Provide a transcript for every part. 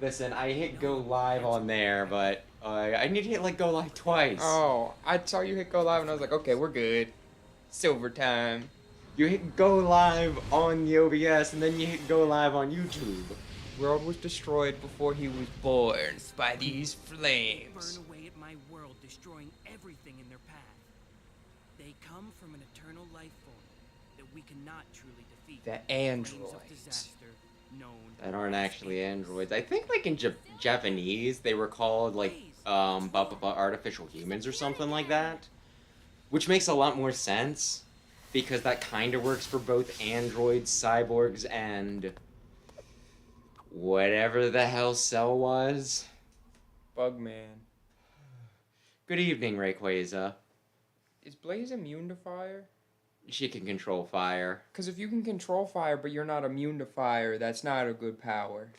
Listen, I hit go live on there, but I need to hit like go live twice. Oh, I saw you hit go live and I was like, okay, we're good. Silver time. You hit go live on the OBS and then you hit go live on YouTube. World was destroyed before he was born by these Burn flames. away at my world, destroying everything in their path. They come from an eternal life form that we cannot truly defeat. The Flames of androids. disaster, known That aren't as actually angels. androids. I think like in Japanese they were called like artificial humans or something like that, which makes a lot more sense because that kind of works for both androids, cyborgs, and whatever the hell Cell was. Bugman. Good evening, Rayquaza. Is Blaze immune to fire? She can control fire. Because if you can control fire but you're not immune to fire, that's not a good power.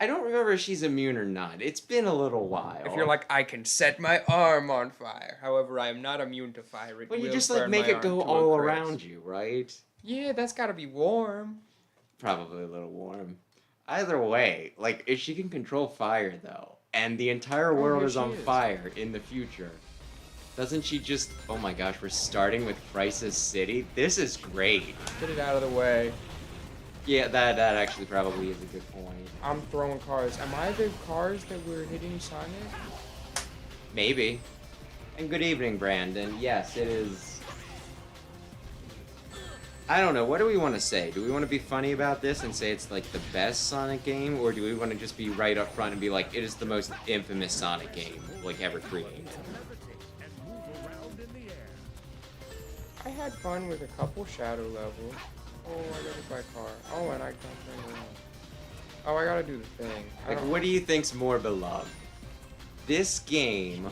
I don't remember if she's immune or not. It's been a little while. If you're like, I can set my arm on fire. However, I am not immune to fire. It well, you will just like burn make my it go arm to a all crisp. around you, right? Yeah, that's gotta be warm. Probably a little warm. Either way, like if she can control fire though, and the entire world yeah, is she on is. fire in the future, doesn't she just? Oh my gosh, we're starting with Crisis City. This is great. Get it out of the way. Yeah, that actually probably is a good point. I'm throwing cars. Am I the cars that we're hitting Sonic? Maybe. And good evening, Brandon. Yes, it is. I don't know. What do we want to say? Do we want to be funny about this and say it's like the best Sonic game, or do we want to just be right up front and be like it is the most infamous Sonic game like ever created? I had fun with a couple shadow levels. Oh, I gotta buy a car. Oh, and I can't turn around. Oh, I gotta do the thing. Like, what do you think's more beloved? This game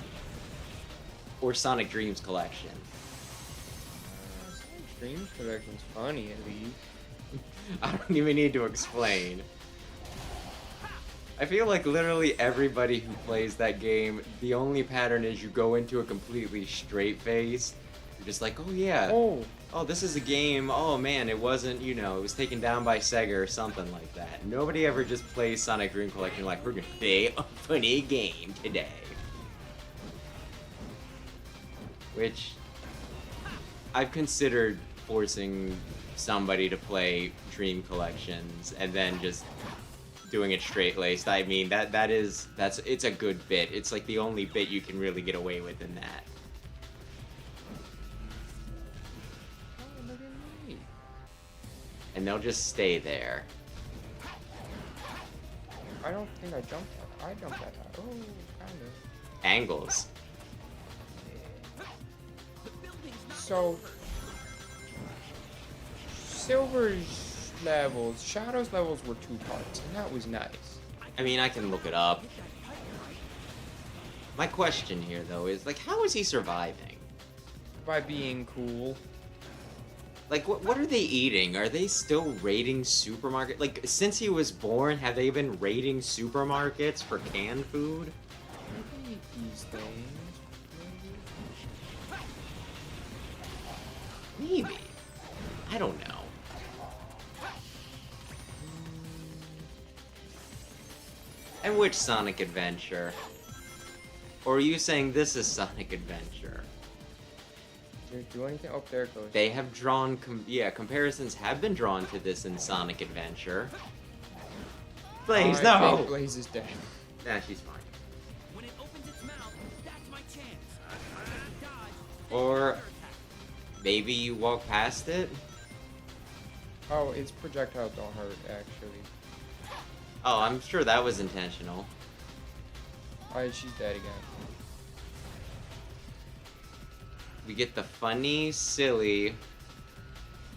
or Sonic Dreams Collection? Sonic Dreams Collection's funny at least. I don't even need to explain. I feel like literally everybody who plays that game, the only pattern is you go into a completely straight face. You're just like, oh yeah, oh this is a game, oh man, it wasn't, you know, it was taken down by Sega or something like that. Nobody ever just plays Sonic Dream Collection like, we're gonna play a funny game today. Which, I've considered forcing somebody to play Dream Collections and then just doing it straight-laced. I mean, it's a good bit. It's like the only bit you can really get away with in that. Oh, look at me. And they'll just stay there. I don't think I jumped that. I jumped that high. Oh, kinda. Angles. So, Silver's levels, Shadow's levels were 2 parts, and that was nice. I mean, I can look it up. My question here, though, is, like, how is he surviving? By being cool. Like, what are they eating? Are they still raiding supermarket? Like, since he was born, have they been raiding supermarkets for canned food? I can eat these things. Maybe. I don't know. And which Sonic Adventure? Or are you saying this is Sonic Adventure? Did it do anything? Oh, there it goes. They have drawn, comparisons have been drawn to this in Sonic Adventure. Blaze, I no! think Blaze is dead. Nah, she's fine. When it opens its mouth, that's my chance. Dodge. Or maybe you walk past it? Oh, its projectiles don't hurt, actually. Oh, I'm sure that was intentional. Alright, she's dead again. We get the funny, silly...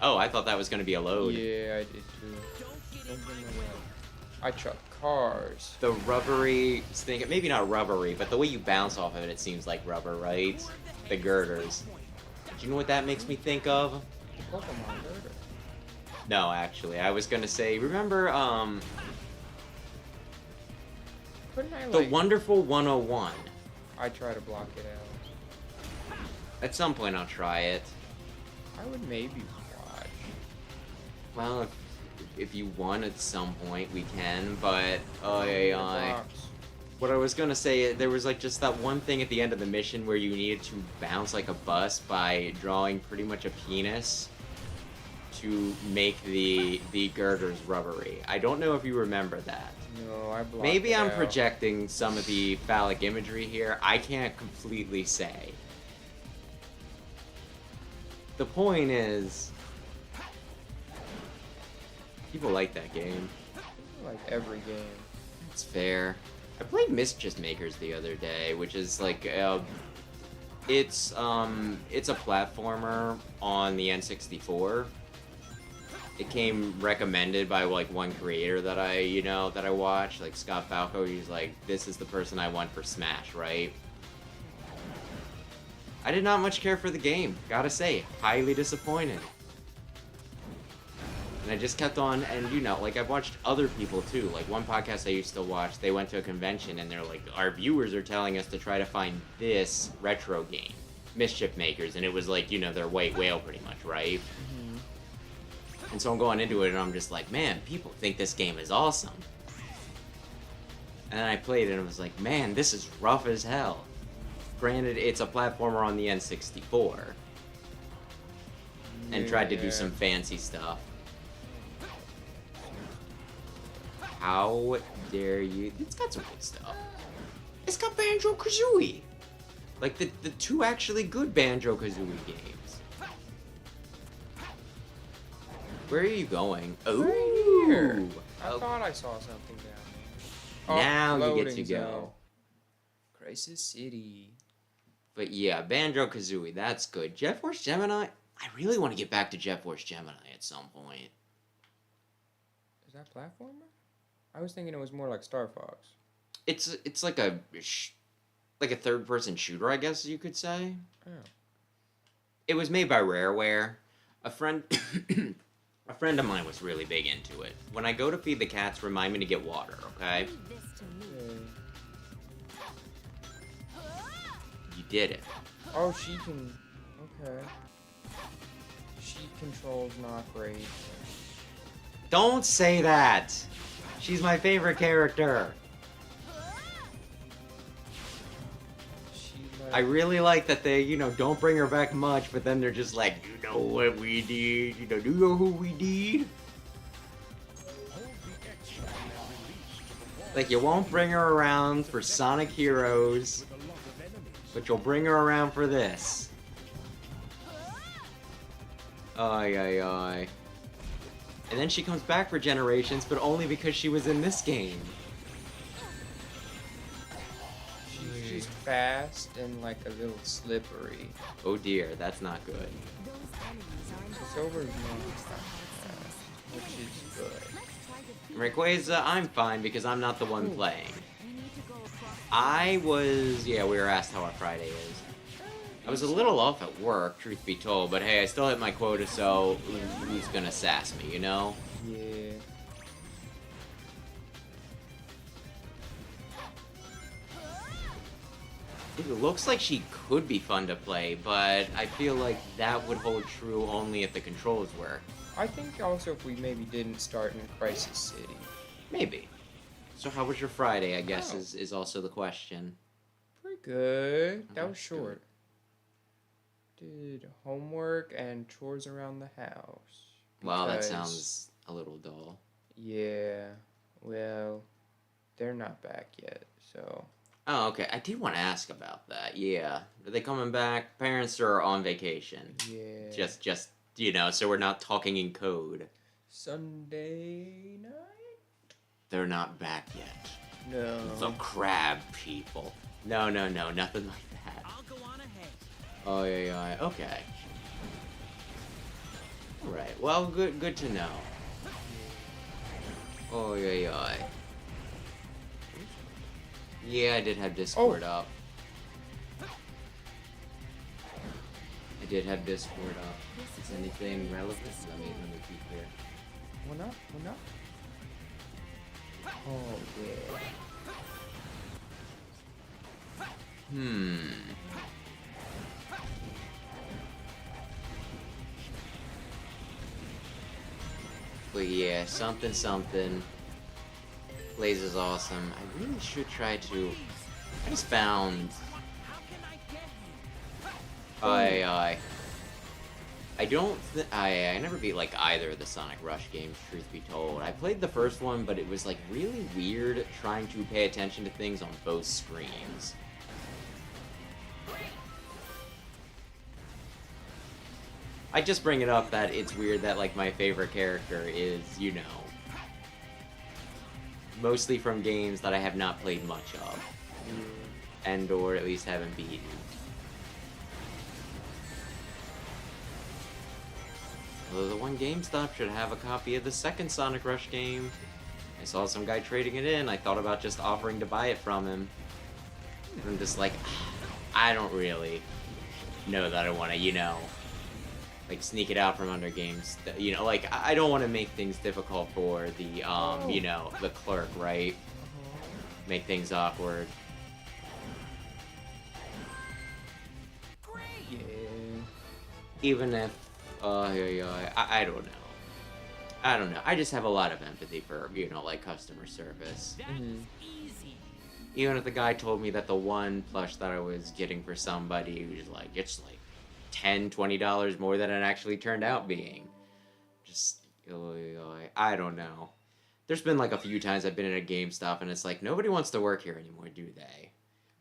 Oh, I thought that was going to be a load. Yeah, I did too. Don't get in Don't my get in way. my way. I chuck cars. The rubbery thing, maybe not rubbery, but the way you bounce off of it, it seems like rubber, right? The girders. Do you know what that makes me think of? The Pokemon girder. No, actually, I was gonna say, remember, Couldn't I, the like... Wonderful 101? I try to block it out. At some point I'll try it. I would maybe watch. Well, if you want at some point, we can, but, Box. what I was gonna say, there was like just that one thing at the end of the mission where you needed to bounce like a bus by drawing pretty much a penis to make the girders rubbery. I don't know if you remember that. No, I blocked Maybe it I'm out. projecting some of the phallic imagery here. I can't completely say. The point is, people like that game. Like every game. It's fair. I played Mischief Makers the other day, which is like it's a platformer on the N64. It came recommended by like one creator that I watched, like Scott Falco. He's like, this is the person I want for Smash, right? I did not much care for the game, gotta say, highly disappointed. And I just kept on, and like I've watched other people too. Like one podcast I used to watch, they went to a convention and they're like, our viewers are telling us to try to find this retro game, Mischief Makers, and it was like, their white whale pretty much, right? Mm-hmm. And so I'm going into it and I'm just like, man, people think this game is awesome. And then I played it and I was like, man, this is rough as hell. Granted, it's a platformer on the N64. And tried to do some fancy stuff. How dare you? It's got some good stuff. It's got Banjo-Kazooie. Like the two actually good Banjo-Kazooie games. Where are you going? Oh, Right here. I thought I saw something down there. Now you get loading to go. zone. Crisis City. But yeah, Banjo-Kazooie, that's good. Jet Force Gemini? I really want to get back to Jet Force Gemini at some point. Is that platformer? I was thinking it was more like Star Fox. It's like a third-person shooter, I guess you could say. Oh. It was made by Rareware. A friend of mine was really big into it. When I go to feed the cats, remind me to get water, okay? You did it. Oh, she can... Okay. She controls not great. Don't say that! She's my favorite character. I really like that they, don't bring her back much, but then they're just like, you know what we need? Do you know who we need? Like, you won't bring her around for Sonic Heroes, but you'll bring her around for this. Ay, ay, ay. And then she comes back for Generations, but only because she was in this game. She's fast and like a little slippery. Oh dear, that's not good. It's over which is good. Rayquaza, I'm fine because I'm not the one playing. We were asked how our Friday is. I was a little off at work, truth be told, but hey, I still hit my quota, so who's gonna sass me, you know? Yeah. It looks like she could be fun to play, but I feel like that would hold true only if the controls work. I think also if we maybe didn't start in Crisis City. Maybe. So how was your Friday, I guess, Oh. is also the question. Pretty good. That Okay, was short. Did homework and chores around the house. Well, that Because- sounds a little dull. Yeah. Well, they're not back yet, so. Oh, okay. I did want to ask about that. Yeah. Are they coming back? Parents are on vacation. Yeah. Just, so we're not talking in code. Sunday night? They're not back yet. No. The crab people. No, nothing like that. I'll go on ahead. Oh, yeah. Okay. Alright, well, good to know. Oh, yeah. Yeah, I did have Discord up. I did have Discord up. Is anything relevant? Let me keep here. One up? Oh, yeah. But But yeah, something something. Blaze is awesome. I really should try to. I just found. I don't. I never beat like either of the Sonic Rush games. Truth be told, I played the first one, but it was like really weird trying to pay attention to things on both screens. I just bring it up that it's weird that like my favorite character is, you know, mostly from games that I have not played much of, and or at least haven't beaten. Although the one GameStop should have a copy of the second Sonic Rush game. I saw some guy trading it in. I thought about just offering to buy it from him. And I'm just like, I don't really know that I want to, you know, like sneak it out from under games. You know, like I don't want to make things difficult for the, you know, the clerk, right? Make things awkward. Yeah. Even if, I don't know. I don't know. I just have a lot of empathy for, you know, like customer service. Easy. Even if the guy told me that the one plush that I was getting for somebody was like, it's like $10, $20 more than it actually turned out being. Just, I don't know. There's been like a few times I've been in a GameStop and it's like, nobody wants to work here anymore, do they?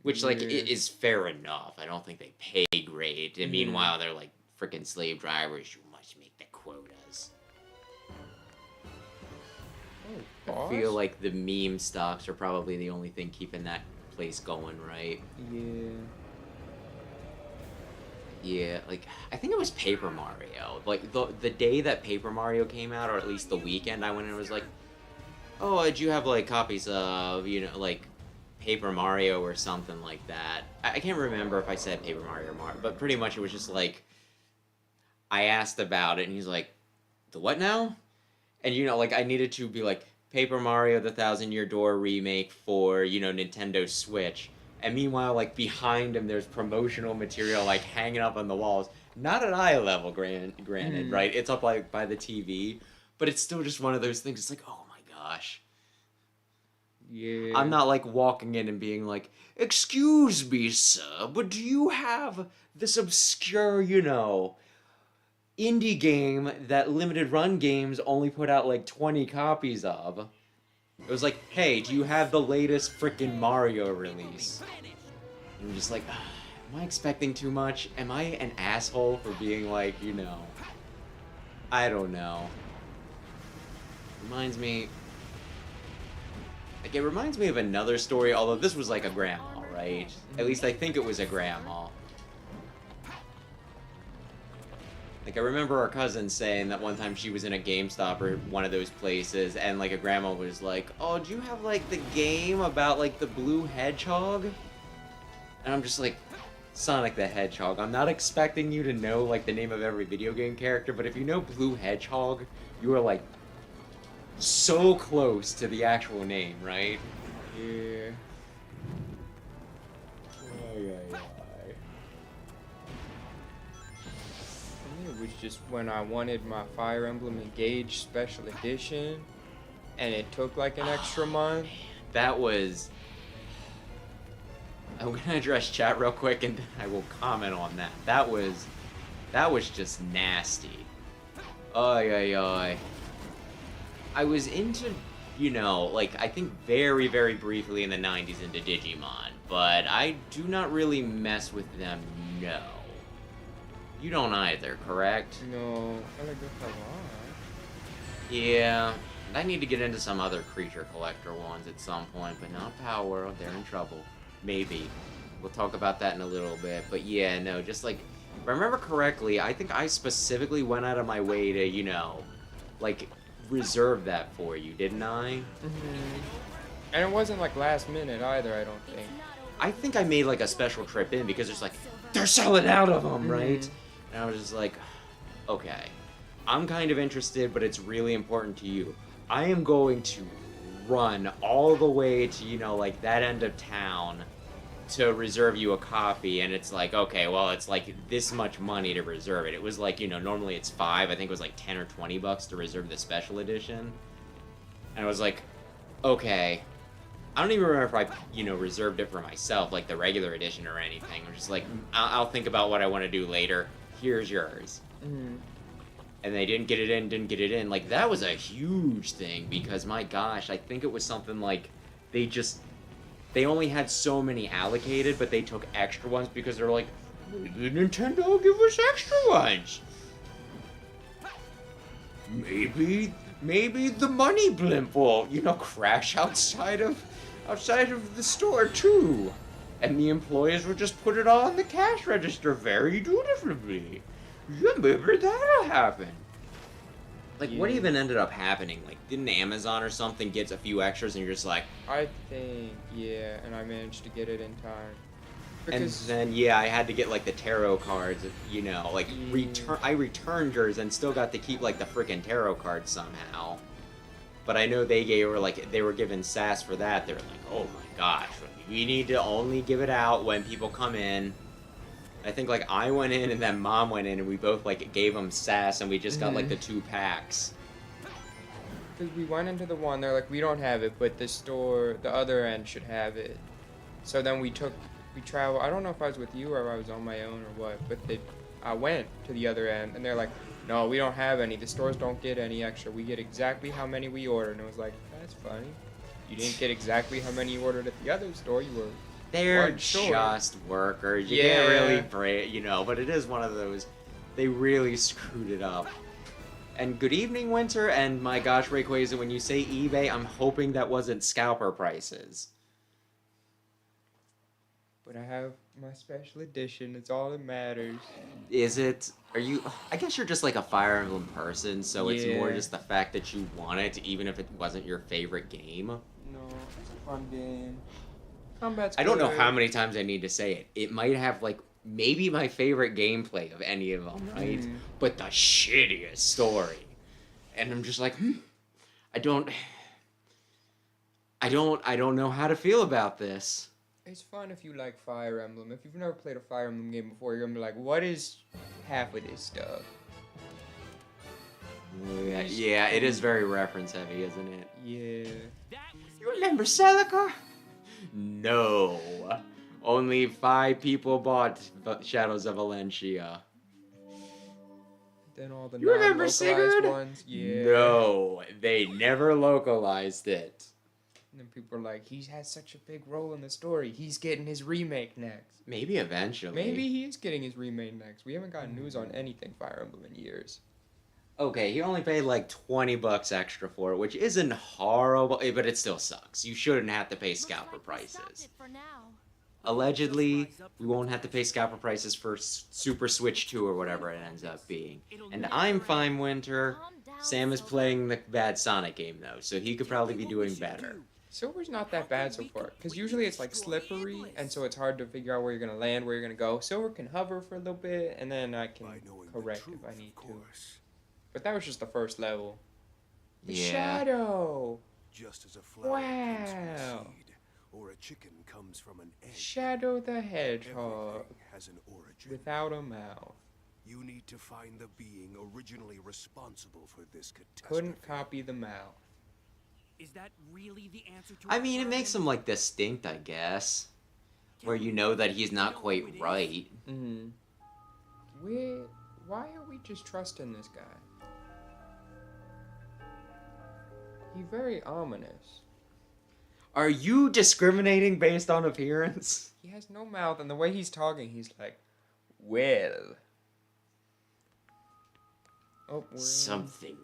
Which, like, is fair enough. I don't think they pay great. And meanwhile, they're like freaking slave drivers. You must make the quotas. I feel like the meme stocks are probably the only thing keeping that place going, right? Yeah. Yeah, like, I think it was Paper Mario. Like, the day that Paper Mario came out, or at least the weekend, I went and was like, oh, did you have, like, copies of, you know, like, Paper Mario or something like that? I can't remember if I said Paper Mario or Mario, but pretty much it was just like, I asked about it, and he's like, the what now? And, you know, like, I needed to be like, Paper Mario, the Thousand Year Door remake for, you know, Nintendo Switch. And meanwhile, like, behind him, there's promotional material, like, hanging up on the walls. Not at eye level, granted, right? It's up, like, by the TV. But it's still just one of those things. It's like, oh my gosh. Yeah. I'm not, like, walking in and being like, excuse me, sir, but do you have this obscure, you know, indie game that Limited Run Games only put out, like, 20 copies of? It was like, hey, do you have the latest freaking Mario release? And I'm just like, am I expecting too much? Am I an asshole for being like, you know, I don't know. Reminds me, like, it reminds me of another story, although this was like a grandma, right? At least I think it was a grandma. Like, I remember our cousin saying that one time she was in a GameStop or one of those places, and, like, a grandma was like, oh, do you have, like, the game about, like, the blue hedgehog? And I'm just like, Sonic the Hedgehog, I'm not expecting you to know, like, the name of every video game character, but if you know Blue Hedgehog, you are, like, so close to the actual name, right? Yeah. It was just when I wanted my Fire Emblem Engage Special Edition, and it took like an extra month. That was... I'm gonna address chat real quick and then I will comment on that. That was just nasty. I was into, you know, like, I think very, very briefly in the 90s into Digimon, but I do not really mess with them, no. You don't either, correct? No, I like the Pokemon. Yeah, I need to get into some other creature collector ones at some point, but not Power. They're in trouble. Maybe. We'll talk about that in a little bit. But yeah, no, just like, if I remember correctly, I think I specifically went out of my way to, you know, like, reserve that for you, didn't I? And it wasn't like last minute either, I don't think. I think I made like a special trip in because there's like, they're selling out of them, right? And I was just like, okay, I'm kind of interested, but it's really important to you. I am going to run all the way to, you know, like that end of town to reserve you a copy, and it's like, okay, well, it's like this much money to reserve it. It was like, normally it's 5. I think it was like 10 or $20 to reserve the special edition. And I was like, okay. I don't even remember if I, reserved it for myself, like the regular edition or anything. I'm just like, I'll think about what I want to do later. Here's yours. Mm-hmm. And they didn't get it in. Like, that was a huge thing because, my gosh, I think it was something like they only had so many allocated, but they took extra ones because they're like, maybe Nintendo will give us extra ones. Maybe the money blimp will, crash outside of the store too. And the employees will just put it all on the cash register very dutifully. Yeah, maybe that'll happen. Like, what even ended up happening? Like, didn't Amazon or something get a few extras and you're just like... I think, yeah, and I managed to get it in time. Because... And then, yeah, I had to get, like, the tarot cards, like, I returned yours and still got to keep, like, the freaking tarot cards somehow. But I know they were given sass for that. They were like, oh my gosh, we need to only give it out when people come in. I think, like, I went in and then Mom went in and we both, like, gave them sass and we just got, like, the 2 packs. Because we went into the one, they're like, we don't have it, but the store, the other end should have it. So then we traveled, I don't know if I was with you or if I was on my own or what, but I went to the other end and they're like, no, we don't have any. The stores don't get any extra. We get exactly how many we ordered. And it was like, that's funny. You didn't get exactly how many you ordered at the other store. You were... They're just workers. You can't really pray, but it is one of those. They really screwed it up. And good evening, Winter. And my gosh, Rayquaza, when you say eBay, I'm hoping that wasn't scalper prices. But I have my special edition. It's all that matters. Is it? Are you? I guess you're just like a Fire Emblem person, so it's more just the fact that you want it, even if it wasn't your favorite game. No, it's a fun game. Combat's I don't know how many times I need to say it. It might have, like, maybe my favorite gameplay of any of them, right? But the shittiest story. And I'm just like, I don't know how to feel about this. It's fun if you like Fire Emblem. If you've never played a Fire Emblem game before, you're gonna be like, what is half of this stuff? Yeah, it is very reference heavy, isn't it? Yeah. You remember Celica? No. Only 5 people bought Shadows of Valencia. Then all the You remember non-localized Sigurd? ones? Yeah. No, they never localized it. And then people are like, he has such a big role in the story. He's getting his remake next. Maybe eventually. Maybe he is getting his remake next. We haven't gotten news on anything Fire Emblem in years. Okay, he only paid like $20 extra for it, which isn't horrible, but it still sucks. You shouldn't have to pay scalper prices. Allegedly, we won't have to pay scalper prices for Super Switch 2 or whatever it ends up being. And I'm fine, Winter. Sam is playing the bad Sonic game, though, so he could probably be doing better. Silver's not that bad so far, because usually it's like slippery, and so it's hard to figure out where you're going to land, where you're going to go. Silver can hover for a little bit, and then I can correct if I need to. But that was just the first level. The Shadow! Just as a flower comes from a seed, or a chicken comes from an egg. Shadow the Hedgehog. Everything has an origin. Without a mouth. You need to find the being originally responsible for this catastrophe. Couldn't copy the mouth. Is that really the answer to I mean, it makes him, like, distinct, I guess. Where you know that he's not quite right. Mm-hmm. Why are we just trusting this guy? He's very ominous. Are you discriminating based on appearance? He has no mouth, and the way he's talking, he's like, well. Oh, something,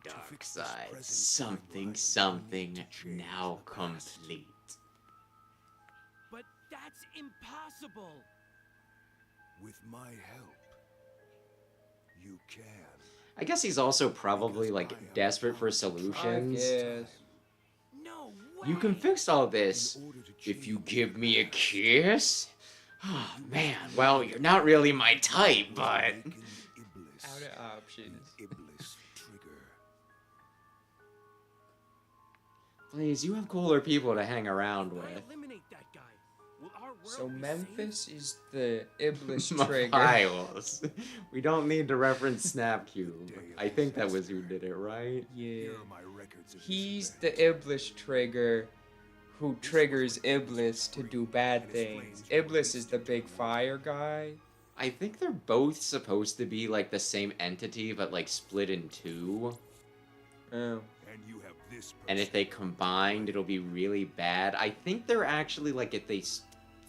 dark side. Something, now complete. But that's impossible. With my help, you can. I guess he's also probably, like, desperate for solutions. Yes. No way. You can fix all this if you give me a kiss? Oh, man. Well, you're not really my type, but... Out of options. Please, you have cooler people to hang around with. Eliminate that guy. Will our world So be Memphis is the Iblis My trigger. files. We don't need to reference Snapcube. I think that was who did it, right? Yeah. Here are my records of He's this the Iblis trigger who triggers Iblis to do bad things. Iblis is the big fire guy. I think they're both supposed to be like the same entity, but like split in two. Oh. And you have this And if they combined, it'll be really bad. I think they're actually like if they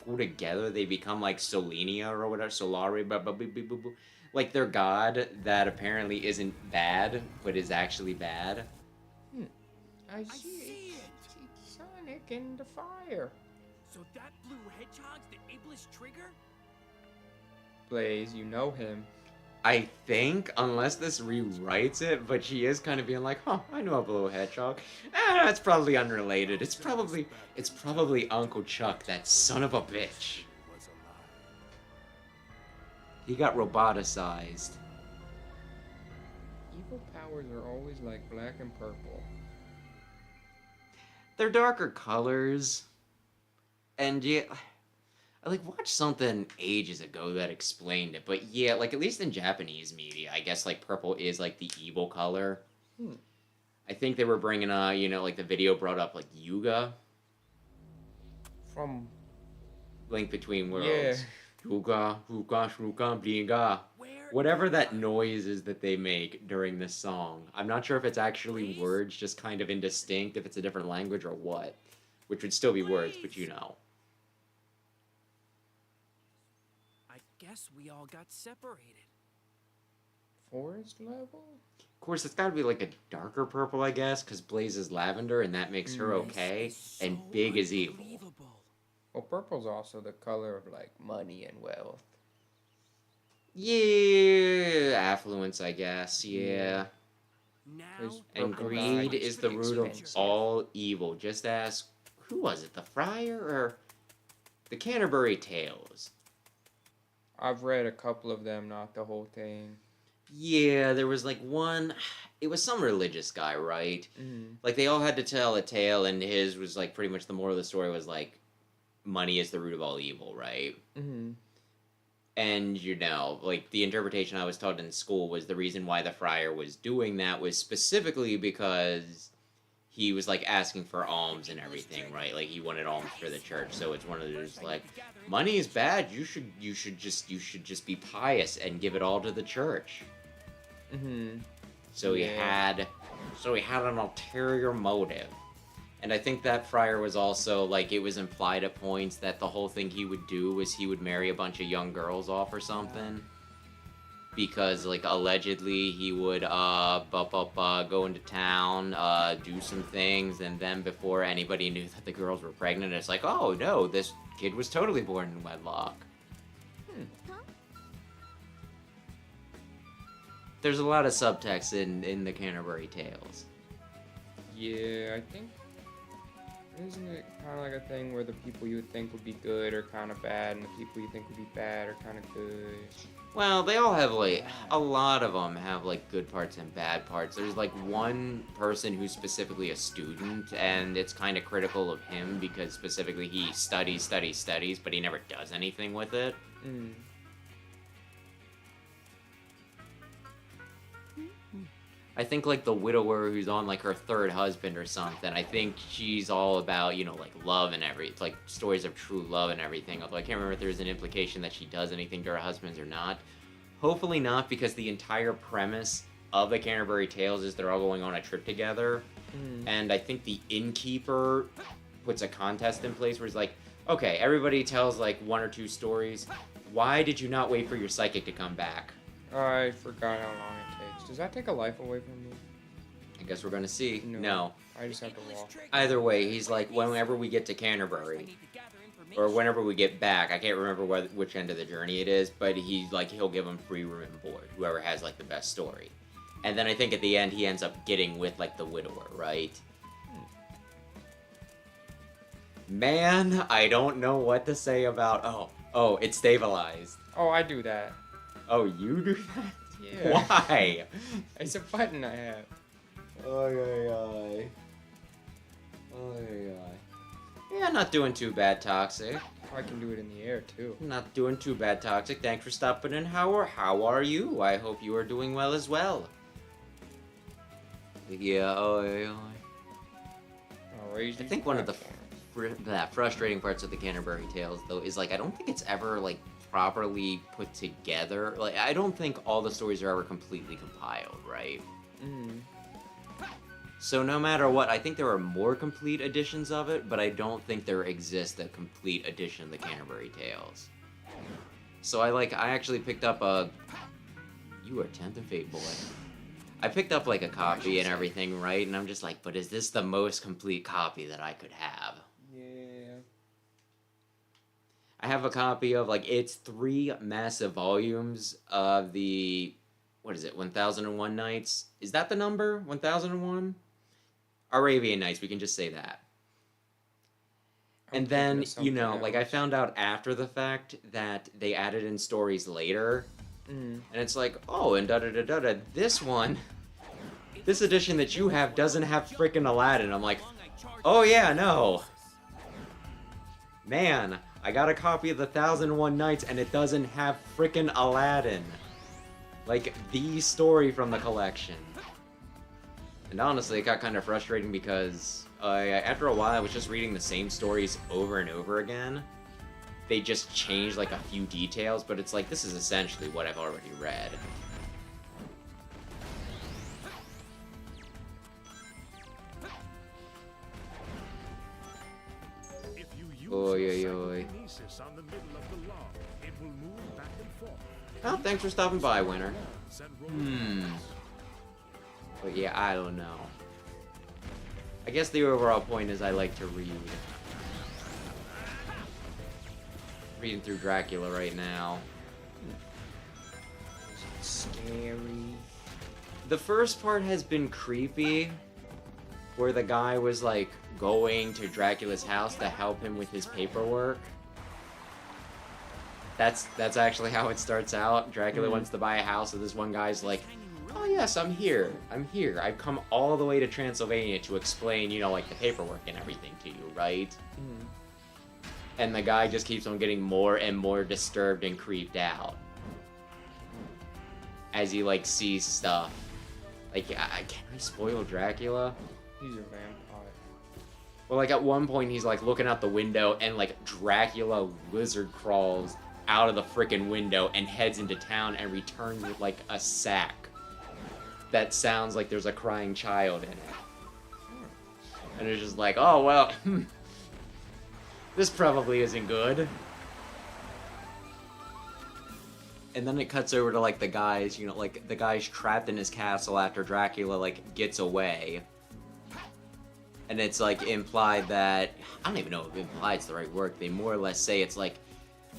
go together, they become like Solenia or whatever, Solari, like their god that apparently isn't bad, but is actually bad. I see see it. It's Sonic in the fire. So that blue hedgehog's the Iblis trigger? Blaze, you know him. I think, unless this rewrites it, but she is kind of being like, huh, I know a blue hedgehog. It's probably unrelated. It's probably Uncle Chuck, that son of a bitch. was a lie. He got roboticized. Evil powers are always like black and purple. They're darker colors. And yeah, I like watched something ages ago that explained it, but yeah, like at least in Japanese media, I guess like purple is like the evil color. I think they were bringing like the video brought up like Yuga, From Link Between Worlds. Yeah. Yuga, Yuga, Yuga, Biga. Where Whatever that noise is that they make during this song. I'm not sure if it's actually words, just kind of indistinct, if it's a different language or what. Which would still be words, but you know. I guess we all got separated. forest level? Of course, it's gotta be like a darker purple, I guess, because Blaze is lavender, and that makes her okay, This is and so Big is evil. unbelievable. Well, purple's also the color of like money and wealth. Yeah, affluence, I guess, yeah. Now, There's And Purple greed guy. is the root of Expensive. all evil. Just ask, who was it, the Friar or the Canterbury Tales? I've read a couple of them, not the whole thing. Yeah, there was like one, it was some religious guy, right? Mm. Like they all had to tell a tale, and his was like pretty much the moral of the story was like, money is the root of all evil, right? Mm-hmm. And, like, the interpretation I was taught in school was the reason why the friar was doing that was specifically because he was, like, asking for alms and everything, right? Like, he wanted alms for the church, so it's one of those, like, money is bad, you should just be pious and give it all to the church. Mm-hmm. So he Yeah. had an ulterior motive. And I think that friar was also, like, it was implied at points that the whole thing he would do was he would marry a bunch of young girls off or something. Because, like, allegedly he would, go into town, do some things, and then before anybody knew that the girls were pregnant, it's like, oh, no, this kid was totally born in wedlock. There's a lot of subtext in the Canterbury Tales. Yeah, I think... Isn't it kind of like a thing where the people you would think would be good are kind of bad, and the people you think would be bad are kind of good? Well, they all have, like, a lot of them have, like, good parts and bad parts. There's, like, one person who's specifically a student, and it's kind of critical of him because specifically he studies, but he never does anything with it. Mm. I think, like, the widower who's on, like, her third husband or something, I think she's all about, like, love and like, stories of true love and everything, although I can't remember if there's an implication that she does anything to her husbands or not. Hopefully not, because the entire premise of the Canterbury Tales is they're all going on a trip together, and I think the innkeeper puts a contest in place where he's like, okay, everybody tells, like, one or two stories. Why did you not wait for your psychic to come back? I forgot how long it takes. Does that take a life away from me? I guess we're gonna see. No. No. I just have to walk. Either way, he's like, whenever we get to Canterbury, or whenever we get back, I can't remember which end of the journey it is, but he's like, he'll give them free room and board, whoever has, like, the best story. And then I think at the end, he ends up getting with, like, the widower, right? Man, I don't know what to say about, oh, it's stabilized. Oh, I do that. Oh, you do that? Yeah. Why? It's a button I have. Yeah, not doing too bad, Toxic. I can do it in the air too. Not doing too bad, Toxic. Thanks for stopping in. How are you? I hope you are doing well as well. Yeah, I'll raise I these think one of the platforms. frustrating parts of the Canterbury Tales, though, is like I don't think it's ever like properly put together. Like I don't think all the stories are ever completely compiled, right? Mm. So no matter what, I think there are more complete editions of it, but I don't think there exists a complete edition of the Canterbury Tales. So I actually picked up a... You are 10th of Fate, boy. I picked up like a copy and everything, right? And I'm just like, but is this the most complete copy that I could have? Yeah. I have a copy of like, it's 3 massive volumes of the... What is it? 1001 Nights? Is that the number? 1001? Arabian Nights, we can just say that. And then, you know, like I found out after the fact that they added in stories later. Mm. And it's like, oh, and da-da-da-da-da, this one, this edition that you have doesn't have frickin' Aladdin. I'm like, oh yeah, no. Man, I got a copy of the 1001 Nights and it doesn't have frickin' Aladdin. Like, the story from the collection. And honestly, it got kind of frustrating because after a while I was just reading the same stories over and over again. They just changed like a few details, but it's like, this is essentially what I've already read. If you use Oy, your oy, oy. psychokinesis on the middle of the log, it will move back and forth. Oh, thanks for stopping by, Winter. Send rolling But yeah, I don't know. I guess the overall point is I like to read. Reading through Dracula right now. Scary. The first part has been creepy, where the guy was like going to Dracula's house to help him with his paperwork. That's actually how it starts out. Dracula wants to buy a house, so this one guy's like, oh yes, I'm here. I've come all the way to Transylvania to explain, you know, like the paperwork and everything to you, right? Mm. And the guy just keeps on getting more and more disturbed and creeped out. As he, like, sees stuff. Like, can I spoil Dracula? He's a vampire. Well, like, at one point, he's, like, looking out the window, and, like, Dracula lizard crawls out of the frickin' window and heads into town and returns with, like, a sack that sounds like there's a crying child in it. And it's just like, oh, well, this probably isn't good. And then it cuts over to, like, the guys, you know, like, the guy's trapped in his castle after Dracula, like, gets away. And it's, like, implied that... I don't even know if implied's the right word. They more or less say it's like,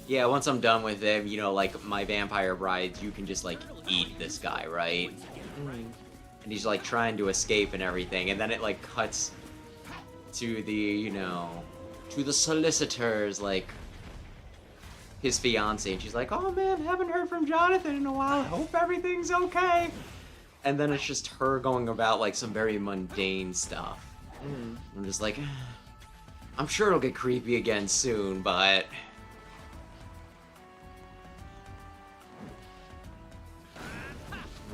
yeah, once I'm done with him, you know, like, my vampire brides, you can just, like, eat this guy, right? Mm. And he's, like, trying to escape and everything. And then it, like, cuts to the, you know, to the solicitors, like... his fiance, and she's like, oh man, haven't heard from Jonathan in a while, hope everything's okay. And then it's just her going about like some very mundane stuff. I'm just like, I'm sure it'll get creepy again soon, but...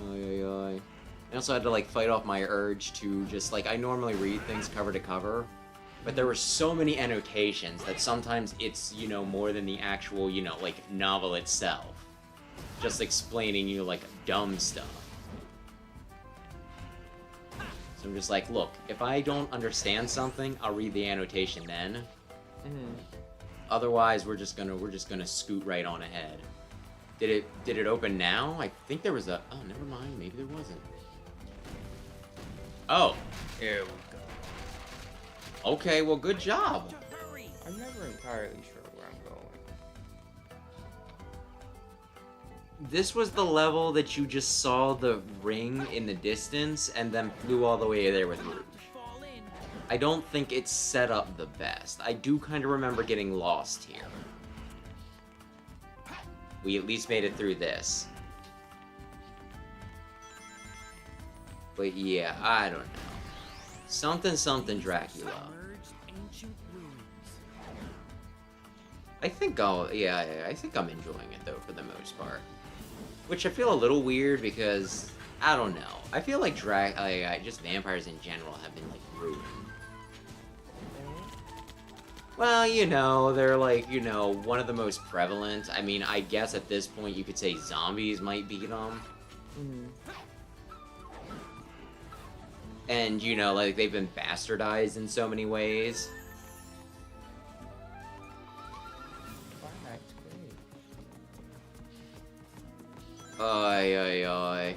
Oy, oy, oy. I also had to like fight off my urge to just like, I normally read things cover to cover, but there were so many annotations that sometimes it's, you know, more than the actual, you know, like, novel itself. Just explaining you, like, dumb stuff. So I'm just like, look, if I don't understand something, I'll read the annotation then. Otherwise, we're just gonna scoot right on ahead. Did it open now? I think there was a... Oh, never mind. Maybe there wasn't. Oh. Ew. Okay, well, good job. I'm never entirely sure where I'm going. This was the level that you just saw the ring in the distance and then flew all the way there with Rouge. I don't think it's set up the best. I do kind of remember getting lost here. We at least made it through this. But yeah, I don't know. Something Dracula. I think I think I'm enjoying it though for the most part. Which I feel a little weird because I don't know. I feel like just vampires in general have been like ruined. Well, you know, they're like, you know, one of the most prevalent. I mean, I guess at this point you could say zombies might beat them. Mm-hmm. And, you know, like, they've been bastardized in so many ways. That's great. Ay, ay, ay.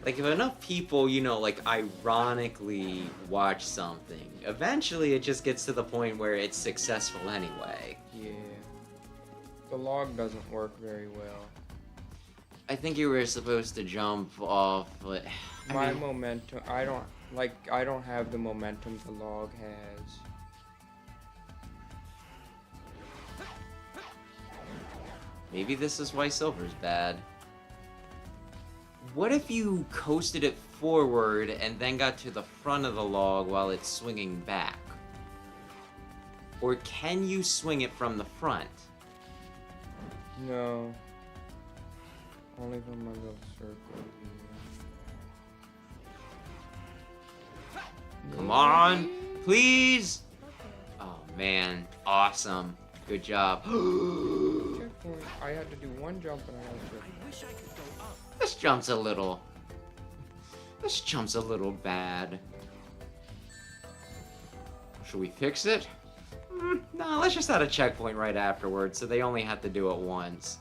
Like, if enough people, you know, like, ironically watch something, eventually it just gets to the point where it's successful anyway. Yeah. The log doesn't work very well. I think you were supposed to jump off, but... My momentum, I don't have the momentum the log has. Maybe this is why silver's bad. What if you coasted it forward and then got to the front of the log while it's swinging back? Or can you swing it from the front? No. Only from my little circle here. Come on, please! Oh man, awesome. Good job. Checkpoint. I had to do one jump and I had to. I wish I could go up. This jump's a little bad. Should we fix it? No, let's just add a checkpoint right afterwards so they only have to do it once.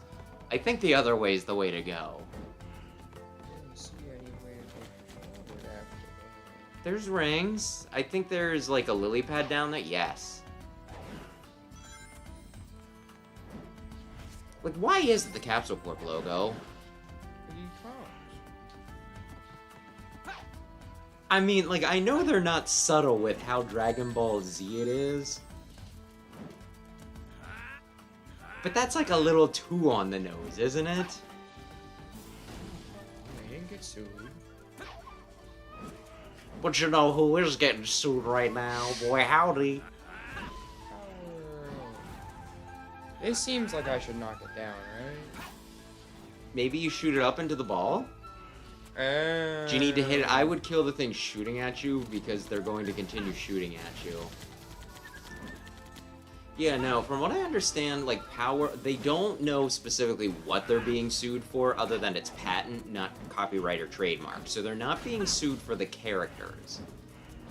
I think the other way is the way to go. I didn't see any way to go forward after that. There's rings. I think there's like a lily pad down there. Yes. Like, why is it the Capsule Corp logo? He comes. I mean, like, I know they're not subtle with how Dragon Ball Z it is. But that's like a little too on the nose, isn't it? They didn't get sued. But you know who is getting sued right now? Boy, howdy. It seems like I should knock it down, right? Maybe you shoot it up into the ball? Do you need to hit it? I would kill the thing shooting at you because they're going to continue shooting at you. Yeah, no, from what I understand, like, they don't know specifically what they're being sued for other than it's patent, not copyright or trademark. So they're not being sued for the characters,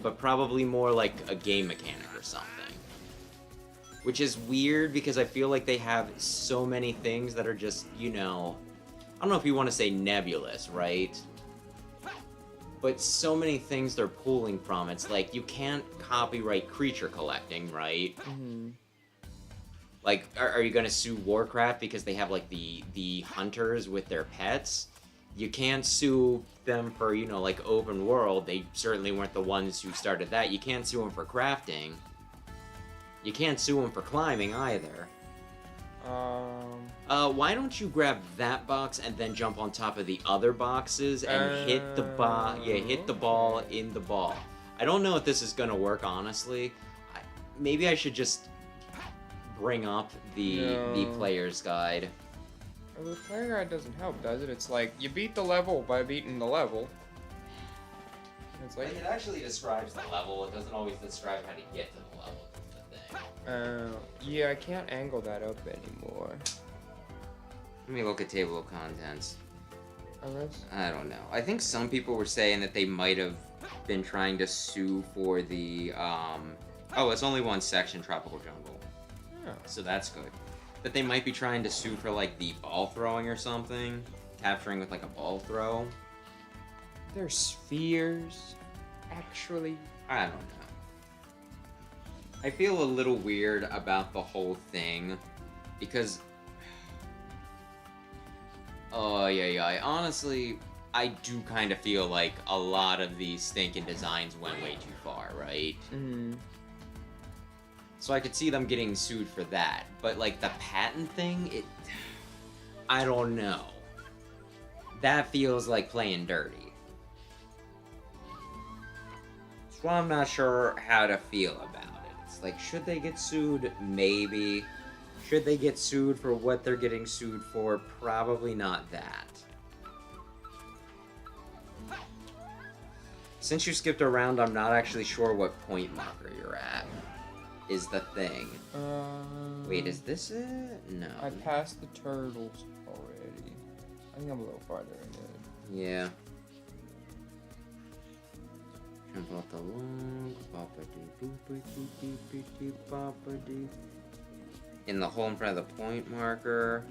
but probably more like a game mechanic or something. Which is weird because I feel like they have so many things that are just, you know, I don't know if you want to say nebulous, right? But so many things they're pulling from. It's like, you can't copyright creature collecting, right? Mm-hmm. Like, are you gonna sue Warcraft because they have, like, the hunters with their pets? You can't sue them for, you know, like, open world. They certainly weren't the ones who started that. You can't sue them for crafting. You can't sue them for climbing, either. Why don't you grab that box and then jump on top of the other boxes and hit the ball in the ball. I don't know if this is gonna work, honestly. Maybe I should just bring up the player's guide. Well, the player guide doesn't help, does it? It's like, you beat the level by beating the level. It's like... It actually describes the level. It doesn't always describe how to get to the level. That's the thing. Yeah, I can't angle that up anymore. Let me look at table of contents. Unless... I don't know. I think some people were saying that they might have been trying to sue for the, oh, it's only one section, Tropical Jungle. Oh. So that's good. That they might be trying to sue for, like, the ball throwing or something. Capturing with, like, a ball throw. They're spheres, actually. I don't know. I feel a little weird about the whole thing. Because... oh, yeah. Honestly, I do kind of feel like a lot of these stinking designs went way too far, right? Mm-hmm. So I could see them getting sued for that. But, like, the patent thing, I don't know. That feels like playing dirty. Well, I'm not sure how to feel about it. It's like, should they get sued? Maybe. Should they get sued for what they're getting sued for? Probably not that. Since you skipped around, I'm not actually sure what point marker you're at. Is the thing. Wait, is this it? No. I passed the turtles already. I think I'm a little farther ahead. Yeah. Jump off the log. In the hole in front of the point marker.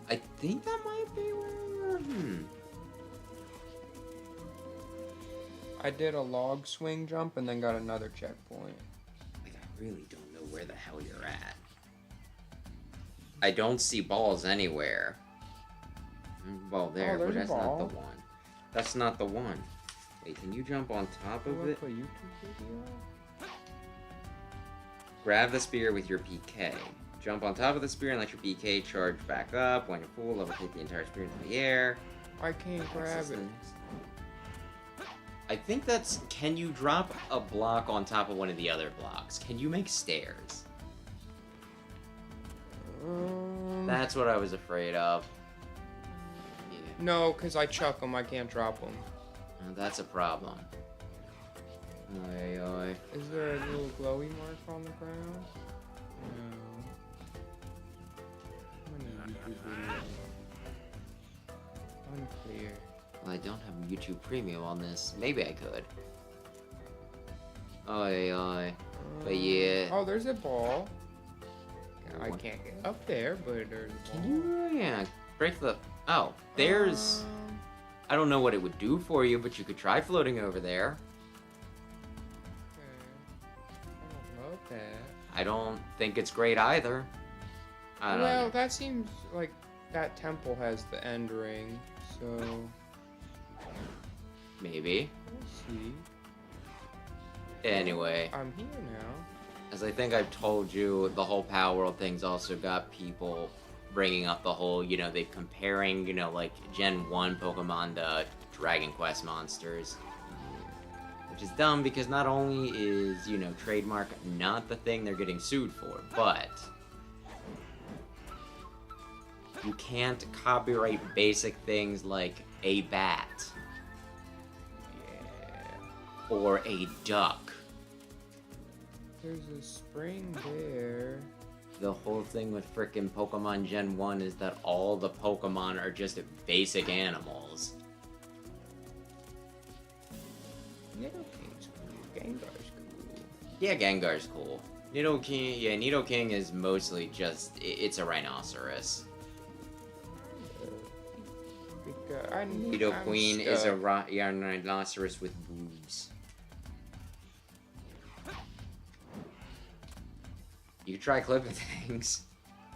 I think that might be where. I did a log swing jump and then got another checkpoint. Like, I really don't know where the hell you're at. I don't see balls anywhere. Ball there, but that's not the one. That's not the one. Wait, can you jump on top of it? A YouTube video? Grab the spear with your PK. Jump on top of the spear and let your PK charge back up. When you're full, levitate the entire spear into the air. I can't grab it. I think that's... Can you drop a block on top of one of the other blocks? Can you make stairs? That's what I was afraid of. Yeah. No, because I chuck them. I can't drop them. That's a problem. Oi, oi. Is there a little glowy mark on the ground? No. Unclear. Well, I don't have YouTube Premium on this. Maybe I could. Oi, oi. But yeah. Oh, there's a ball. I can't get up there, but there's a ball. Can you? Yeah. Break the... Oh, there's... I don't know what it would do for you, but you could try floating over there. Okay. I don't love that. I don't think it's great either. I don't know. Well, that seems like that temple has the end ring, so... Maybe. We'll see. Anyway. I'm here now. As I think I've told you, the whole Power World thing's also got people bringing up the whole, you know, they comparing, you know, like Gen 1 Pokemon to Dragon Quest monsters. Which is dumb because not only is, you know, trademark not the thing they're getting sued for, but you can't copyright basic things like a bat. Yeah. Or a duck. There's a spring there. The whole thing with frickin' Pokemon Gen 1 is that all the Pokemon are just basic animals. Nidoking's cool. Gengar's cool. Yeah, Gengar's cool. Nidoking, yeah, Nidoking is mostly just, it's a rhinoceros. Nidoqueen is a rhinoceros with boobs. You try clipping things.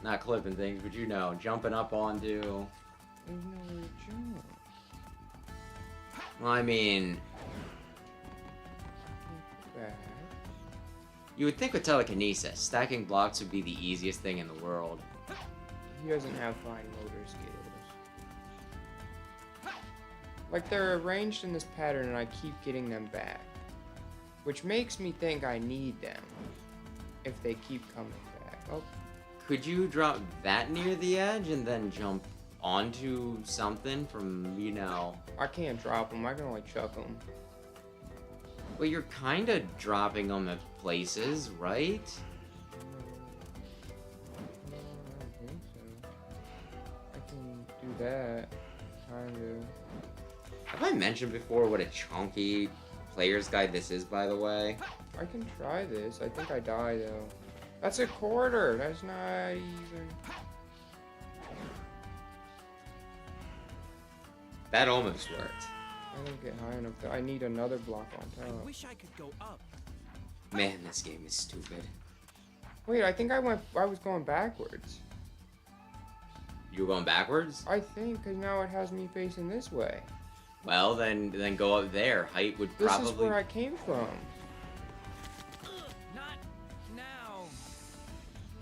Not clipping things, but you know, jumping up onto... There's nowhere to jump. Well, I mean... Back. You would think with telekinesis, stacking blocks would be the easiest thing in the world. He doesn't have fine motor skills. Like, they're arranged in this pattern and I keep getting them back. Which makes me think I need them. If they keep coming back. Oh. Could you drop that near the edge and then jump onto something from, you know... I can't drop them, I can only chuck them. Well, you're kind of dropping them at places, right? I don't think so. I can do that. Kind of. Have I mentioned before what a chunky player's guide this is, by the way? I can try this. I think I die, though. That's a quarter! That's not even... That almost worked. I don't get high enough. I need another block on I top. wish I could go up. Man, this game is stupid. Wait, I think I was going backwards. You were going backwards? I think, because now it has me facing this way. Well, then go up there. Height would probably... This is where I came from. Not now.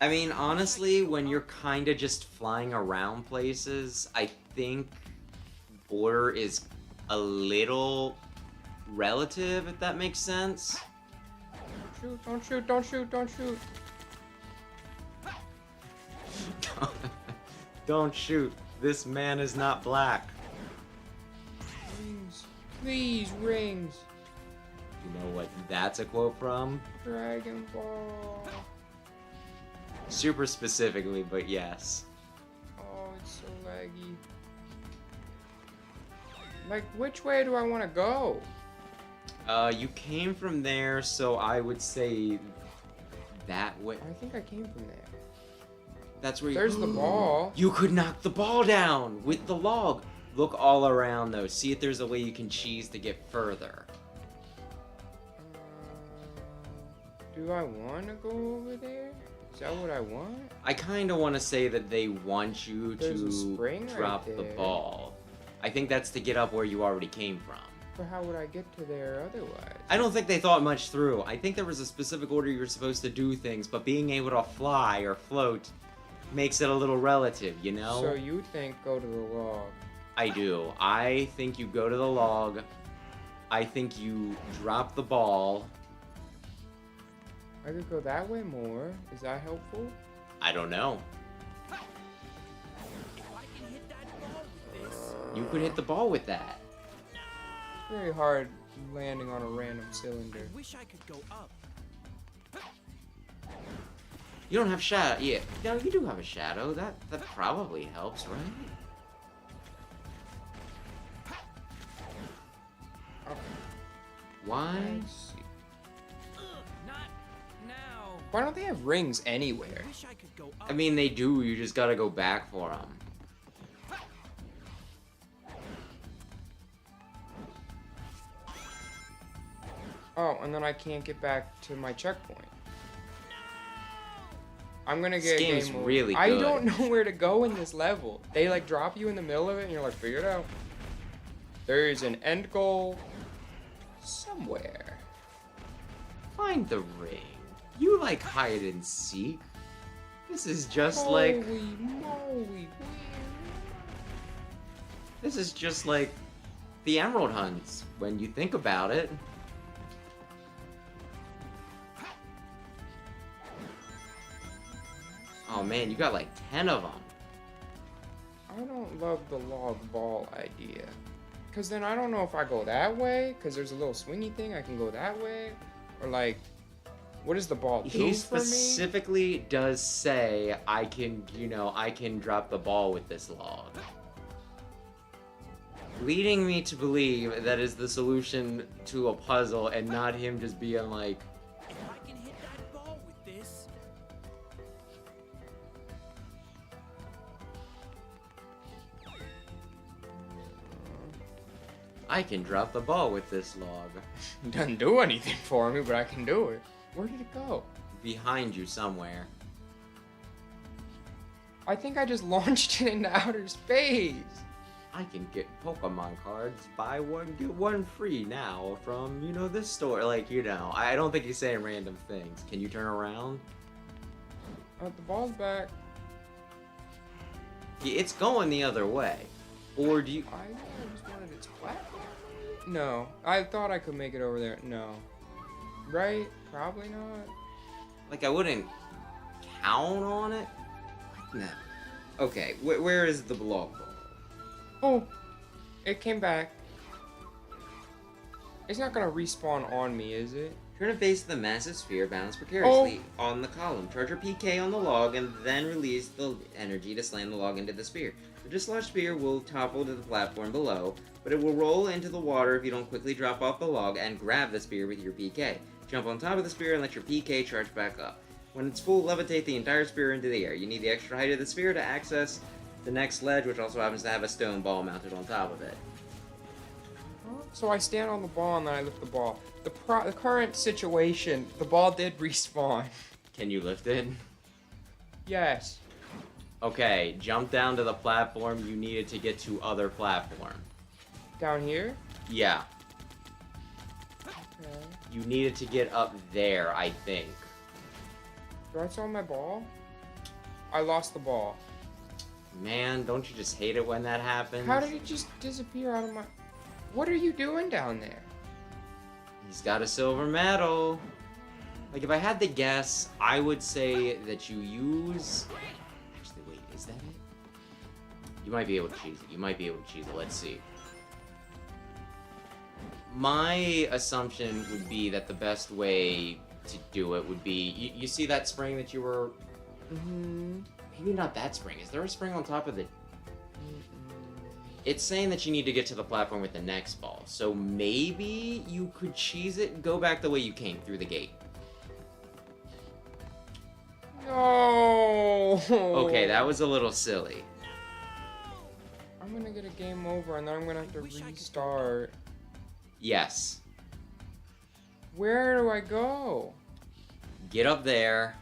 I mean, honestly, when you're kind of just flying around places, I think border is a little relative, if that makes sense. Shoot, don't shoot, don't shoot, don't shoot. Don't shoot. This man is not black. Rings. Please, rings. You know what that's a quote from? Dragon Ball. Super specifically, but yes. Oh, it's so laggy. Like, which way do I want to go? You came from there, so I would say that way. I think I came from there. That's where you... There's the ball. You could knock the ball down with the log. Look all around, though. See if there's a way you can cheese to get further. Do I want to go over there? Is that what I want? I kind of want to say that they want you There's a to spring right drop the there. ball. I think that's to get up where you already came from. But how would I get to there otherwise? I don't think they thought much through. I think there was a specific order you were supposed to do things, but being able to fly or float makes it a little relative, you know? So you think go to the log? I do. I think you go to the log. I think you drop the ball. I could go that way more. Is that helpful? I don't know. If I can hit that ball with this. You could hit the ball with that. It's very hard landing on a random cylinder. I wish I could go up. You don't have shadow. Yeah, no, you do have a shadow. That probably helps, right? Okay. Why? Let's see. Not now. Why don't they have rings anywhere? I wish I could go up. I mean, they do. You just gotta go back for them. Oh, and then I can't get back to my checkpoint. I'm gonna This get game's game over. really I good. don't know where to go in this level. They like drop you in the middle of it and you're like, figure it out. There is an end goal somewhere. Find the ring. You like hide and seek. This is just like... Holy moly. This is just like the Emerald Hunts, when you think about it. Oh man, you got like 10 of them. I don't love the log ball idea. Because then I don't know if I go that way, because there's a little swingy thing, I can go that way. Or like, what does the ball do He for me? specifically does say, I can, you know, I can drop the ball with this log. Leading me to believe that is the solution to a puzzle and not him just being like, If I can hit that ball with this. I can drop the ball with this log. It doesn't do anything for me, but I can do it. Where did it go? Behind you somewhere. I think I just launched it into outer space. I can get Pokemon cards, buy one, get one free now from, you know, this store. Like, you know, I don't think he's saying random things. Can you turn around? Oh, the ball's back. Yeah, it's going the other way. Or do you... I just wanted its platform. No, I thought I could make it over there. No. Right? Probably not. Like, I wouldn't count on it. No. Okay, where is the block ball? Oh, it came back. It's not gonna respawn on me, is it? Turn to face the massive sphere, balance precariously on the column. Charge your PK on the log, and then release the energy to slam the log into the sphere. The dislodged sphere will topple to the platform below, but it will roll into the water if you don't quickly drop off the log and grab the sphere with your PK. Jump on top of the sphere and let your PK charge back up. When it's full, levitate the entire sphere into the air. You need the extra height of the sphere to access the next ledge, which also happens to have a stone ball mounted on top of it. So I stand on the ball and then I lift the ball. The current situation, the ball did respawn. Can you lift it? Yes. Okay, jump down to the platform you needed to get to other platform. Down here? Yeah, Okay. you needed to get up there, I think. Do I still have my ball? I lost the ball. Man, don't you just hate it when that happens? How did it just disappear out of my... What are you doing down there? He's got a silver medal. Like, if I had to guess, I would say that you use... Actually, wait, is that it? You might be able to cheese it. You might be able to cheese it. Let's see. My assumption would be that the best way to do it would be... You see that spring that you were... Maybe not that spring. Is there a spring on top of the... It's saying that you need to get to the platform with the next ball. So maybe you could cheese it and go back the way you came, through the gate. No! Okay, that was a little silly. I'm gonna get a game over and then I'm gonna have to restart. Yes. Where do I go? Get up there.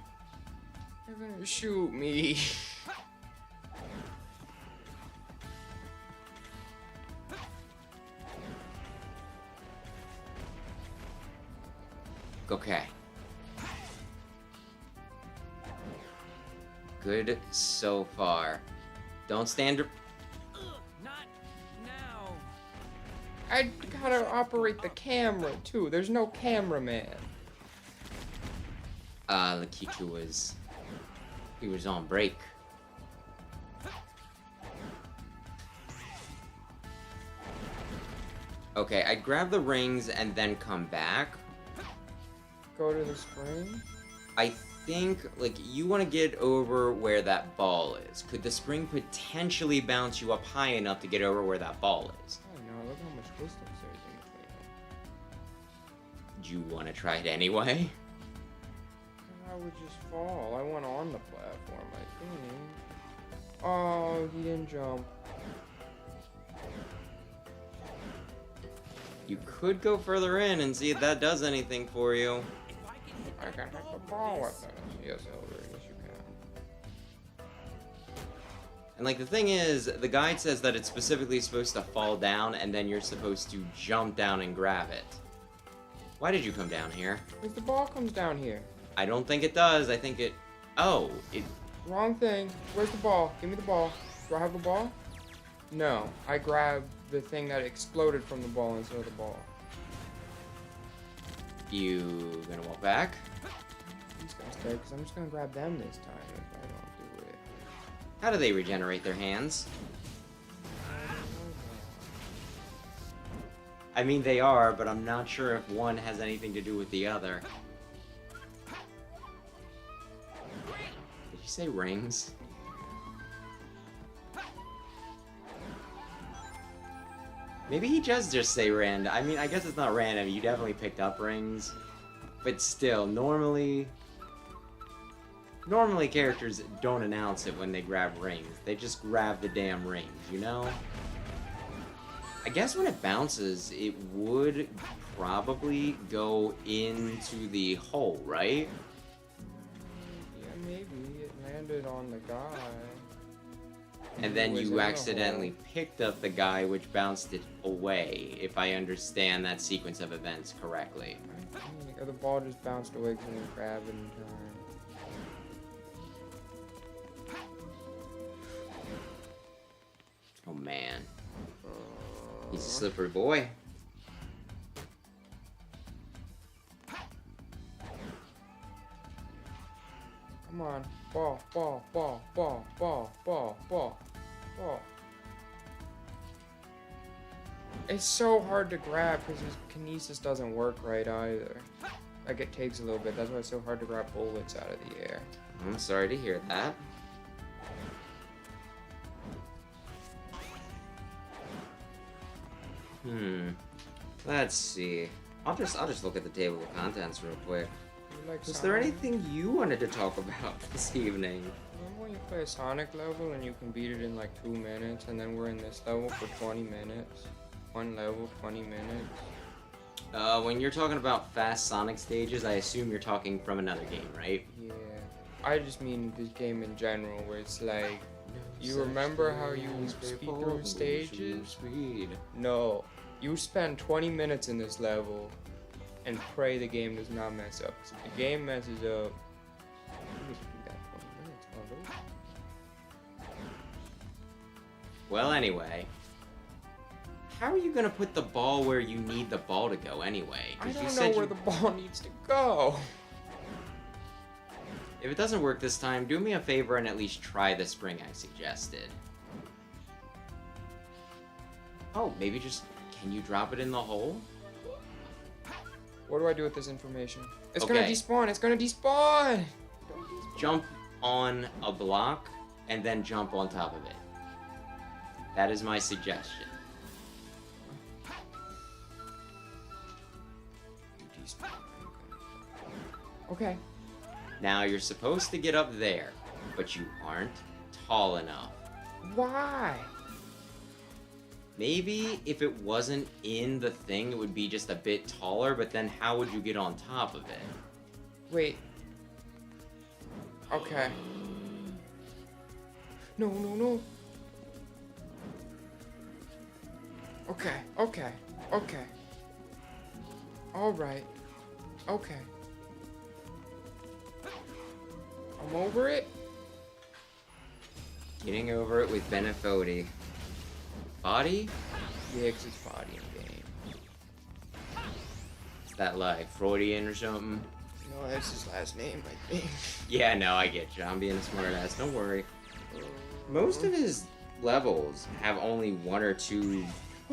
They're gonna shoot me. Okay. Good so far. Don't stand... Not now. I gotta operate the camera too. There's no cameraman. Lakitu was... He was on break. Okay, I grab the rings and then come back. Go to the spring? I think, like, you want to get over where that ball is. Could the spring potentially bounce you up high enough to get over where that ball is? Oh no, look how much distance there's in between. Do you want to try it anyway? I would just fall. I went on the platform, I think. Oh, he didn't jump. You could go further in and see if that does anything for you. I can hit the ball with this. Yes, Elder, yes you can. And like the thing is, the guide says that it's specifically supposed to fall down and then you're supposed to jump down and grab it. Why did you come down here? Because the ball comes down here. I don't think it does. I think it... Oh, it... Wrong thing. Where's the ball? Give me the ball. Do I have the ball? No. I grabbed the thing that exploded from the ball instead of the ball. You gonna walk back? I'm just gonna stay because I'm just gonna grab them this time if I don't do it. How do they regenerate their hands? I mean, they are, but I'm not sure if one has anything to do with the other. Did you say rings? Maybe he does just say random. I mean, I guess it's not random. You definitely picked up rings. But still, normally characters don't announce it when they grab rings. They just grab the damn rings, you know? I guess when it bounces, it would probably go into the hole, right? Yeah, maybe. It landed on the guy. And then Was in you the accidentally hole. picked up the guy which bounced it away, if I understand that sequence of events correctly. I think, or the ball just bounced away because it grabbed it in turn. Oh man. He's a slippery boy. Come on. Ball, ball, ball, ball, ball, ball, ball, ball. It's so hard to grab because his kinesis doesn't work right either. Like, it takes a little bit. That's why it's so hard to grab bullets out of the air. I'm sorry to hear that. Let's see. I'll just look at the table of contents real quick. You like Was there Sonic? anything you wanted to talk about this evening? Remember when you play a Sonic level and you can beat it in like 2 minutes, and then we're in this level for 20 minutes? One level, 20 minutes. When you're talking about fast Sonic stages, I assume you're talking from another game, right? Yeah. I just mean this game in general, where it's like, you remember how you speed through stages? No. You spend 20 minutes in this level and pray the game does not mess up. 'Cause if the game messes up, you just do that 20 minutes, mother. Well, anyway. How are you gonna put the ball where you need the ball to go anyway? I 'Cause you don't know said where the ball needs to go. If it doesn't work this time, do me a favor and at least try the spring I suggested. Oh, maybe just... Can you drop it in the hole? What do I do with this information? It's Okay. gonna despawn. It's gonna despawn. Jump on a block and then jump on top of it. That is my suggestion. Okay. Now you're supposed to get up there, but you aren't tall enough. Why? Maybe if it wasn't in the thing, it would be just a bit taller, but then how would you get on top of it? Wait. Okay. No, no, no. Okay, okay, okay. Alright. Okay. I'm over it. Getting over it with Benefodi. Body? Yeah, 'cause it's body in game. Is that like Freudian or something? No, that's his last name, I think. Yeah, no, I get you. I'm being a smartass. Don't worry. Most of his levels have only 1 or 2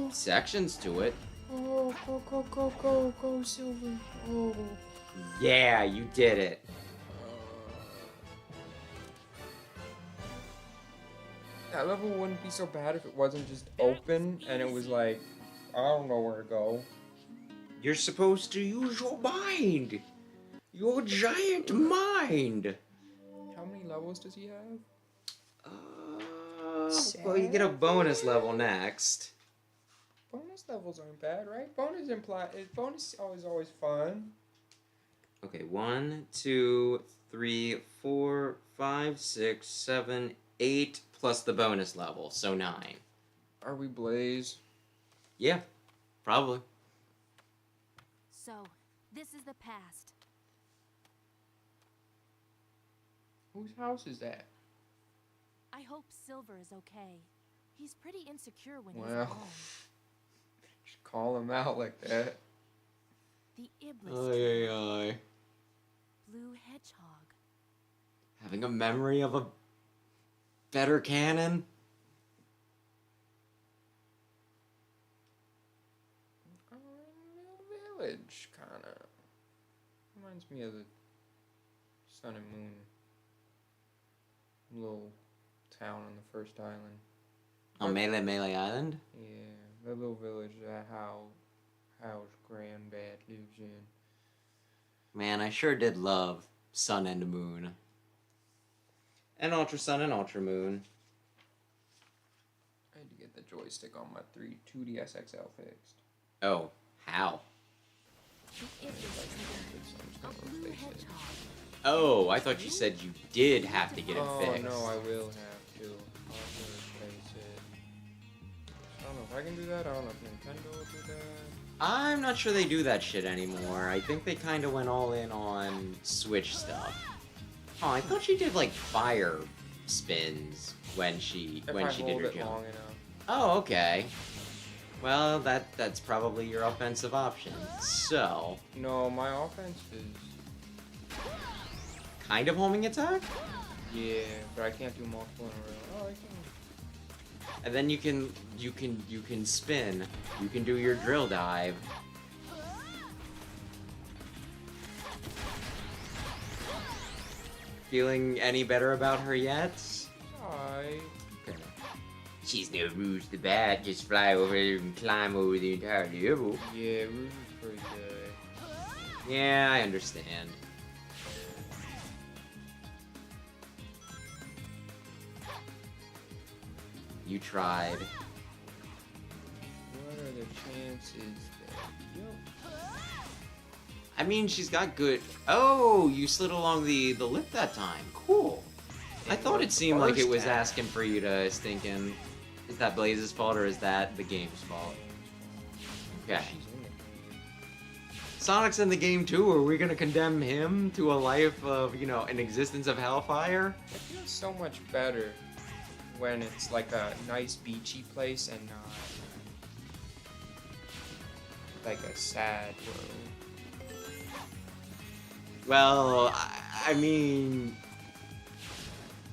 sections to it. Oh, go, go, go, go, go, Silver. Oh. Yeah, you did it. That level wouldn't be so bad if it wasn't just open and it was like, I don't know where to go. You're supposed to use your mind. Your giant mind. How many levels does he have? Well, you get a bonus level next. Bonus levels aren't bad, right? Bonus is always fun. Okay, 1, 2, 3, 4, 5, 6, 7, 8, plus the bonus level, so 9. Are we Blaze? Yeah, probably. So, this is the past. Whose house is that? I hope Silver is okay. He's pretty insecure when he's Well. alone. Just call him out like that. The Iblis tree, Aye. blue hedgehog. Having a memory of a better cannon? Village, kinda. Reminds me of the Sun and Moon little town on the first island. On Melee Island? Yeah, the little village that Hal's granddad lives in. Man, I sure did love Sun and Moon. And Ultra Sun and Ultra Moon. I had to get the joystick on my 2DS XL fixed. Oh, how? The Iblis tree, a blue hedgehog. Oh, I thought you said you did have to get it Oh fixed. no, I will have to. I'll have to replace it. I don't know if I can do that. I don't know if Nintendo will do that. I'm not sure they do that shit anymore. I think they kind of went all in on Switch stuff. Oh, I thought she did like fire spins when she If when I she hold did her it jump. long enough. Oh, okay. Well, that's probably your offensive option. So, No, my offense is kind of homing attack, yeah, but I can't do multiple in a row. Oh, I can. and then you can spin. You can do your drill dive. Feeling any better about her yet? She's no Rouge the Bat, just fly over and climb over the entire level. Yeah, Rouge is pretty good. Yeah, I understand. You tried. What are the chances that... Yup. I mean, she's got good... Oh, you slid along the lip that time. Cool. I thought it seemed like it was asking for you to stinking... Is that Blaze's fault or is that the game's fault? Okay. She's in the game. Sonic's in the game too. Are we gonna condemn him to a life of, you know, an existence of hellfire? It feels so much better when it's like a nice beachy place and not like a sad world. Well, I mean,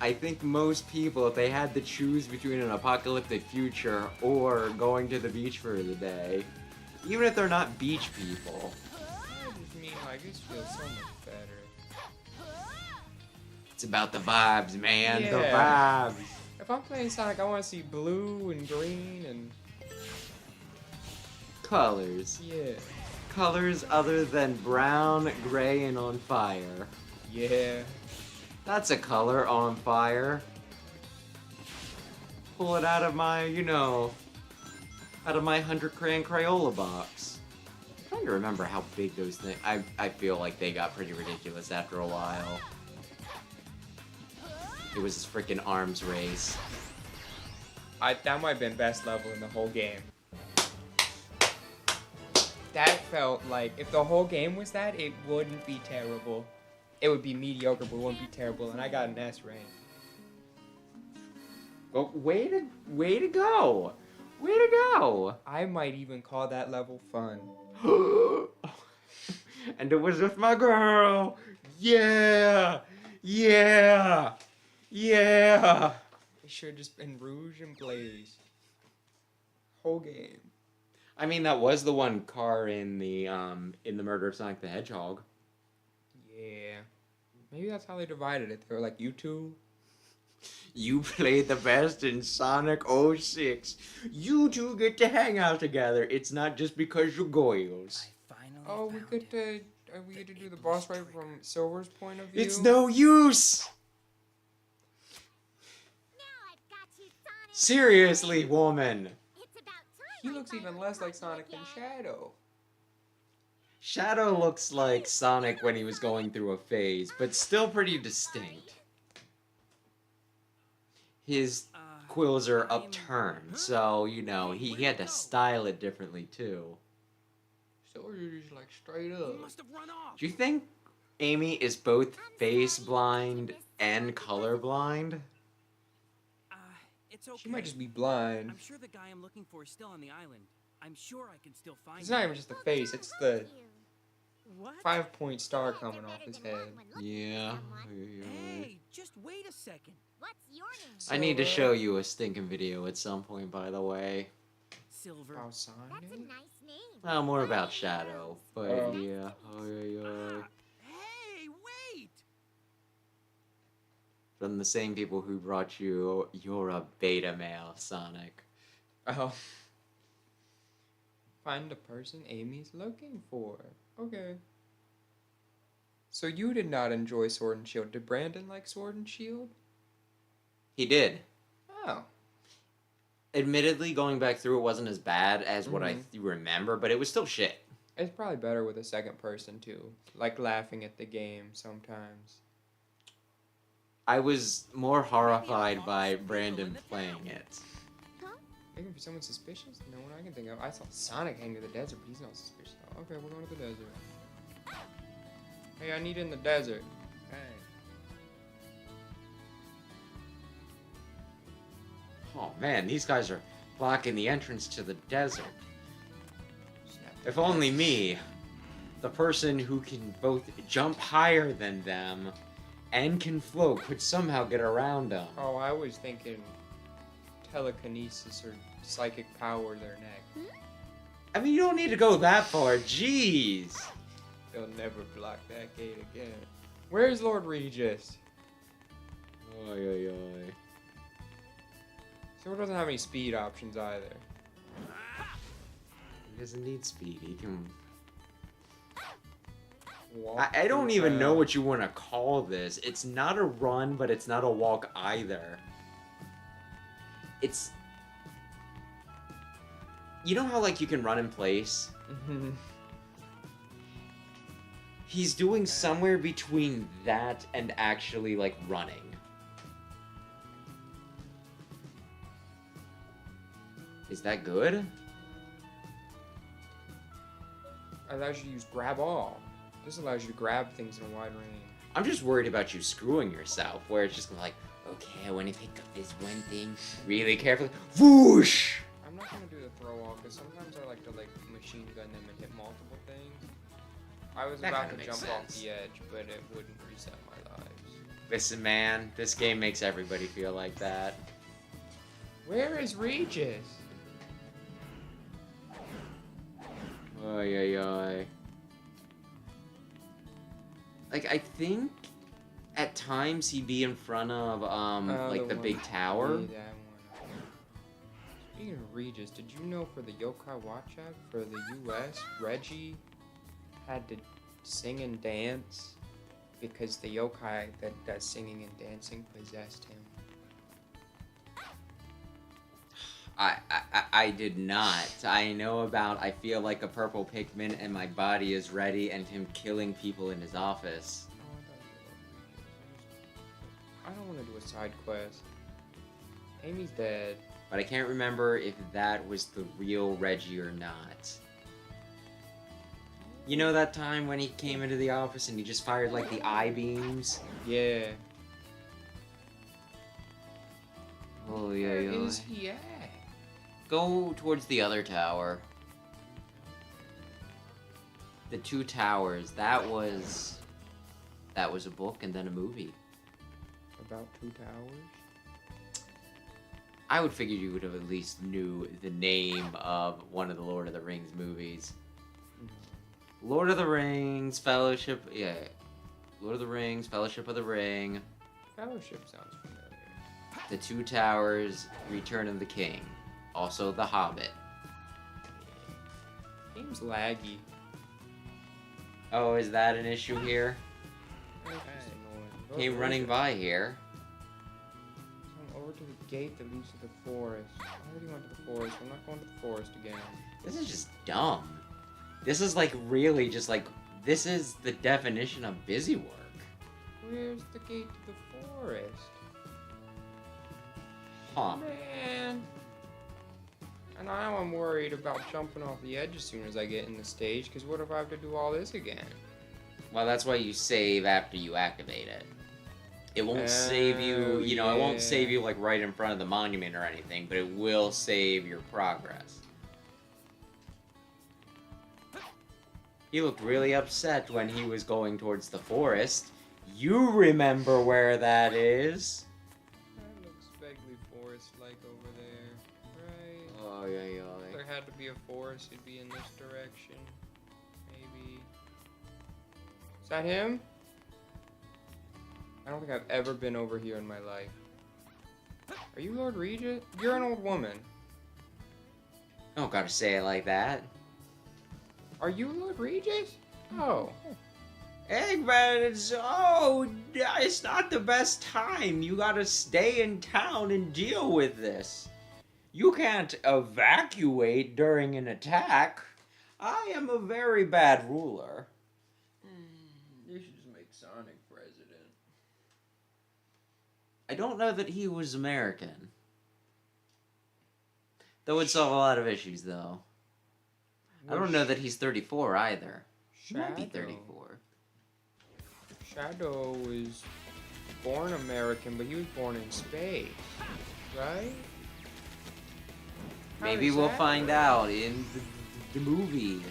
I think most people, if they had to choose between an apocalyptic future or going to the beach for the day, even if they're not beach people, I just mean, like, this feels so much better. it's about the vibes, man. The Yeah. vibes. If I'm playing Sonic, I want to see blue and green and Colors. yeah. Colors other than brown, gray, and on fire. Yeah. That's a color, on fire. Pull it out of my, out of my 100 crayon Crayola box. I'm trying to remember how big those things. I feel like they got pretty ridiculous after a while. It was this freaking arms race. That might have been best level in the whole game. That felt like if the whole game was that, it wouldn't be terrible. It would be mediocre, but it wouldn't be terrible, and I got an S rank. Well, way to go! Way to go! I might even call that level fun. And it was with my girl. Yeah, yeah, yeah. It should have just been Rouge and Blaze. Whole game. I mean, that was the one car in the Murder of Sonic the Hedgehog. Yeah. Maybe that's how they divided it. They were like, you two. You played the best in Sonic 06. You two get to hang out together. It's not just because you're goyles. I finally Oh, we found get it. to do the boss fight from Silver's point of view. It's no use! Seriously, woman! He looks even less like Sonic than Shadow. Shadow looks like Sonic when he was going through a phase, but still pretty distinct. His quills are upturned, so, he had to style it differently, too. So you're just like straight up. He must have run off. Do you think Amy is both face blind and color blind? It's okay. She might just be blind. I'm sure the guy I'm looking for is still on the island. I'm sure I can still find It's him. not even just the face, it's the What? 5-point star coming off his head. Yeah. Hey, just wait a second. What's your name? I need to show you a stinking video at some point, by the way. Silver. Oh, That's a Sonic? nice name. Well, more about Shadow, but Oh. yeah. Oh. Hey, wait! From the same people who brought you You're a Beta Male, Sonic. Oh. Find the person Amy's looking for. Okay. So you did not enjoy Sword and Shield. Did Brandon like Sword and Shield? He did. Oh. Admittedly, going back through it wasn't as bad as what I remember, but it was still shit. It's probably better with a second person too. Like laughing at the game sometimes. I was more horrified by Brandon playing it. Looking for someone suspicious? No one I can think of. I saw Sonic hang to the desert, but he's not suspicious. Okay, we're going to the desert. Hey, I need in the desert. Hey. Oh man, these guys are blocking the entrance to the desert. Snap. If only me, the person who can both jump higher than them and can float, could somehow get around them. Oh, I was thinking telekinesis or psychic power their neck. I mean, you don't need to go that far, jeez. They'll never block that gate again. Where's Lord Regis? Oy, oy, oy. Silver doesn't have any speed options either. He doesn't need speed, he can... Walk I don't through even know town. what you want to call this. It's not a run, but it's not a walk either. It's... You know how, like, you can run in place? He's doing somewhere between that and actually, like, running. Is that good? Allows you to use grab all. This allows you to grab things in a wide range. I'm just worried about you screwing yourself, where it's just gonna like, okay, I want to pick up this one thing really carefully. Whoosh! I'm not gonna do the throw off. because sometimes I like to like machine gun them and hit multiple things. I was That about kinda to makes jump off sense. the edge, but it wouldn't reset my lives. Listen, man, this game makes everybody feel like that. Where is Regis? Oy, oy, oy. Like, I think at times he'd be in front of, like the one- big tower. Yeah, that one. Speaking of Regis, did you know for the Yokai Watch Out for the US, Reggie had to sing and dance because the yokai that does singing and dancing possessed him? I did not. I know about I feel like a purple Pikmin and my body is ready and him killing people in his office. I don't want to do a side quest. Amy's dead. But I can't remember if that was the real Reggie or not. You know that time when he came into the office and he just fired like the eye beams? Yeah. Oh yeah, Where yeah. is he at? Go towards the other tower. The two towers. That was a book and then a movie. About 2 towers? I would figure you would have at least knew the name of one of the Lord of the Rings movies. Lord of the Rings, Fellowship, yeah. Lord of the Rings, Fellowship of the Ring, Fellowship sounds familiar. The Two Towers, Return of the King. Also The Hobbit. Game's laggy. Oh, is that an issue here? That's just annoying. Came Where running is it? by here. So I'm over to the gate that leads to the forest. I already went to the forest. I'm not going to the forest again. This is just dumb. This is like really just like, this is the definition of busy work. Where's the gate to the forest? Huh. Man. And now I'm worried about jumping off the edge as soon as I get in the stage, because what if I have to do all this again? Well, that's why you save after you activate it. It won't save you, you know, it won't save you like right in front of the monument or anything, but it will save your progress. He looked really upset when he was going towards the forest. You remember where that is? That looks vaguely forest-like over there, right? Oh, yeah, If yeah. there had to be a forest, it'd be in this direction. Maybe. Is that him? I don't think I've ever been over here in my life. Are you Lord Regis? You're an old woman. Don't gotta say it like that. Are you Lord Regis? Oh. Eggman, it's not the best time. You gotta stay in town and deal with this. You can't evacuate during an attack. I am a very bad ruler. You should just make Sonic president. I don't know that he was American. That would solve a lot of issues, though. I don't know that he's 34 either. He might be 34. Shadow was born American, but he was born in space, right? How Maybe does we'll that find work? out in the movie.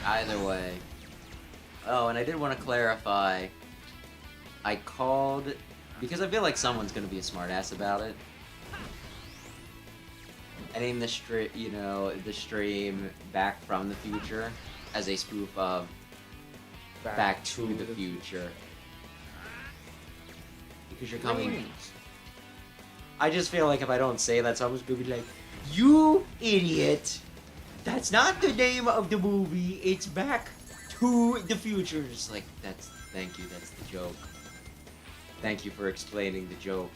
Either way. Oh, and I did want to clarify. I called because I feel like someone's gonna be a smartass about it. I named the stream "Back from the Future" as a spoof of Back to the Future. Because you're coming. Wings. I just feel like if I don't say that, someone's gonna be like, "You idiot! That's not the name of the movie. It's Back to the Future." Just like thank you. That's the joke. Thank you for explaining the joke.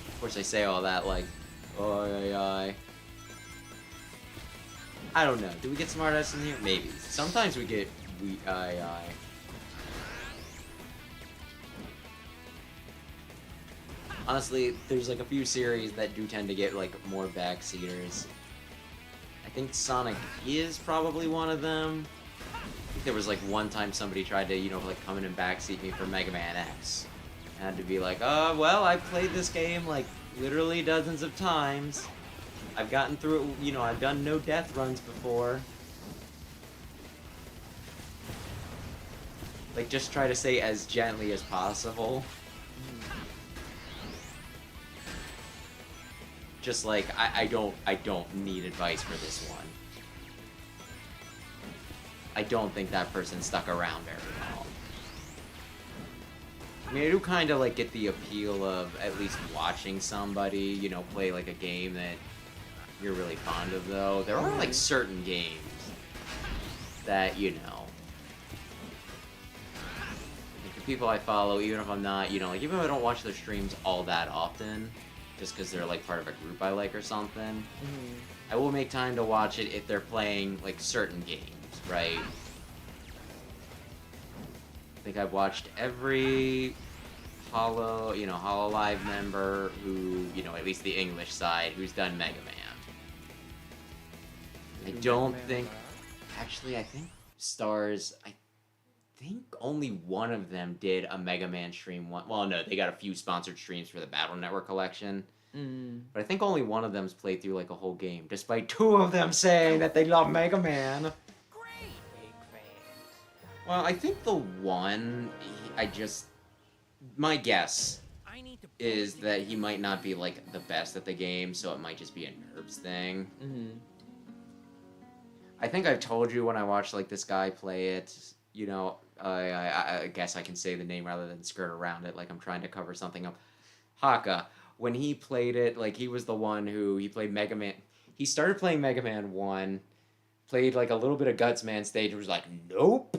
Of course, I say all that like, I don't know. Do we get smartass in here? Maybe. Sometimes we get Honestly, there's like a few series that do tend to get like more backseaters. I think Sonic is probably one of them. I think there was like one time somebody tried to, like come in and backseat me for Mega Man X. I had to be like, well, I played this game like literally dozens of times. I've gotten through it, you know, I've done no death runs before. Like, just try to say as gently as possible. Just like, I don't need advice for this one. I don't think that person stuck around very long. I mean, I do kind of, like, get the appeal of at least watching somebody, you know, play, like, a game that you're really fond of, though. There are, like, certain games that, you know, like, the people I follow, even if I'm not, you know, like, even if I don't watch their streams all that often, just because they're, like, part of a group I like or something, I will make time to watch it if they're playing, like, certain games, right? I think I've watched every Hollow Live member who, you know, at least the English side, who's done Mega Man. I don't think... Actually, I think Stars... I think only one of them did a Mega Man stream. Well, no, they got a few sponsored streams for the Battle Network collection. But I think only one of them's played through, like, a whole game, despite two of them saying that they love Mega Man. Great! Well, I think the one, my guess I need to is that he might not be, like, the best at the game, so it might just be a nerves thing. I think I've told you when I watched, like, this guy play it, you know, I guess I can say the name rather than skirt around it, like I'm trying to cover something up. Haka, when he played it, like, he was the one who, he played Mega Man, he started playing Mega Man 1, played, like, a little bit of Guts Man stage, and was like, nope!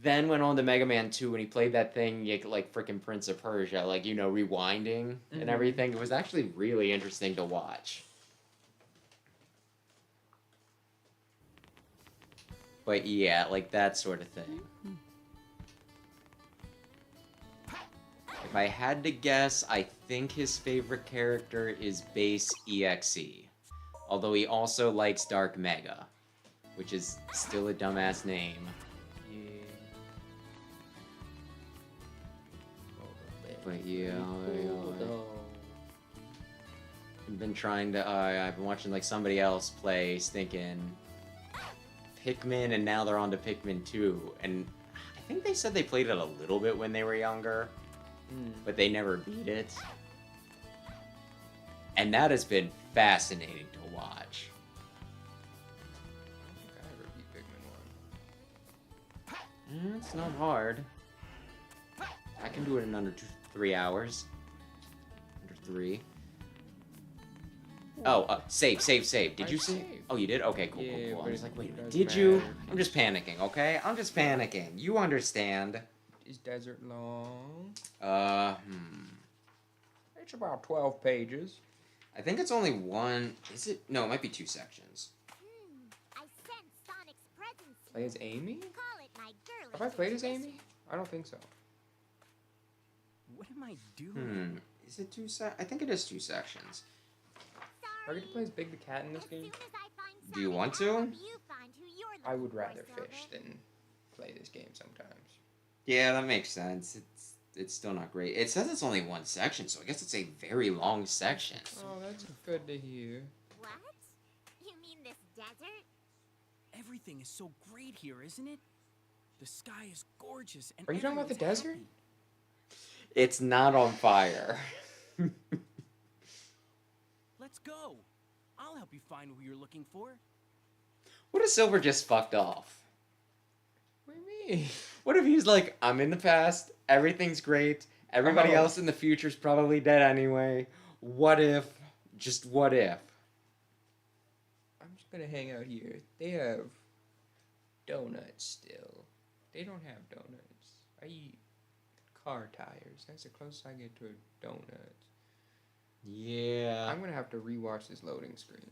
Then went on to Mega Man 2, and he played that thing, like, frickin' Prince of Persia, like, you know, rewinding and everything. It was actually really interesting to watch. But yeah, like, that sort of thing. If I had to guess, I think his favorite character is Base EXE. Although he also likes Dark Mega, which is still a dumbass name. But yeah, I've been trying to, I've been watching, like, somebody else play stinking Pikmin, and now they're on to Pikmin 2, and I think they said they played it a little bit when they were younger, but they never beat it. And that has been fascinating to watch. I don't think I ever beat Pikmin 1. It's not hard. I can do it in under 3 hours. Under 3. Oh, save. Did you save? saved. Oh, you did? Okay, cool. Yeah, I but was like, wait a minute. doesn't Did you? matter. I'm just panicking, okay? I'm just panicking. You understand. Is Desert long? It's It's about 12 pages. I think it's only one. Is it? No, it might be 2 sections. I sense Sonic's presence. Play as Amy? Call it my girly. Have I played as Amy? I don't think so. What am I doing? Is it 2 I think it is 2 sections. Do I get to play as Big the Cat in this game? Do you want to? I would rather fish than play this game sometimes. Yeah, that makes sense. It's still not great. It says it's only 1 section, so I guess it's a very long section. Oh, that's good to hear. What? You mean this desert? Everything is so great here, isn't it? The sky is gorgeous, and Are you talking about the everyone's desert? happy. It's not on fire. Let's go. I'll help you find what you're looking for. What if Silver just fucked off? What do you mean? What if he's like, I'm in the past, everything's great, everybody else in the future's probably dead anyway. What if, just what if? I'm just gonna hang out here. They have donuts still. They don't have donuts. I eat car tires. That's the closest I get to a donut. Yeah. I'm gonna have to rewatch this loading screen.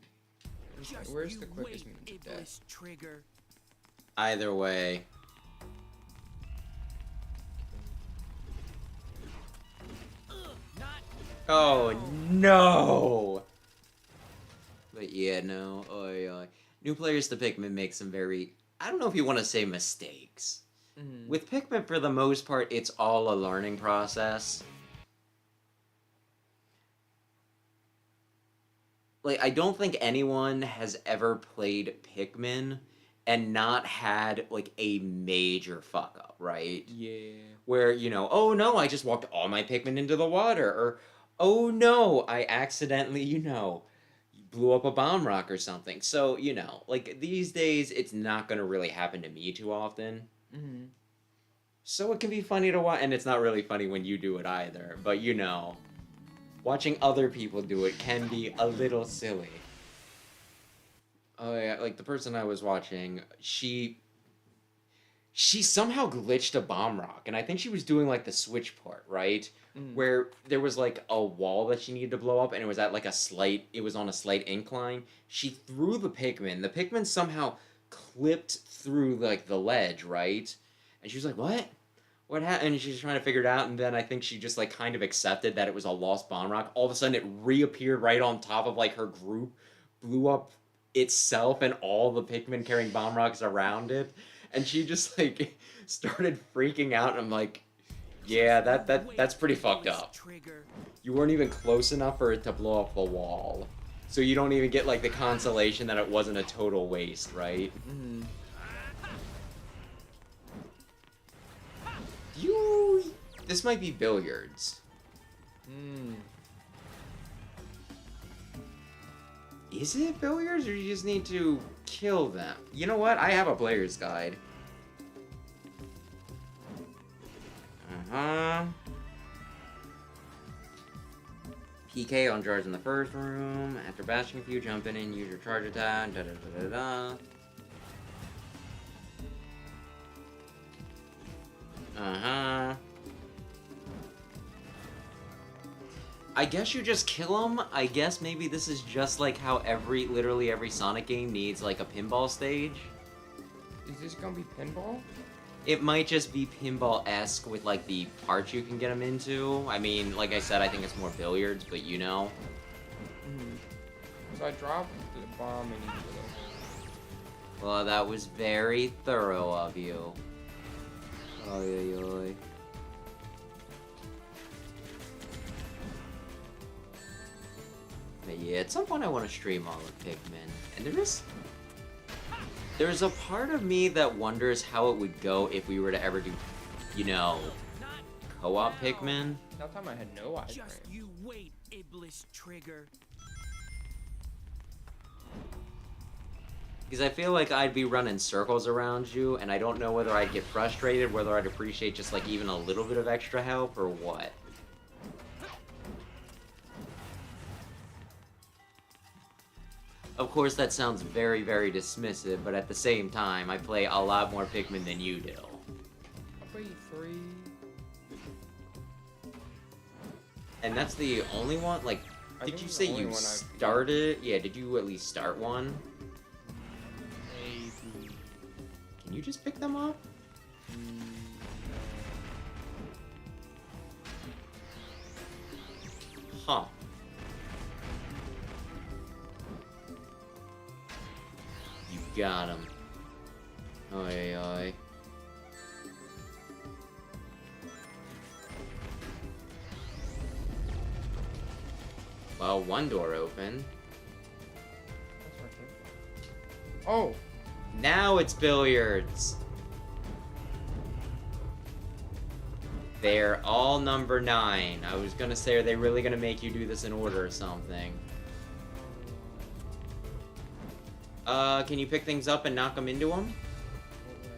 Just Where's you the quickest wait, means of death? Iblis Trigger. Either way. Not Oh, no! But yeah, no. New players to Pikmin make some very... I don't know if you want to say mistakes. With Pikmin, for the most part, it's all a learning process. like, I don't think anyone has ever played Pikmin and not had, like, a major fuck up, right? Yeah. Where, oh no, I just walked all my Pikmin into the water, or oh no, I accidentally, blew up a bomb rock or something. So, like, these days, it's not gonna really happen to me too often. Mm-hmm. So it can be funny to watch, and it's not really funny when you do it either, but watching other people do it can be a little silly. Oh yeah, like the person I was watching, she somehow glitched a bomb rock, and I think she was doing like the switch part, right? Mm. Where there was like a wall that she needed to blow up, and it was at like it was on a slight incline. She threw the Pikmin somehow clipped through like the ledge, right? And she was like, "What? What happened?" And she's trying to figure it out, and then I think she just like kind of accepted that it was a lost bomb rock. All of a sudden, it reappeared right on top of like her group, blew up itself and all the Pikmin carrying bomb rocks around it, and she just like started freaking out. And I'm like, yeah, that's pretty fucked up. Trigger. You weren't even close enough for it to blow up the wall, so you don't even get like the consolation that it wasn't a total waste, right? Mm-hmm. This might be billiards. Mm. Is it billiards, or you just need to kill them? You know what? I have a player's guide. PK on charge in the first room. After bashing a few, jump in and use your charge attack. Da da da da da. I guess you just kill them. I guess maybe this is just like how literally every Sonic game needs like a pinball stage. Is this gonna be pinball? It might just be pinball-esque with like the parts you can get them into. I mean, like I said, I think it's more billiards, but Mm-hmm. So I dropped the bomb in each of those. Well, that was very thorough of you. Oy, oy, oy. But yeah, at some point I want to stream all of Pikmin. And there's a part of me that wonders how it would go if we were to ever do, co-op Pikmin. That time I had no eyes. Just you wait, Iblis Trigger. Because I feel like I'd be running circles around you, and I don't know whether I'd get frustrated, whether I'd appreciate just like even a little bit of extra help, or what. Of course, that sounds very, very dismissive, but at the same time, I play a lot more Pikmin than you do. I played 3. And that's the only one? Like, I did think you it's say the only you one I've started? Yeah, did you at least start one? Maybe. Can you just pick them up? Huh. You got him. Oi, oi. Well, one door open. That's where I came from. Oh! Now it's billiards. They're all number 9. I was gonna say, are they really gonna make you do this in order or something? Can you pick things up and knock them into them? What would I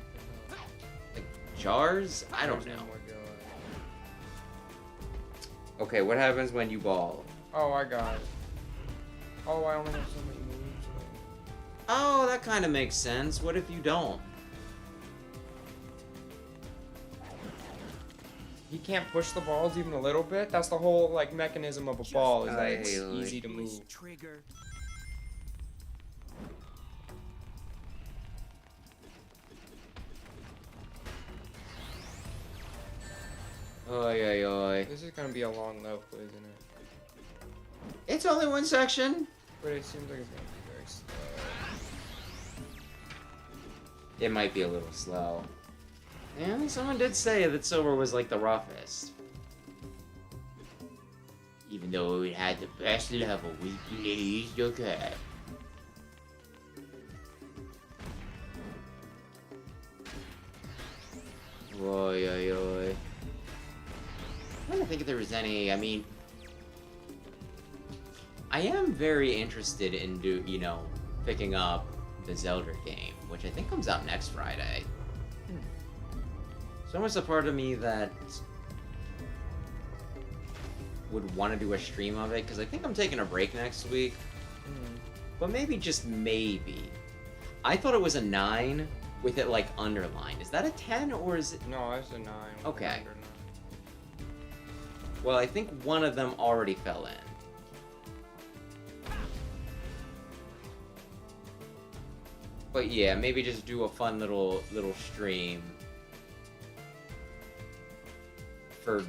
pick up? Like jars? I don't There's know. no more go. Okay, what happens when you ball? Oh, I got it. Oh, I only have so many moves. Oh, that kind of makes sense. What if you don't? He can't push the balls even a little bit. That's the whole like mechanism of a ball is that it's easy to move. Iblis Trigger. Oi, oi, oi. This is gonna be a long level, isn't it? It's only one section. But it seems like it's gonna be very slow. It might be a little slow. And someone did say that silver was like the roughest. Even even though it had the best level, we pleased your cat. Oi, oi, oi. I don't think there was any, I mean... I am very interested in, picking up the Zelda game, which I think comes out next Friday. So much a part of me that would want to do a stream of it, because I think I'm taking a break next week. But maybe, just maybe. I thought it was a 9 with it, like, underlined. Is that a 10, or is it... No, it's a 9. Okay. Under 9. Well, I think one of them already fell in. But yeah, maybe just do a fun little stream for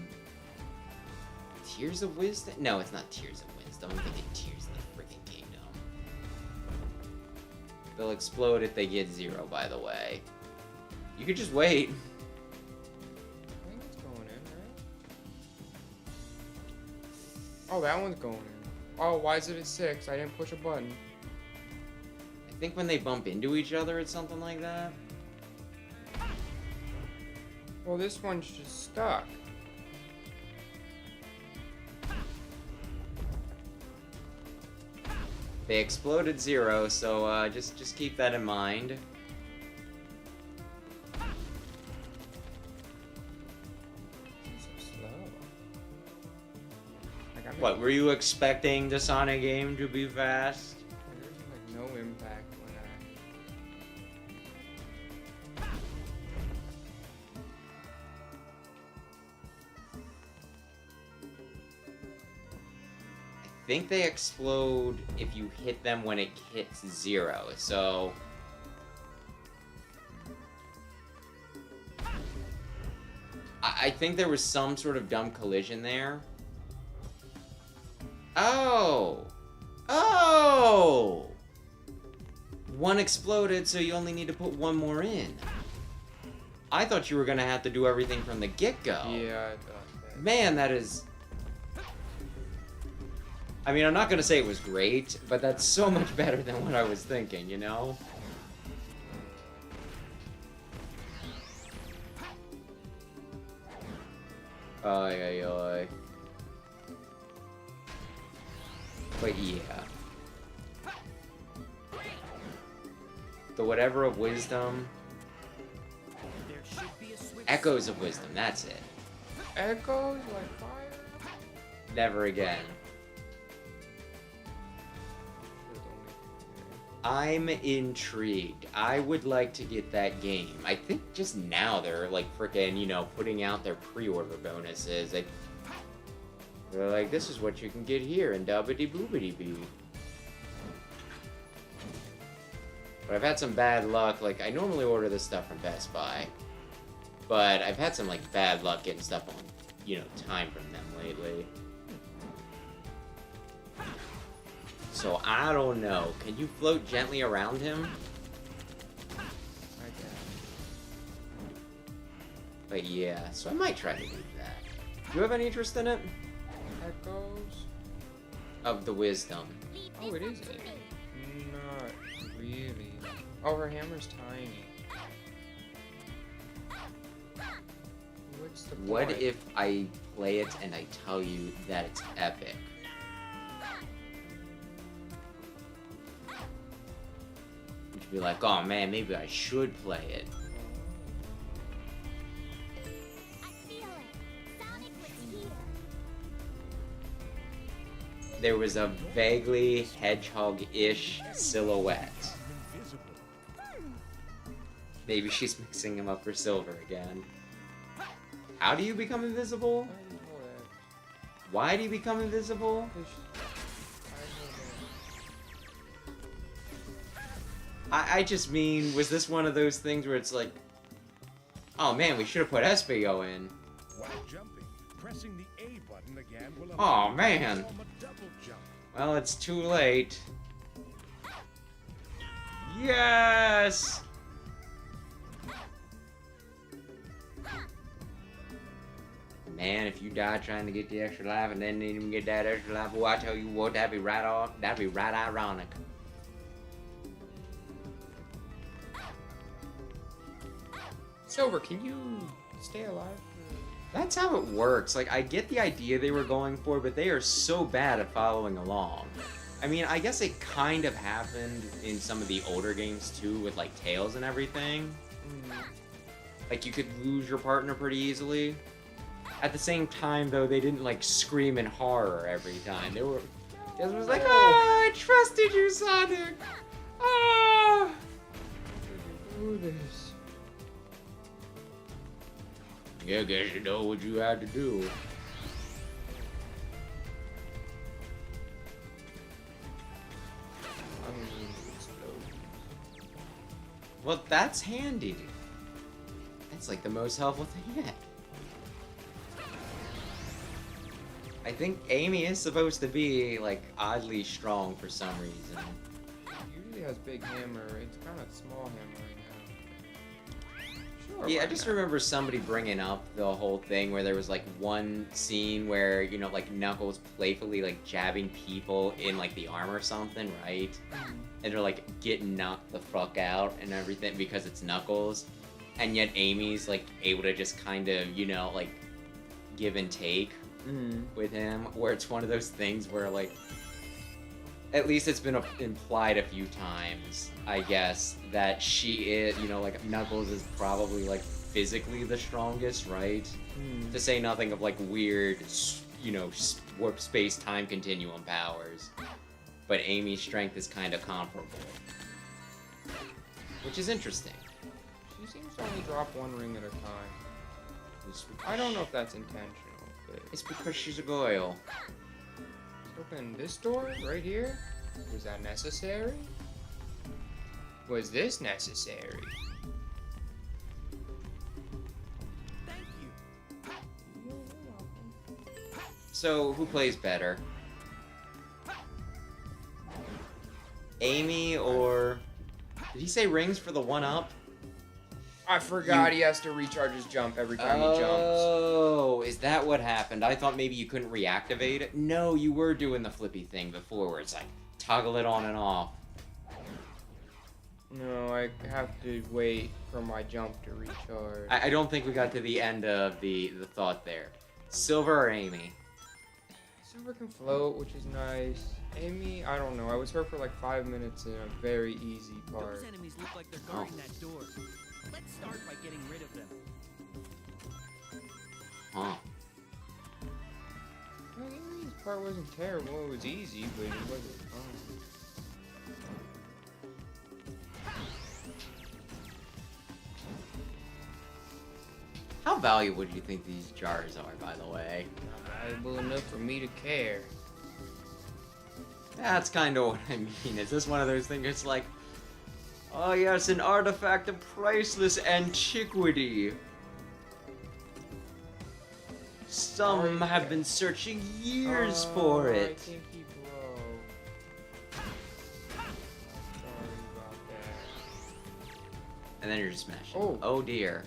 Tears of Wisdom? No, it's not Tears of Wisdom. I'm thinking Tears of the Freaking Kingdom. They'll explode if they get 0, by the way. You could just wait. I think it's going in, right? Oh, that one's going in. Oh, why is it at 6? I didn't push a button. I think when they bump into each other, it's something like that. Well, this one's just stuck. They exploded 0, so just keep that in mind. It's so slow. Like, I'm What, were you expecting the Sonic game to be fast? There's like no impact when I think they explode if you hit them when it hits 0, so... I think there was some sort of dumb collision there. Oh! Oh! One exploded, so you only need to put one more in. I thought you were gonna have to do everything from the get-go. Yeah, I thought that. Man, that is... I mean, I'm not gonna say it was great, but that's so much better than what I was thinking, you know? Oy, oy, oy. But yeah. The whatever of wisdom. There should be a switch. Echoes of wisdom, that's it. Echoes like fire? Never again. I'm intrigued. I would like to get that game. I think just now they're like freaking, putting out their pre-order bonuses. They're like, this is what you can get here in Dubbity Boobity Boo. But I've had some bad luck. Like, I normally order this stuff from Best Buy. But I've had some, like, bad luck getting stuff on, time from them lately. So, I don't know. Can you float gently around him? I guess. But yeah, so I might try to do that. Do you have any interest in it? Echoes? Of the wisdom. Leave Oh, this it one is to it. me. Not really. Oh, her hammer's tiny. What's the What point? if I play it and I tell you that it's epic? You'd be like, oh man, maybe I should play it. I feel it. Sonic was here. There was a vaguely hedgehog-ish silhouette. Maybe she's mixing him up for silver again. How do you become invisible? I know that. Why do you become invisible? 'Cause I just mean, was this one of those things where it's like, oh man, we should have put Espio in. While jumping, pressing the A button again will Oh, allow you to man. perform a double jump. Well, it's too late. Yes! And if you die trying to get the extra life and then didn't even get that extra life, well, I tell you what, that'd be right off. That'd be right ironic. Silver, can you stay alive? That's how it works. Like, I get the idea they were going for, but they are so bad at following along. I mean, I guess it kind of happened in some of the older games too, with like Tails and everything. Like, you could lose your partner pretty easily. At the same time, though, they didn't like scream in horror every time. They were just was like, "Oh, I trusted you, Sonic. Oh." Do this. Yeah, I guess you know what you had to do. Well, that's handy. That's like the most helpful thing yet. I think Amy is supposed to be like oddly strong for some reason. He usually has big hammer. It's kind of small hammer right now. Sure. Yeah, I why just not? remember somebody bringing up the whole thing where there was like one scene where, you know, like Knuckles playfully like jabbing people in like the arm or something, right? And they're like getting knocked the fuck out and everything because it's Knuckles. And yet Amy's like able to just kind of, you know, like give and take with him, where it's one of those things where like, at least it's been implied a few times, I guess, that she is, you know, like Knuckles is probably like physically the strongest, right? To say nothing of like weird, you know, warp space-time continuum powers. But Amy's strength is kind of comparable. Which is interesting. She seems to only drop one ring at a time. I don't know if that's intentional, but... It's because she's a girl. Open this door right here? Was that necessary? Was this necessary? Thank you. So, who plays better? Amy or... Did he say rings for the one-up? I forgot he has to recharge his jump every time he jumps. Oh, is that what happened? I thought maybe you couldn't reactivate it. No, you were doing the flippy thing before where it's like, toggle it on and off. No, I have to wait for my jump to recharge. I don't think we got to the end of the thought there. Silver or Amy? Silver can float, which is nice. Amy, I don't know. I was her for like 5 minutes in a very easy part. Those enemies look like they're guarding that door. Let's start by getting rid of them. Huh. Well, Amy's part wasn't terrible. It was easy, but it wasn't fun. How valuable do you think these jars are, by the way? Not valuable enough for me to care. That's kind of what I mean. Is this one of those things it's like, oh yes, an artifact of priceless antiquity. Some have been searching years for I it. think he broke. Sorry about that. And then you're just smashing. Oh. Oh dear.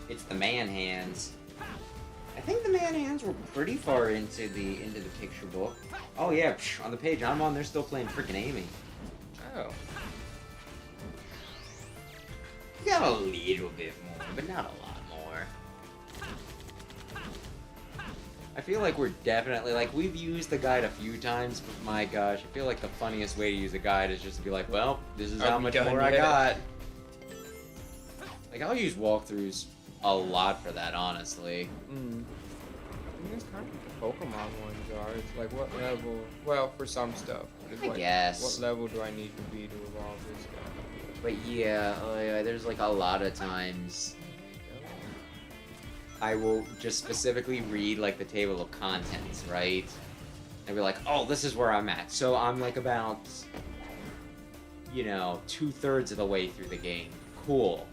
It's the man hands. I think the man hands were pretty far into the picture book. Oh yeah, on the page I'm on, they're still playing freaking Amy. Oh. We got a little bit more, but not a lot more. I feel like we're definitely, like, we've used the guide a few times, but my gosh, I feel like the funniest way to use a guide is just to be like, well, this is Are how we much done more I yet? got. Like, I'll use walkthroughs a lot for that, honestly. I mean, it's kind of what the Pokemon ones are. It's like, what level? Well, for some stuff. It's I like, guess. What level do I need to be to evolve this guy? But yeah, oh yeah, there's like a lot of times I will just specifically read like the table of contents, right? And be like, oh, this is where I'm at. So I'm like about, you know, 2/3 of the way through the game. Cool.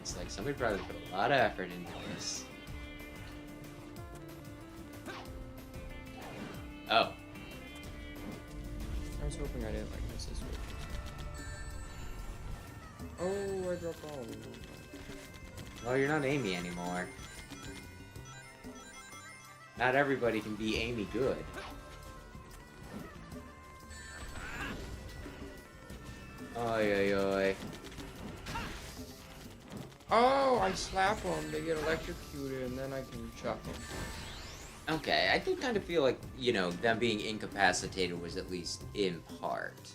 It's like somebody probably put a lot of effort into this. Oh. I was hoping I didn't like miss this one. Oh, I dropped all of them. Well, you're not Amy anymore. Not everybody can be Amy good. Oi, oi, oi. Oh, I slap them, they get electrocuted, and then I can chuck them. Okay, I do kind of feel like, you know, them being incapacitated was at least in part.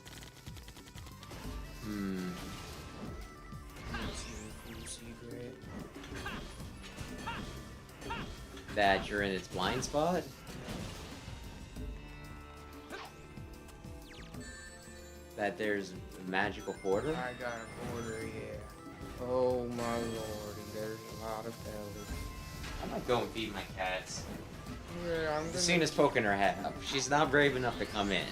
Secret. That you're in its blind spot? That there's a magical portal? I got a border, yeah. Oh my lordy, there's a lot of belly. I might go and feed my cats. Yeah, I'm gonna... Lucina's poking her head up. She's not brave enough to come in.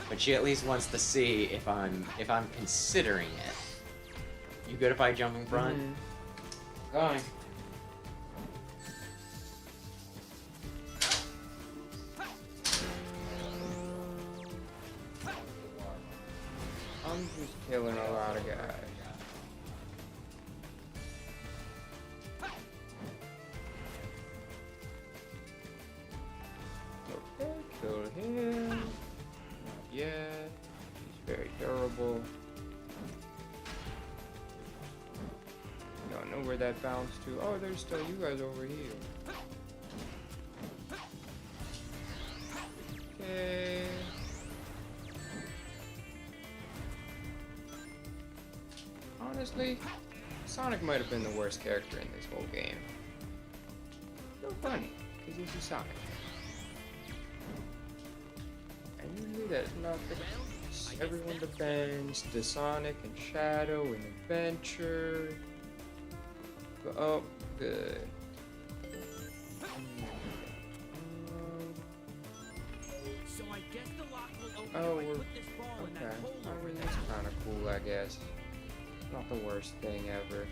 But she at least wants to see if I'm considering it. You good if I jump in front? Going. I'm just killing a lot of guys. Okay, kill him. Not yet. He's very durable. Don't know where that bounced to. Oh, there's still you guys over here. Okay. Honestly, Sonic might have been the worst character in this whole game. So funny, because this is Sonic. And usually that's not the case. Everyone defends the Sonic and Shadow and Adventure. But, oh, good. So I guess the lock will open Oh, if I we're... put this ball in that Okay. hole I over mean, there. that's kind of cool, I guess. Not the worst thing ever.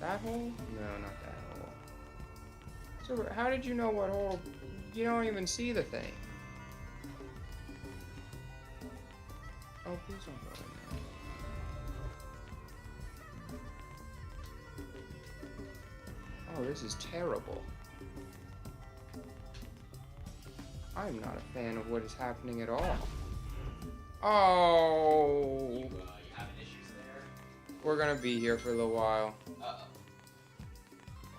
That hole? No, not that hole. So, how did you know what hole? You don't even see the thing. Oh, please don't go in there. Oh, this is terrible. I'm not a fan of what is happening at all. Oh, You having issues there? we're gonna be here for a little while. Uh-oh.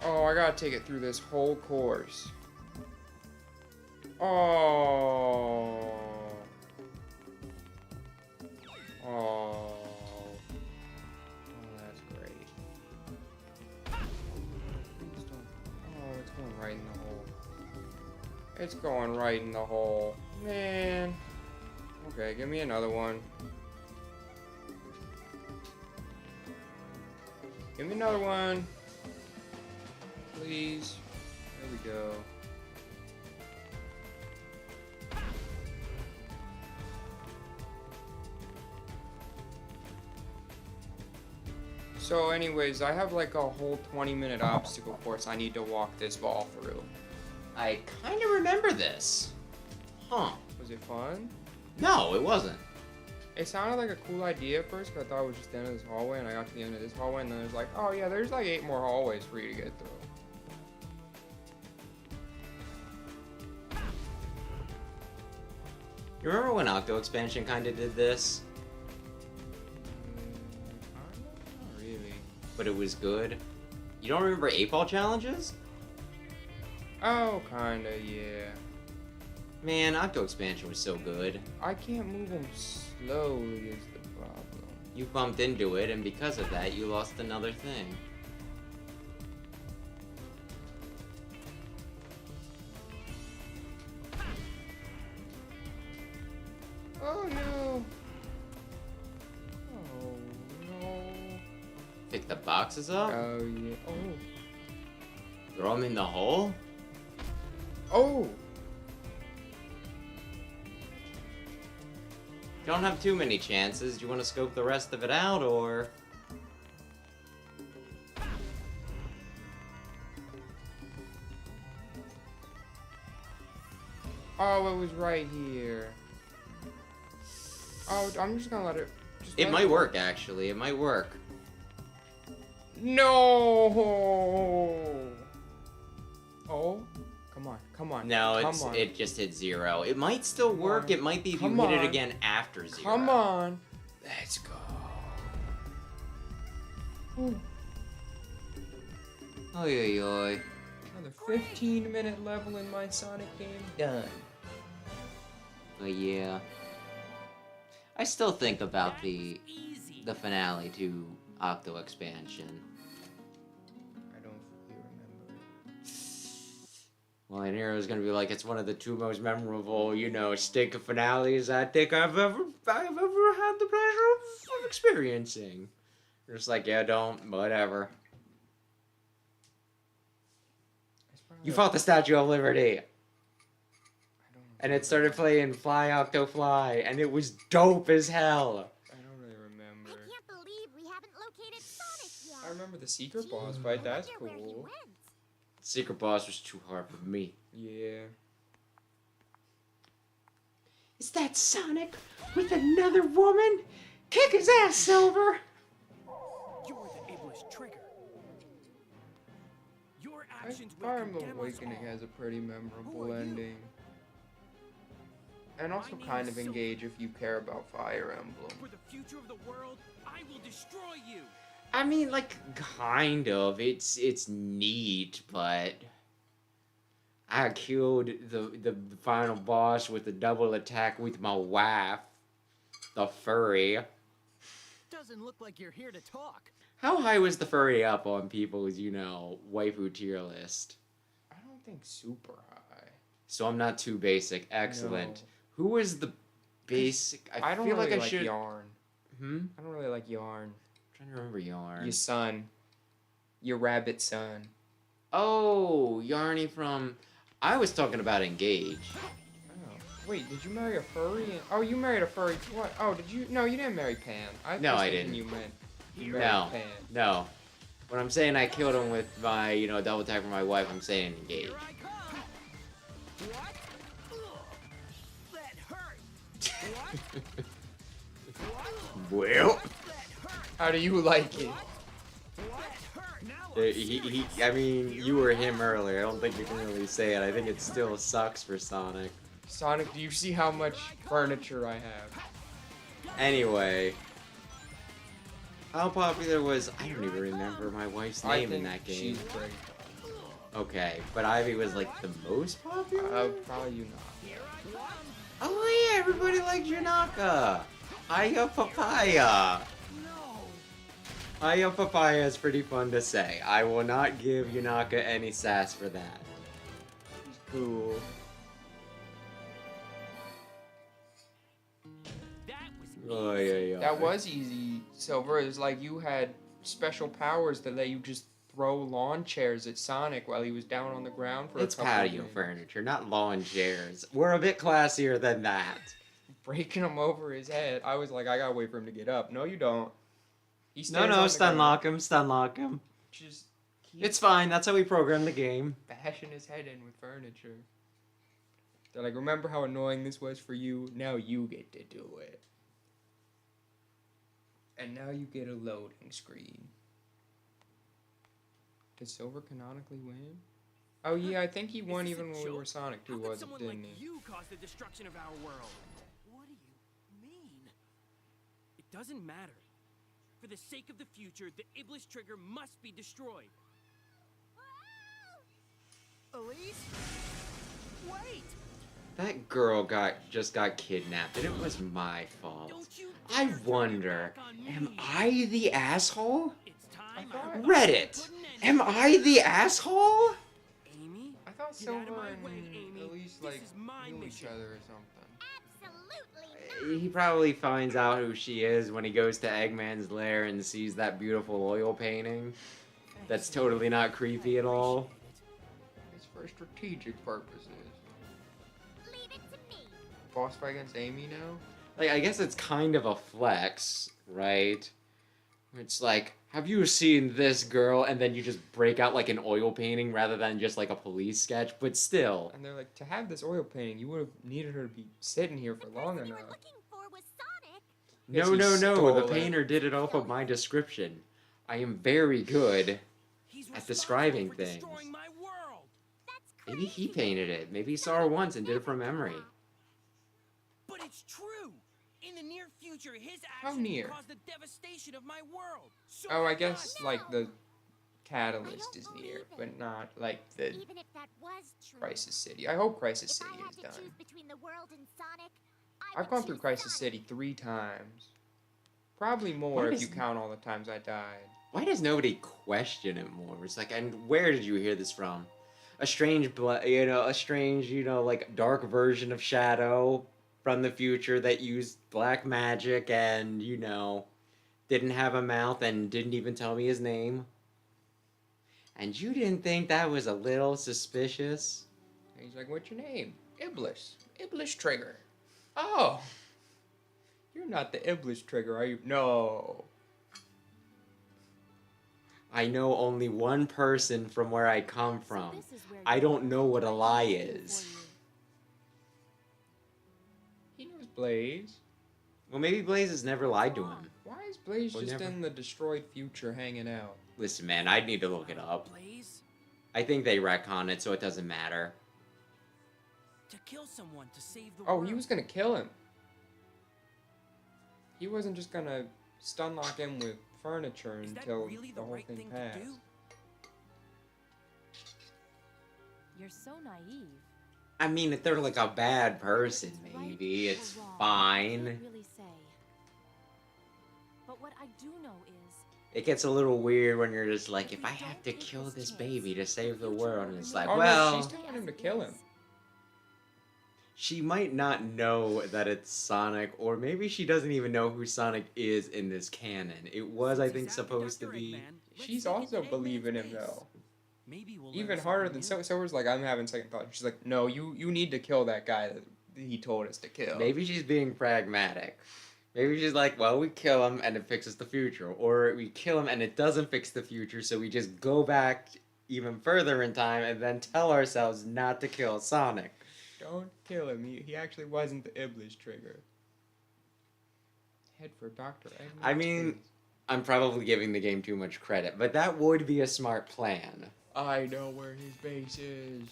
Oh, I gotta take it through this whole course. Oh. Oh. Oh, that's great. Please don't. Oh, it's going right in the hole. It's going right in the hole. Man. Okay, give me another one. Give me another one. Please. There we go. So anyways, I have like a whole 20-minute obstacle course I need to walk this ball through. I kind of remember this. Huh. Was it fun? No, it wasn't. It sounded like a cool idea at first, but I thought it was just the end of this hallway, and I got to the end of this hallway, and then there's like, oh yeah, there's like 8 more hallways for you to get through. You remember when Octo Expansion kind of did this? Not really. But it was good. You don't remember 8-ball challenges? Oh, kinda, yeah. Man, Octo Expansion was so good. I can't move them slowly is the problem. You bumped into it, and because of that, you lost another thing. Oh no! Oh no! Pick the boxes up? Oh yeah! Oh! Throw them in the hole? Oh! Don't have too many chances. Do you want to scope the rest of it out, or...? Oh, it was right here. Oh, I'm just gonna let it... Just It let might work, actually. It might work. No! Oh, come on, come on. No, come on. it just hit 0. It might still Come work. on. It might be if Come you hit on. it again after 0. Come on. Let's go. Ooh. Oy, oy, oy. Another 15-minute level in my Sonic game. Done. But yeah. I still think about That was the easy. finale to Octo Expansion. I don't fully remember it. Well, and here is gonna be like it's one of the 2 most memorable, you know, stick finales I think I've ever had the pleasure of experiencing. Just like, yeah, don't, whatever. It's probably You like- fought the Statue of Liberty, I don't and it started playing Fly Octo Fly, and it was dope as hell. I don't really I remember. can't believe we haven't located Sonic yet. I remember the secret Gee, boss fight. That's I wonder where he cool. went. Secret boss was too hard for me. Yeah. Is that Sonic with another woman? Kick his ass, Silver! You're the ableist trigger. Your actions will Fire Emblem condemn us Awakening all. has a pretty memorable Who are you? ending. And also My name kind is of Silver. engage if you care about Fire Emblem. For the future of the world, I will destroy you. I mean, like, kind of. It's neat, but I killed the final boss with a double attack with my wife, the furry. Doesn't look like you're here to talk. How high was the furry up on people's, you know, waifu tier list? I don't think super high. So I'm not too basic. Excellent. No. Who was the basic? I don't feel really like I like should. Yarn. Hmm. I don't really like Yarn. I'm trying to remember Yarn. Your son. Your rabbit son. Oh, Yarny from. I was talking about Engage. Oh. Wait, did you marry a furry? Oh, you married a furry. What? Oh, did you? No, you didn't marry Pan. No, was I thinking didn't. You meant you married No, Pan. no. When I'm saying I killed him with my, you know, double attack for my wife, I'm saying Engage. Here I come. What? Ugh. That hurt. What? Well, That hurt. How do you like it? What? Hurt. Now I mean, you were him earlier. I don't think you can really say it. I think it still sucks for Sonic. Sonic, do you see how much furniture I have? Anyway, how popular was? I don't even remember my wife's I name in think that game. she's great. Okay, but Ivy was like the most popular. Probably you not. Oh yeah, everybody liked Janaka. Hiya Papaya. Hiya Papaya is pretty fun to say. I will not give Yunaka any sass for that. She's cool. that was Oh easy. yeah, yeah. That was easy, Silver. It was like you had special powers that let you just throw lawn chairs at Sonic while he was down on the ground for It's a couple of patio minutes. furniture, not lawn chairs. We're a bit classier than that. Breaking him over his head. I was like, I gotta wait for him to get up. No, you don't. He No, stands no, on the stun ground, lock him, stun lock him. Just keep It's fine. That's how we program the game. bashing his head in with furniture. They're like, remember how annoying this was for you? Now you get to do it. And now you get a loading screen. Did Silver canonically win? Oh yeah, I think he Is won this a even when we joke? were Sonic How 2, could wasn't someone didn't like he? you cause the destruction of our world? What do you mean? It doesn't matter. For the sake of the future, the Iblis trigger must be destroyed. Elise? Wait! That girl just got kidnapped, and it was my fault. Don't you I dare turn your wonder, back on am me. I the asshole? It's time I thought- I Reddit, put an end am to I this. the asshole? Amy? I thought Get out of Silver my and way, Amy. Elise This like is my knew each mission. other or something. Absolutely not. He probably finds out who she is when he goes to Eggman's lair and sees that beautiful oil painting. That's totally not creepy at all. It's for strategic purposes. Leave it to me. Boss fight against Amy now? Like, I guess it's kind of a flex, right? It's like, have you seen this girl? And then you just break out like an oil painting rather than just like a police sketch, but still. And they're like, to have this oil painting, you would have needed her to be sitting here for The long person you enough. were looking for was Sonic. Yes, No, he no, no. stole The it. painter did it off of my description. I am very good. He's At responsible describing for things. destroying my world. That's Maybe he crazy. painted it. Maybe he saw her once and did it from memory. But it's true. In the near future, his How actions near? will cause the devastation of my world. So Oh, I I guess must- like the I catalyst don't is believe near, it. but not like the Even if that was true. Crisis City. I hope Crisis If I City had is to done. choose between the world and Sonic, I've gone through Crisis City 3 times. Probably more Why if does- you count all the times I died. Why does nobody question it more? It's like, and where did you hear this from? A strange, a strange, like dark version of Shadow from the future that used black magic and, didn't have a mouth and didn't even tell me his name. And you didn't think that was a little suspicious? And he's like, "What's your name?" Iblis. Iblis Trigger. Oh. You're not the Iblis Trigger, are you? No. I know only one person from where I come So from. this is where I you don't are. know what a lie I'm waiting is. for you. He knows Blaze. Well, maybe Blaze has never lied to him. Why is Blaze Well, just never- in the destroyed future hanging out? Listen, man, I'd need to look it up. Blaze, I think they retcon it, so it doesn't matter. to kill someone to save the Oh, world. he was gonna kill him. He wasn't just gonna stun lock him with furniture Is that until really the the whole right thing thing to passed. do? You're so naive. I mean, if they're like a bad person, It's right maybe, or it's wrong, I fine. can't really say. But what I do know is It gets a little weird when you're just like, If if we I have don't to take kill this this chance, baby to save the future world, will and it's remain like, Oh, well, no, she's telling him to kill him. she might not know that it's Sonic, or maybe she doesn't even know who Sonic is in this canon. It was, I Since think, he's after supposed to Dr. be. Eggman, let's She's sneak also into believing him Eggman's base. though. Maybe we'll Even learn harder something than new. Silver's like, I'm having second thought. She's like, no, you need to kill that guy that he told us to kill. Maybe she's being pragmatic. Maybe she's like, well, we kill him and it fixes the future. Or we kill him and it doesn't fix the future, so we just go back even further in time and then tell ourselves not to kill Sonic. Don't kill him. He actually wasn't the Iblis Trigger. Head for Dr. Eggman's I mean, base. I'm probably giving the game too much credit, but that would be a smart plan. I know where his base is.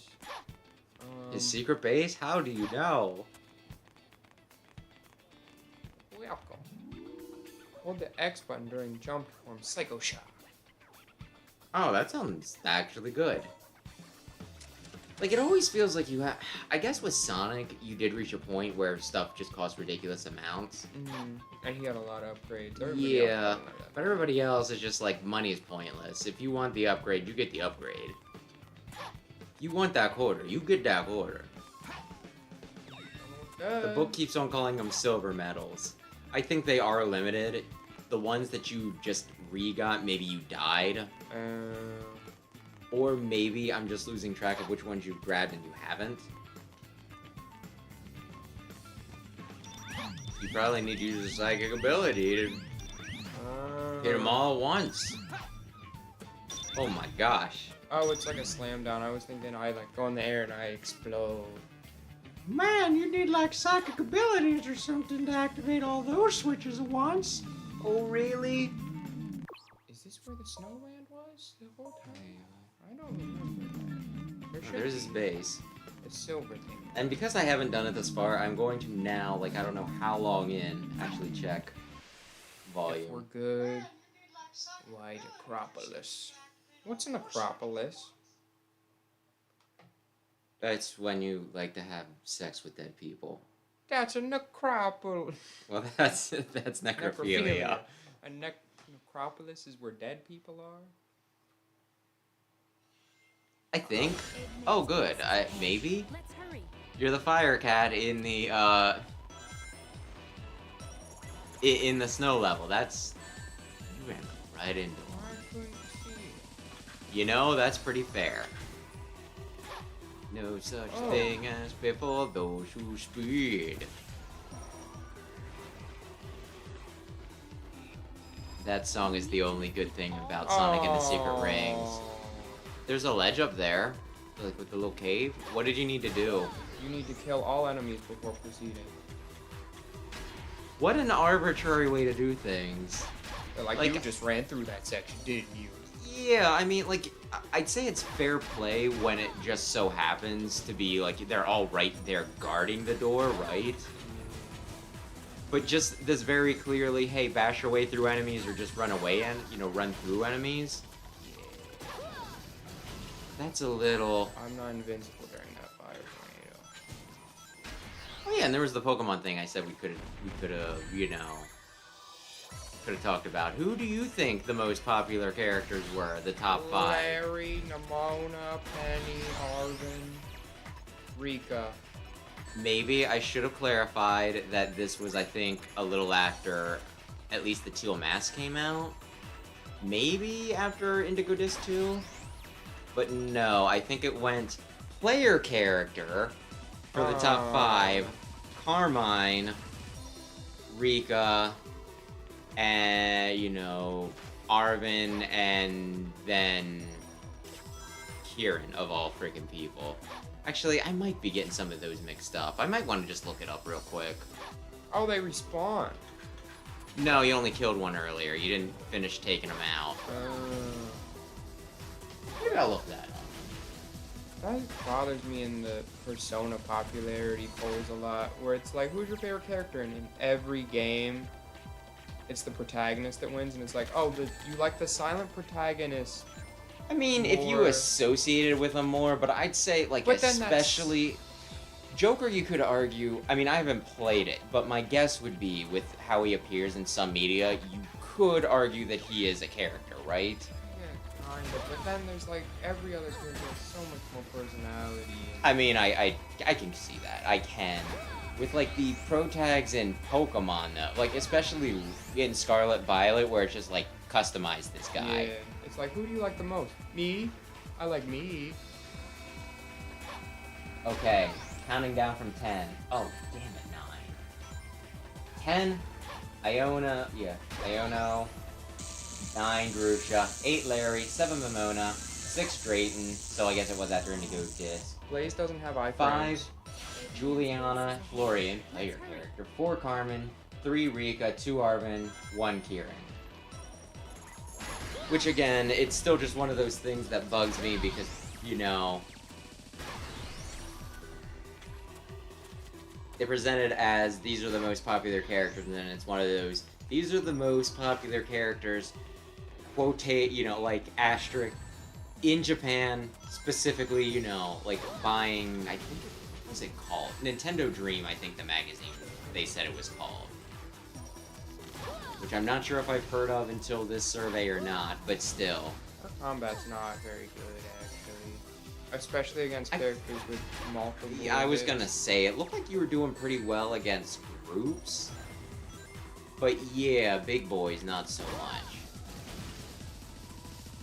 His secret base? How do you know? Welcome. Hold the X button during jump to perform Psycho Shock. Oh, that sounds actually good. Like, it always feels like you have... I guess with Sonic, you did reach a point where stuff just cost ridiculous amounts. And he had a lot of upgrades. Everybody else Yeah, wasn't like that. but everybody else is just like, money is pointless. If you want the upgrade, you get the upgrade. You want that quarter, you get that quarter. The book keeps on calling them silver medals. I think they are limited. The ones that you just re-got, maybe you died. Or maybe I'm just losing track of which ones you've grabbed and you haven't. You probably need to use a psychic ability to hit them all at once. Oh my gosh. Oh, it's like a slam down. I was thinking I like go in the air and I explode. Man, you need like psychic abilities or something to activate all those switches at once. Oh, really? Is this where the snowland was the whole time? I don't remember. There should There's his be. base. The silver thing. And because I haven't done it this far, I'm going to now, like, I don't know how long in, actually check If we're volume. good. White Acropolis. What's an Acropolis? That's when you like to have sex with dead people. That's a necropolis. Well, that's necrophilia. A necropolis is where dead people are? I think. Oh, good. Maybe Let's hurry. you're the fire cat in the in the snow level. That's you ran right into him. I couldn't see. You know, that's pretty fair. No such Oh. thing as before those who speed. That song is the only good thing about Sonic and the Secret Rings. Oh. There's a ledge up there, like with the little cave. What did you need to do? You need to kill all enemies before proceeding. What an arbitrary way to do things. Like you just ran through that section, didn't you? Yeah, I mean, like, I'd say it's fair play when it just so happens to be, like, they're all right there guarding the door, right? But just this very clearly, hey, bash your way through enemies or just run away and, you know, run through enemies. Yeah. That's a little... I'm not invincible during that fire tornado. Oh yeah, and there was the Pokemon thing I said we could have, you know... Could have talked about. Who do you think the most popular characters were? The top 5? Larry, Nimona, Penny, Arvin, Rika. Maybe I should have clarified that this was, I think, a little after at least the Teal Mask came out. Maybe after Indigo Disc 2? But no, I think it went player character for the top 5. Carmine, Rika, and, you know, Arvin, and then Kieran, of all freaking people. Actually, I might be getting some of those mixed up. I might want to just look it up real quick. Oh, they respawn. No, you only killed one earlier. You didn't finish taking them out. Maybe I'll look that up. That bothers me in the Persona popularity polls a lot, where it's like, who's your favorite character? And in every game, it's the protagonist that wins, and it's like, oh, you like the silent protagonist. I mean, if you More. associated with them more, but I'd say, like, But then especially... Joker, you could argue... I mean, I haven't played it, but my guess would be, with how he appears in some media, you could argue that he is a character, right? Yeah, kind of. But then there's, like, every other character has so much more personality. I mean, I can see that. I can. With, like, the pro tags in Pokemon, though, like, especially in Scarlet Violet, where it's just, like, customize this guy. Yeah, it's like, who do you like the most? Me? I like me. Okay, counting down from 10. Oh, damn it, 9. 10, Iona, Iono. 9, Grusha. 8, Larry. 7, Momona. 6, Drayton. So I guess it was after Indigo Disc. Blaze doesn't have iframes. 5, Juliana, Florian, player character. 4, Carmen. 3, Rika. 2, Arvin. 1, Kieran. Which, again, it's still just one of those things that bugs me because, you know... They present it as, these are the most popular characters, and then it's one of those, these are the most popular characters, quotate, you know, like, asterisk, in Japan, specifically, you know, like, buying, I think, what was it called? Nintendo Dream, I think the magazine, they said it was called. Which I'm not sure if I've heard of until this survey or not, but still. Her combat's not very good, actually. Especially against characters with multiple... Yeah, I was hits. gonna say, it looked like you were doing pretty well against groups. But yeah, big boys, not so much.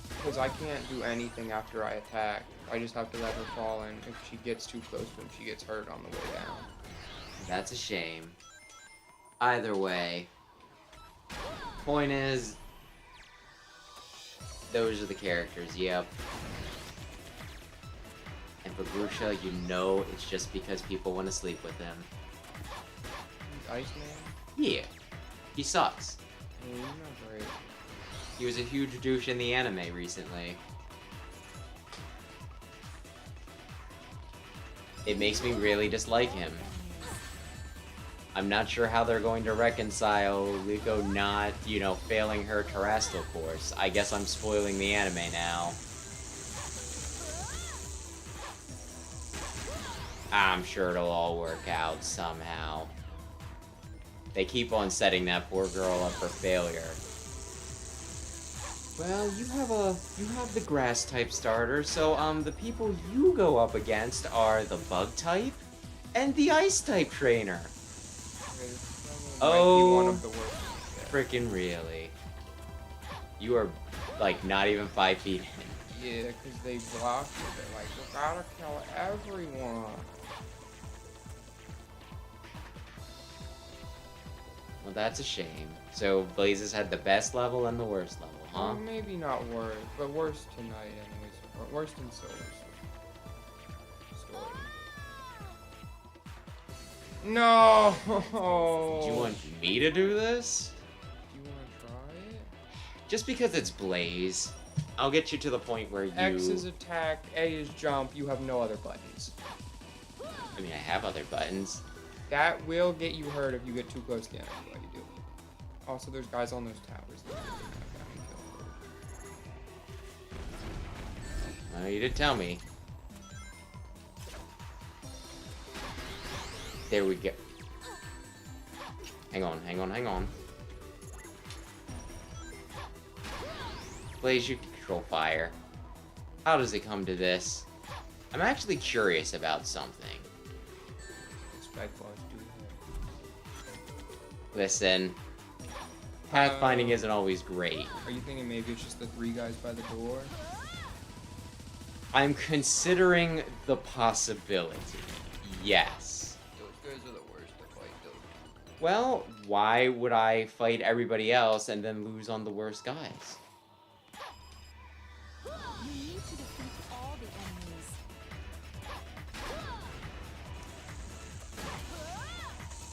Because I can't do anything after I attack. I just have to let her fall, and if she gets too close to him, she gets hurt on the way down. That's a shame. Either way. Point is... Those are the characters, yep. And for Grusha, you know it's just because people want to sleep with him. Iceman? Yeah. He sucks. Yeah, he's not great. He was a huge douche in the anime recently. It makes me really dislike him. I'm not sure how they're going to reconcile Liko not, you know, failing her Terrestrial course. I guess I'm spoiling the anime now. I'm sure it'll all work out somehow. They keep on setting that poor girl up for failure. Well, you have the grass type starter, so the people you go up against are the bug type and the ice type trainer. Oh, Might be one of the worst. frickin' really? You are like not even 5 feet in. Yeah, because they blocked it. They're like, we gotta kill everyone. Well, that's a shame. So Blazes had the best level and the worst level, huh? Well, maybe not worst, but worst tonight anyways. Or worst in Solar's story. No. Do you want me to do this? You want to try it? Just because it's Blaze, I'll get you to the point where you... X is attack, A is jump, you have no other buttons. I mean, I have other buttons. That will get you hurt if you get too close to the enemy while you do it. Also, there's guys on those towers. You did tell me. There we go. Hang on, hang on, hang on. Blaze, you control fire. How does it come to this? I'm actually curious about something. Listen, pathfinding isn't always great. Are you thinking maybe it's just the 3 guys by the door? I'm considering the possibility. Yes. Those guys are the worst to fight, though. Well, why would I fight everybody else and then lose on the worst guys? You need to defeat all the enemies.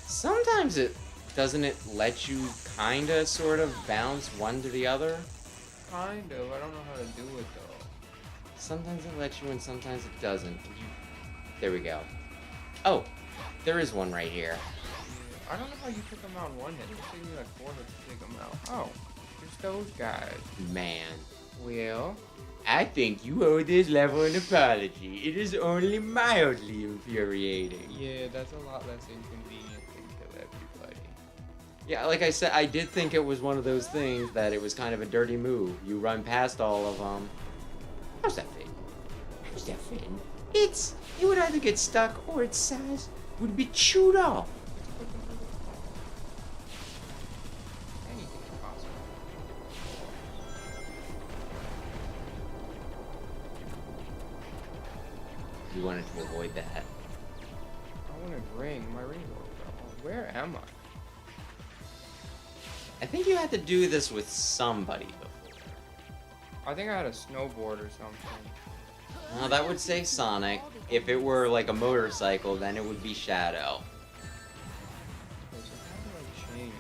Sometimes doesn't it let you kinda sort of bounce one to the other? Kind of. I don't know how to do it, though. Sometimes it lets you and sometimes it doesn't. There we go. Oh, there is one right here. Yeah, I don't know how you took them out in one hit. It took me like 4 hits to take them out. Oh, just those guys. Man. Well, I think you owe this level an apology. It is only mildly infuriating. yeah, that's a lot less inconvenient than kill everybody. Yeah, like I said, I did think it was one of those things that it was kind of a dirty move. You run past all of them. How's that fit? How's that fit? It would either get stuck or its size would be chewed off. Anything is possible. You wanted to avoid that. I want a ring. My ring's over. Where am I? I think you had to do this with somebody before. I think I had a snowboard or something. That would say Sonic. If it were like a motorcycle, then it would be Shadow. Okay, so how do I change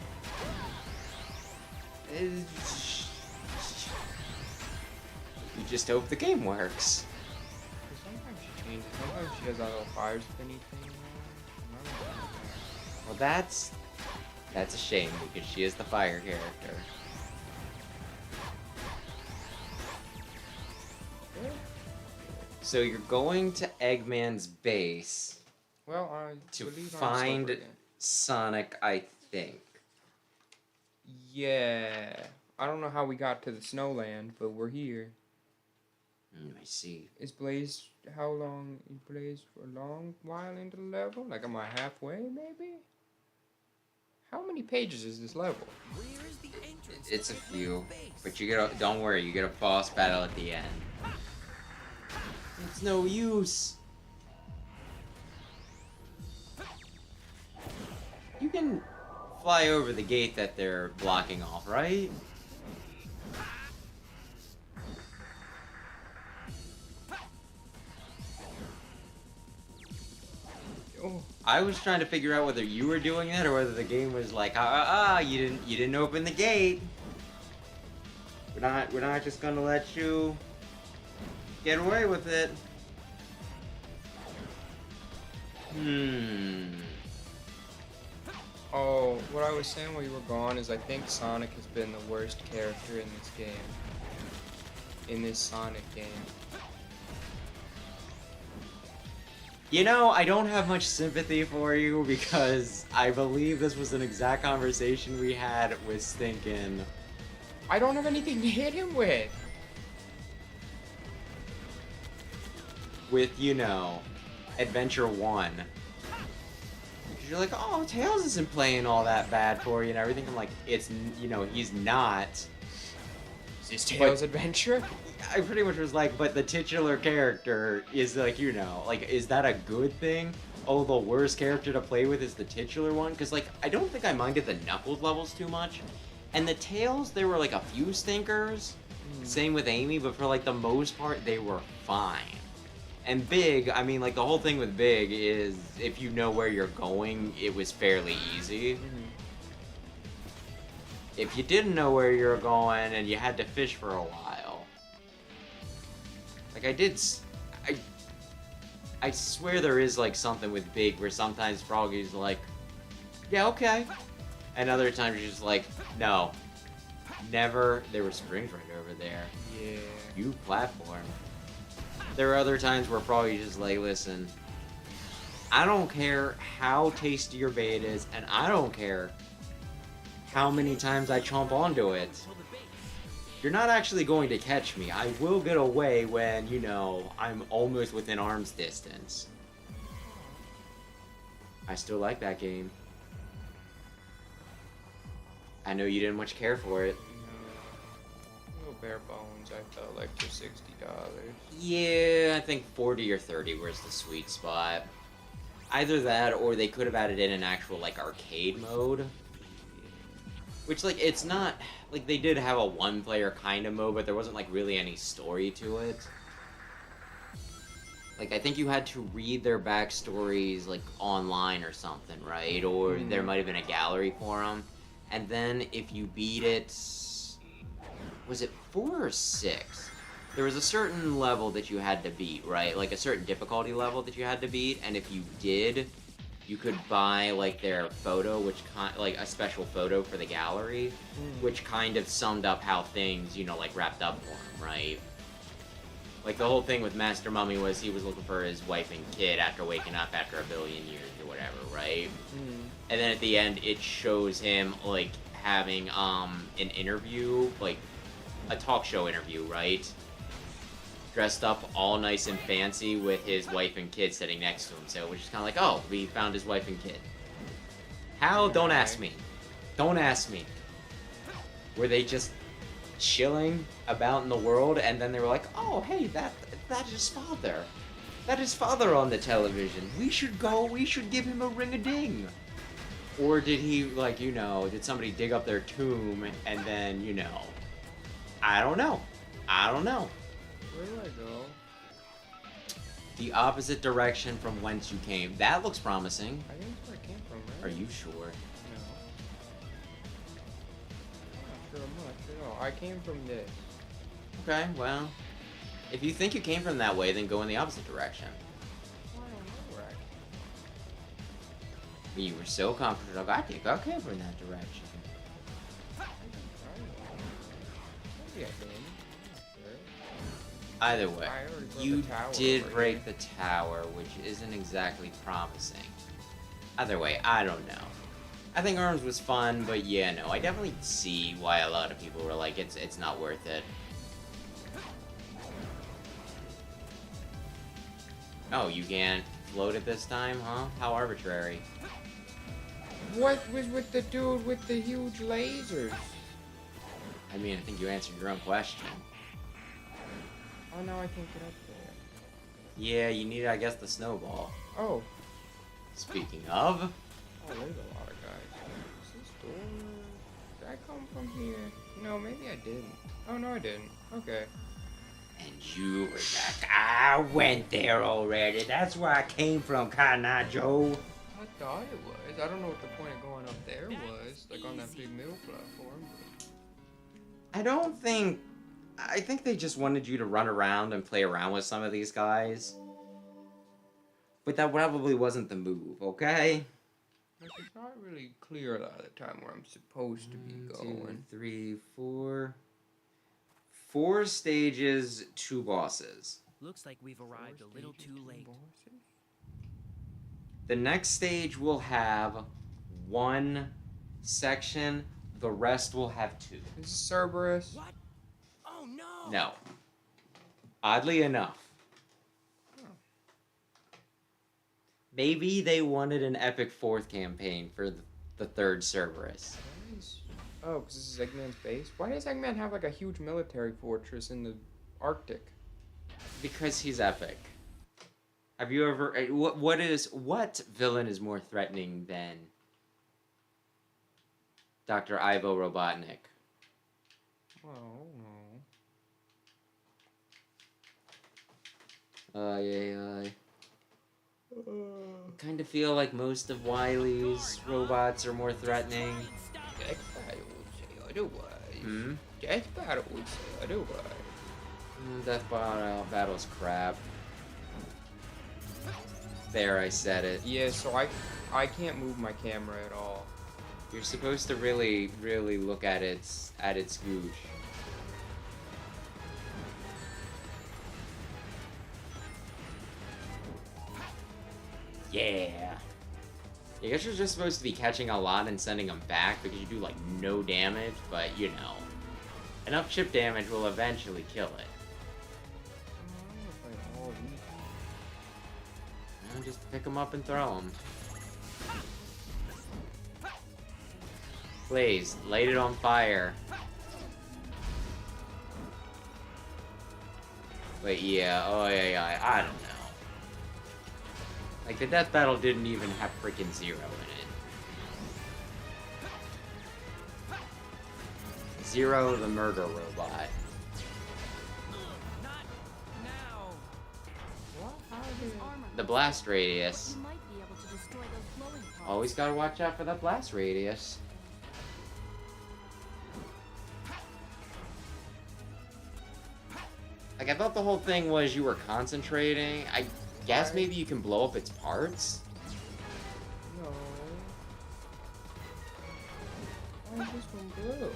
it? You just hope the game works. 'Cause sometimes she changes. Sometimes she has that little fire spinny thing. Well, that's a shame because she is the fire character. So you're going to Eggman's base Well, I to believe I'm find Silver again. Sonic, I think. Yeah. I don't know how we got to the Snowland, but we're here. I see. Is Blaze how long? Is Blaze for a long while into the level? Like, am I halfway, maybe? How many pages is this level? Where is the entrance? It's a to the few, base? but you get don't worry, you get a boss battle at the end. It's no use. You can fly over the gate that they're blocking off, right? Oh, I was trying to figure out whether you were doing that or whether the game was like, you didn't open the gate. We're not just gonna let you get away with it. oh, what I was saying while you were gone is I think Sonic has been the worst character in this game. In this Sonic game. You know, I don't have much sympathy for you because I believe this was an exact conversation we had with Stinkin'. I don't have anything to hit him with. With, you know, Adventure 1. Because you're like, oh, Tails isn't playing all that bad for you and everything. I'm like, it's, you know, he's not. Is this Tails' adventure? I pretty much was like, but the titular character is like, you know, like, is that a good thing? Oh, the worst character to play with is the titular one? Because, like, I don't think I minded the Knuckles levels too much. And the Tails, there were, like, a few stinkers. Same with Amy, but for, like, the most part, they were fine. And Big, I mean, like, the whole thing with Big is if you know where you're going, it was fairly easy. If you didn't know where you were going and you had to fish for a while, like, I swear there is, like, something with Big where sometimes Froggy's like, yeah, okay. And other times you're just like, no. Never. There were springs right over there. Yeah. You platform. There are other times where Froggy's just like, listen, I don't care how tasty your bait is, and I don't care how many times I chomp onto it. You're not actually going to catch me. I will get away when, you know, I'm almost within arm's distance. I still like that game. I know you didn't much care for it. No. Little bare bones, I felt like for $60. Yeah, I think 40 or 30 was the sweet spot. Either that, or they could have added in an actual, like, arcade mode. Which, like, it's not... Like, they did have a one-player kind of mode, but there wasn't, like, really any story to it. Like, I think you had to read their backstories, like, online or something, right? Or there might have been a gallery for them. And then, if you beat it... Was it 4 or 6? There was a certain level that you had to beat, right? Like, a certain difficulty level that you had to beat, and if you did... You could buy, like, their photo, like, a special photo for the gallery, which kind of summed up how things, you know, like, wrapped up for him, right? Like, the whole thing with Master Mummy was he was looking for his wife and kid after waking up after a billion years or whatever, right? And then at the end, it shows him, like, having, an interview, like, a talk show interview, right? Dressed up all nice and fancy with his wife and kid sitting next to him. So we're just kind of like, oh, we found his wife and kid. How? Don't ask me. Don't ask me. Were they just chilling about in the world and then they were like, oh, hey, that is father. That is father on the television. We should go, we should give him a ring-a-ding. Or did he, like, you know, did somebody dig up their tomb and then, you know, I don't know. I don't know. Where do I go? The opposite direction from whence you came. That looks promising. I think that's where I came from, right? Are you sure? No. I'm not sure much at all. I came from this. Okay, well, if you think you came from that way, then go in the opposite direction. Well, I don't know where I came You were so confident. Like, I think I came from that direction. from. Maybe I did. Either way, I already broke you the tower did over break here. the tower, which isn't exactly promising. Either way, I don't know. I think Arms was fun, but yeah, no, I definitely see why a lot of people were like, it's not worth it. Oh, you can't float it this time, huh? How arbitrary. What was with the dude with the huge lasers? I mean, I think you answered your own question. Oh, now I can't get up there. Yeah, you need, I guess, the snowball. Oh. Speaking of... Oh, there's a lot of guys. Is this door... Did I come from here? No, maybe I didn't. Oh, no, I didn't. Okay. And you were like, I went there already. That's where I came from, Kanajo. I thought it was. I don't know what the point of going up there was. Like on that big middle platform. But... I don't think... I think they just wanted you to run around and play around with some of these guys. But that probably wasn't the move, okay? Like, it's not really clear a lot of the time where I'm supposed to be going. 1, 2, 3, 4... 4 stages, 2 bosses. Looks like we've arrived a little too late. The next stage will have 1 section. The rest will have 2. This is Cerberus. What? Oh no! No. Oddly enough. Maybe they wanted an epic 4th campaign for the 3rd Cerberus. Oh, because this is Eggman's base? Why does Eggman have like a huge military fortress in the Arctic? Because he's epic. Have you ever... What villain is more threatening than Dr. Ivo Robotnik? Oh, no. I kind of feel like most of Wily's robots are more threatening. Death Battle would say otherwise. Hmm? Death Battle would say otherwise. Battle's crap. There, I said it. Yeah, so I can't move my camera at all. You're supposed to really, really look at its gooch. Yeah. I guess you're just supposed to be catching a lot and sending them back because you do like no damage, but you know, enough chip damage will eventually kill it. Just pick them up and throw them. Please, light it on fire. But yeah, oh yeah, I don't know. Like, the death battle didn't even have freaking Zero in it. Zero, the murder robot. Not now. His armor. The blast radius. You might be able to destroy those glowing parts. Always gotta watch out for that blast radius. Like, I thought the whole thing was you were concentrating. I guess maybe you can blow up its parts? No. Why is this one blue?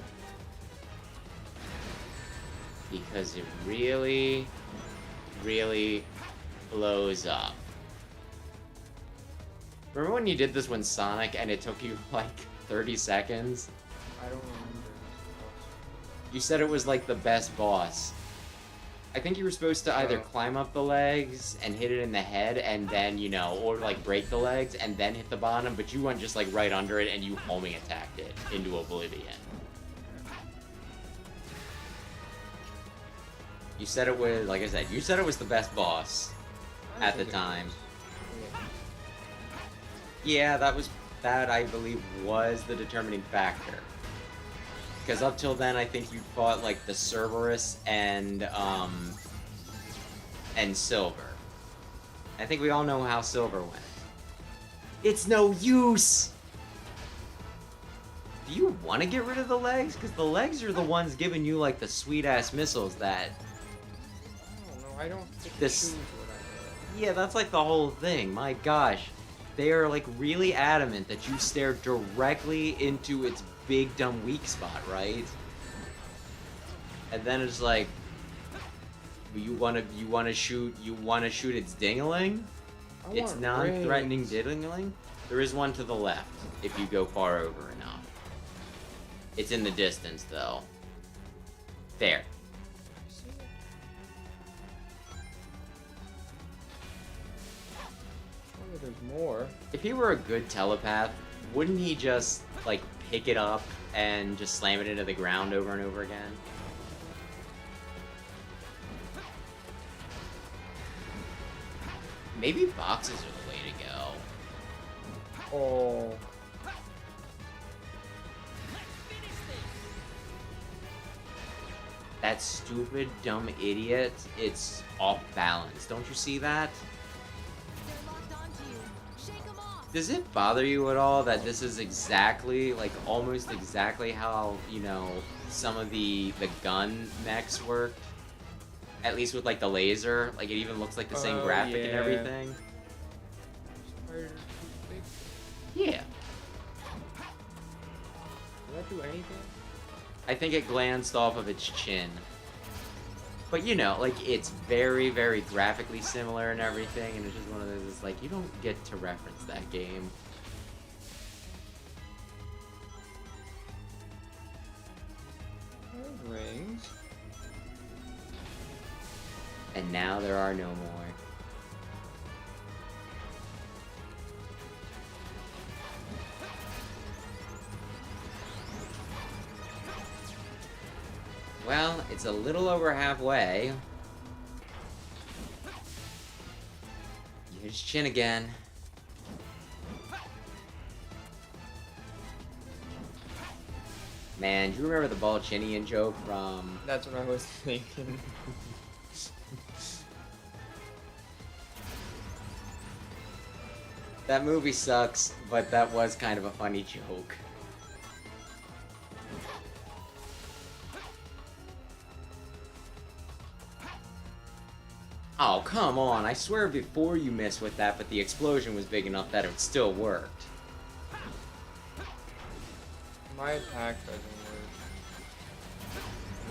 Because it really, really blows up. Remember when you did this when Sonic and it took you like 30 seconds? I don't remember. You said it was like the best boss. I think you were supposed to either climb up the legs and hit it in the head and then, you know, or like break the legs and then hit the bottom, but you went just like right under it and you homing attacked it into oblivion. You said it was, like I said, you said it was the best boss at the time. Yeah, that I believe was the determining factor. Because up till then, I think you fought like the Cerberus and Silver. I think we all know how Silver went. It's no use. Do you want to get rid of the legs? Because the legs are the ones giving you like the sweet ass missiles that. I don't know. I don't think This- choose what I have. Yeah, that's like the whole thing. My gosh, they are like really adamant that you stare directly into its big dumb weak spot, right? And then it's like, you wanna shoot its dingling? I It's want non-threatening rings. dingling. There is one to the left if you go far over enough. It's in the distance though. There. See it? Oh, there's more. If he were a good telepath, wouldn't he just like pick it up and just slam it into the ground over and over again? Maybe boxes are the way to go. Oh. That stupid, dumb idiot, it's off balance. Don't you see that? They're locked onto you. Shake them off. Does it bother you at all that this is exactly, like, almost exactly how, you know, some of the gun mechs work? At least with, like, the laser. Like, it even looks like the same Oh, graphic and yeah. everything. Spider too big. Yeah. Does that do anything? I think it glanced off of its chin. But, you know, like, it's very, very graphically similar and everything, and it's just one of those, it's like, you don't get to reference that game. There's rings. And now there are no more. Well, it's a little over halfway. Here's Chin again. Man, do you remember the Balchinian joke from... That's what I was thinking. That movie sucks, but that was kind of a funny joke. Oh, come on. I swear before you missed with that, but the explosion was big enough that it still worked. My attack doesn't work.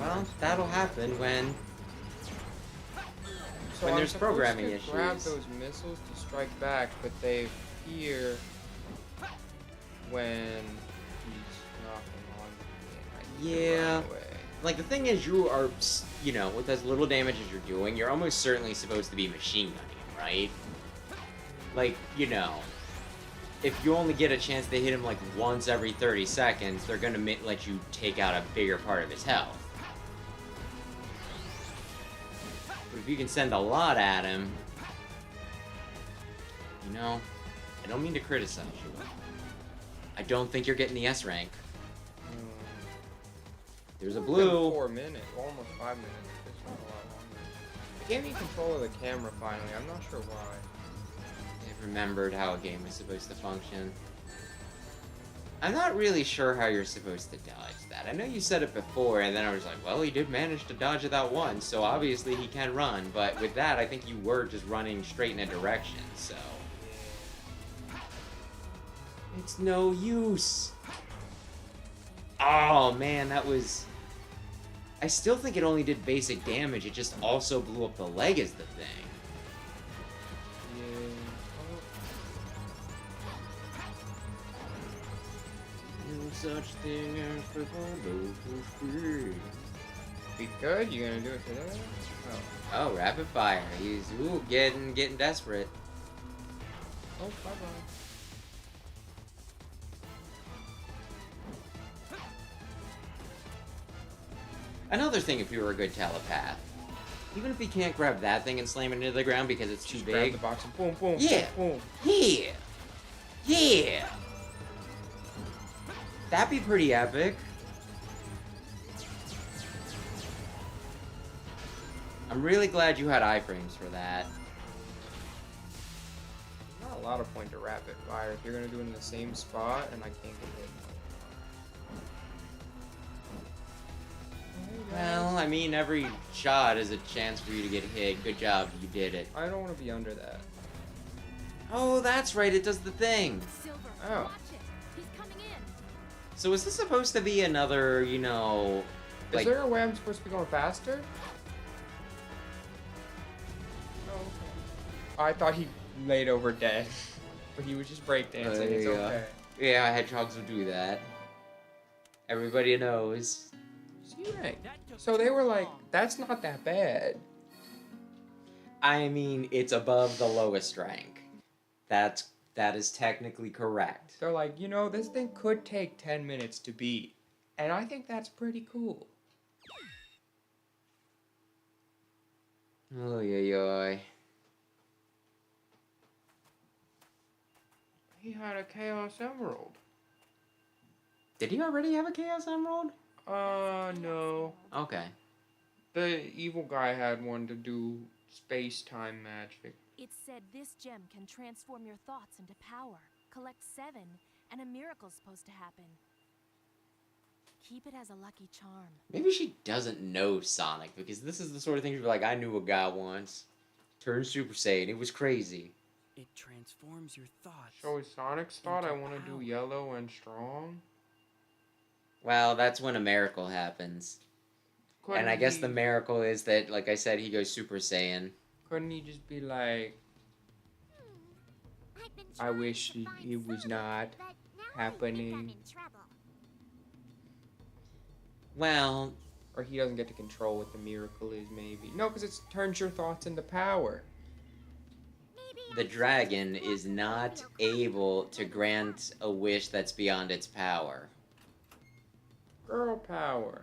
Well, that'll happen when So when I'm there's supposed programming to grab issues. those missiles to strike back, but they appear when he's knocking on me. And I Yeah. run away. Like, the thing is, you are, you know, with as little damage as you're doing, you're almost certainly supposed to be machine gunning him, right? Like, you know, if you only get a chance to hit him, like, once every 30 seconds, they're gonna let you take out a bigger part of his health. But if you can send a lot at him, you know, I don't mean to criticize you. I don't think you're getting the S rank. There's a It's blue. been 4 minutes, almost 5 minutes. It's not a lot longer. It gave me control of the camera finally. I'm not sure why. I remembered how a game was supposed to function. I'm not really sure how you're supposed to dodge that. I know you said it before, and then I was like, well, he did manage to dodge it that once, so obviously he can run. But with that, I think you were just running straight in a direction, so... It's no use. Oh, man, that was... I still think it only did basic damage, it just also blew up the leg as the thing. Yeah. No such thing as those free. Be good? You gonna do it today? Oh. Oh, rapid fire. He's getting desperate. Oh, bye-bye. Another thing, if you were a good telepath, even if you can't grab that thing and slam it into the ground because it's too Just grab big. the box and boom, boom, Yeah. boom. Yeah. Yeah. That'd be pretty epic. I'm really glad you had iframes for that. Not a lot of point to rapid fire if you're gonna do it in the same spot and I can't get hit. Well, I mean, every shot is a chance for you to get hit. Good job, you did it. I don't want to be under that. Oh, that's right, it does the thing. Silver, Oh. watch it. He's coming in. So is this supposed to be another, you know, Is there a way I'm supposed to be going faster? Oh, okay. I thought he laid over dead, but he was just breakdancing. It's yeah. okay. Yeah, hedgehogs will do that. Everybody knows. C-rank. That took So they too were like, long. that's not that bad. I mean, it's above the lowest rank. That is technically correct. They're like, you know, this thing could take 10 minutes to beat. And I think that's pretty cool. Oh, yeah. He had a Chaos Emerald. Did he already have a Chaos Emerald? No. Okay. The evil guy had one to do space-time magic. It said this gem can transform your thoughts into power. Collect 7, and a miracle's supposed to happen. Keep it as a lucky charm. Maybe she doesn't know Sonic, because this is the sort of thing she'd be like, I knew a guy once. Turned Super Saiyan, it was crazy. It transforms your thoughts. So is Sonic's thought I Into want to do power. yellow and strong? Well, that's when a miracle happens. And I guess the miracle is that, like I said, he goes Super Saiyan. Couldn't he just be like, I've been I trying wish to find it was Silver, not but now I think I'm happening. in trouble. Well, Or he doesn't get to control what the miracle is, maybe. No, because it turns your thoughts into power. Maybe the I should dragon just is walk not the miracle able to into grant a wish that's beyond its power. Girl power.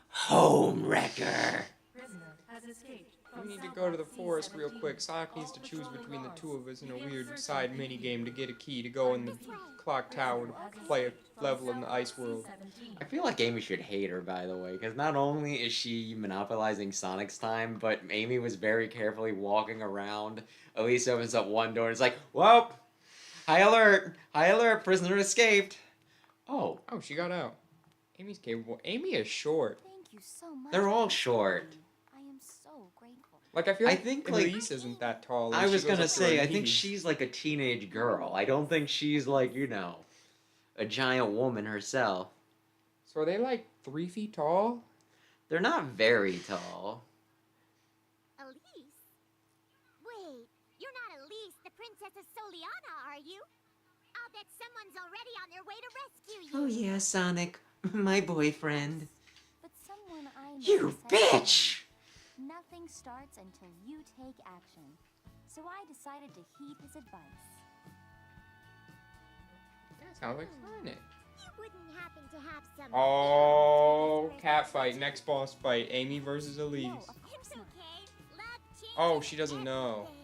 Home Wrecker! Prisoner has escaped We need to go to the forest real quick. Sonic needs to choose between the two of us in a weird side mini game to get a key to go in the clock tower to play a level in the ice world. I feel like Amy should hate her, by the way, because not only is she monopolizing Sonic's time, but Amy was very carefully walking around. Elise opens up one door and it's like, whoa! High alert! High alert! Prisoner escaped! Oh, Oh, she got out. Amy's capable. Amy is short. Thank you so much. they're all short. I am so grateful. Like, I feel I like think, like, Elise isn't that tall. I and was she goes gonna up to say, her I think knees. she's like a teenage girl. I don't think she's like, you know, a giant woman herself. So are they like 3 feet tall? They're not very tall. Elise? Wait, you're not Elise, the Princess of Soliana, are you? I'll bet someone's already on their way to rescue you. Oh yeah, Sonic. My boyfriend. But someone I know You said to me, bitch! nothing starts until you take action. So I decided to heed his advice. That sounds like Sonic. You wouldn't happen to have some... Oh, cat fight. Next boss fight. Amy versus Elise. No, of course It's not. okay. Love changes Oh, she doesn't know everything.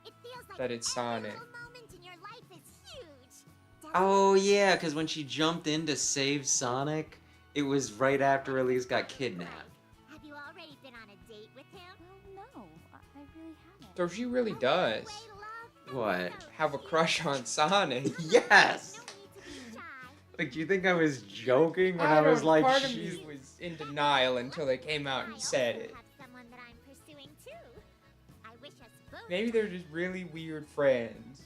It feels like that it's every Sonic. little moment in your life is huge. Oh yeah, because when she jumped in to save Sonic, it was right after Elise got kidnapped. Have you already been on a date with him? Well, no, I really haven't. So she really does Way, love, What? have a crush on Sonic. Yes! no need to be shy. Like, do you think I was joking when I was don't- like, part of she's... me was in denial until they came out and said I it. also have someone that I'm pursuing too. I wish us both. Maybe they're just really weird friends.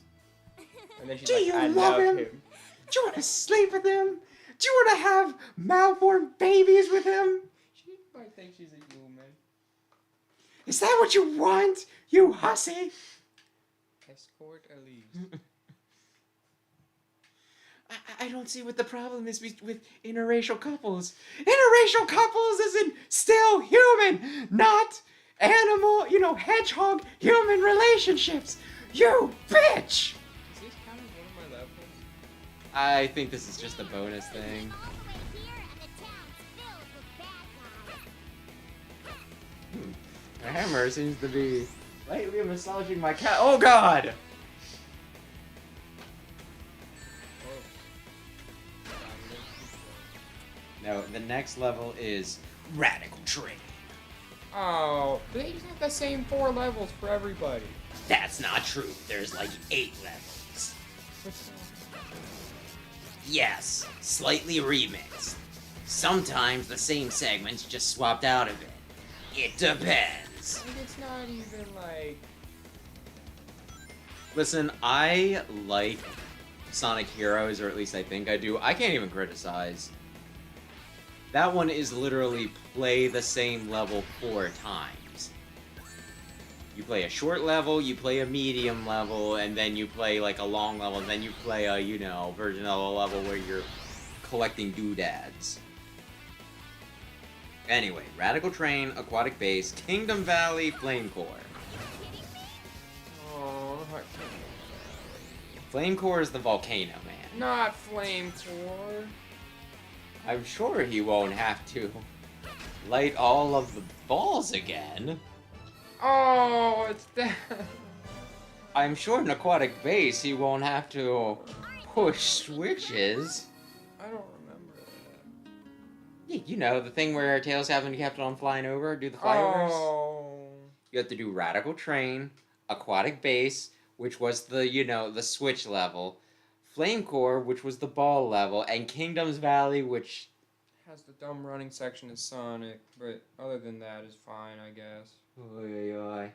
And then she's Do like, you I love love him? him. Do you want to sleep with him? Do you want to have malformed babies with him? She might think she's a human. Is that what you want, you hussy? Escort Elise. I don't see what the problem is with interracial couples. Interracial couples isn't still human, not animal, you know, hedgehog human relationships. You bitch! Is this kind of one of my levels? I think this is just a bonus thing. All the way here, and the town's filled with bad guys. Hammer seems to be lightly massaging my cat. Oh god! No, the next level is Radical Training. Oh, but they just have the same 4 levels for everybody. That's not true. There's like 8 levels. Yes, slightly remixed. Sometimes the same segments just swapped out of it. It depends. And it's not even like... Listen, I like Sonic Heroes, or at least I think I do. I can't even criticize. That one is literally play the same level 4 times. You play a short level, you play a medium level, and then you play like a long level, and then you play a, you know, version of a level where you're collecting doodads. Anyway, Radical Train, Aquatic Base, Kingdom Valley, Flame Core. Oh, Flame Core is the volcano, man. not Flame Core. I'm sure he won't have to light all of the balls again. Oh, it's that. I'm sure in Aquatic Base he won't have to push switches. I don't remember that. Yeah, you know, the thing where Tails having kept on flying over, do the flyovers. Oh. You have to do Radical Train, Aquatic Base, which was the, you know, the switch level, Flame Core, which was the ball level, and Kingdoms Valley, which... Has the dumb running section of Sonic, but other than that is fine, I guess. Oy, oy, oy.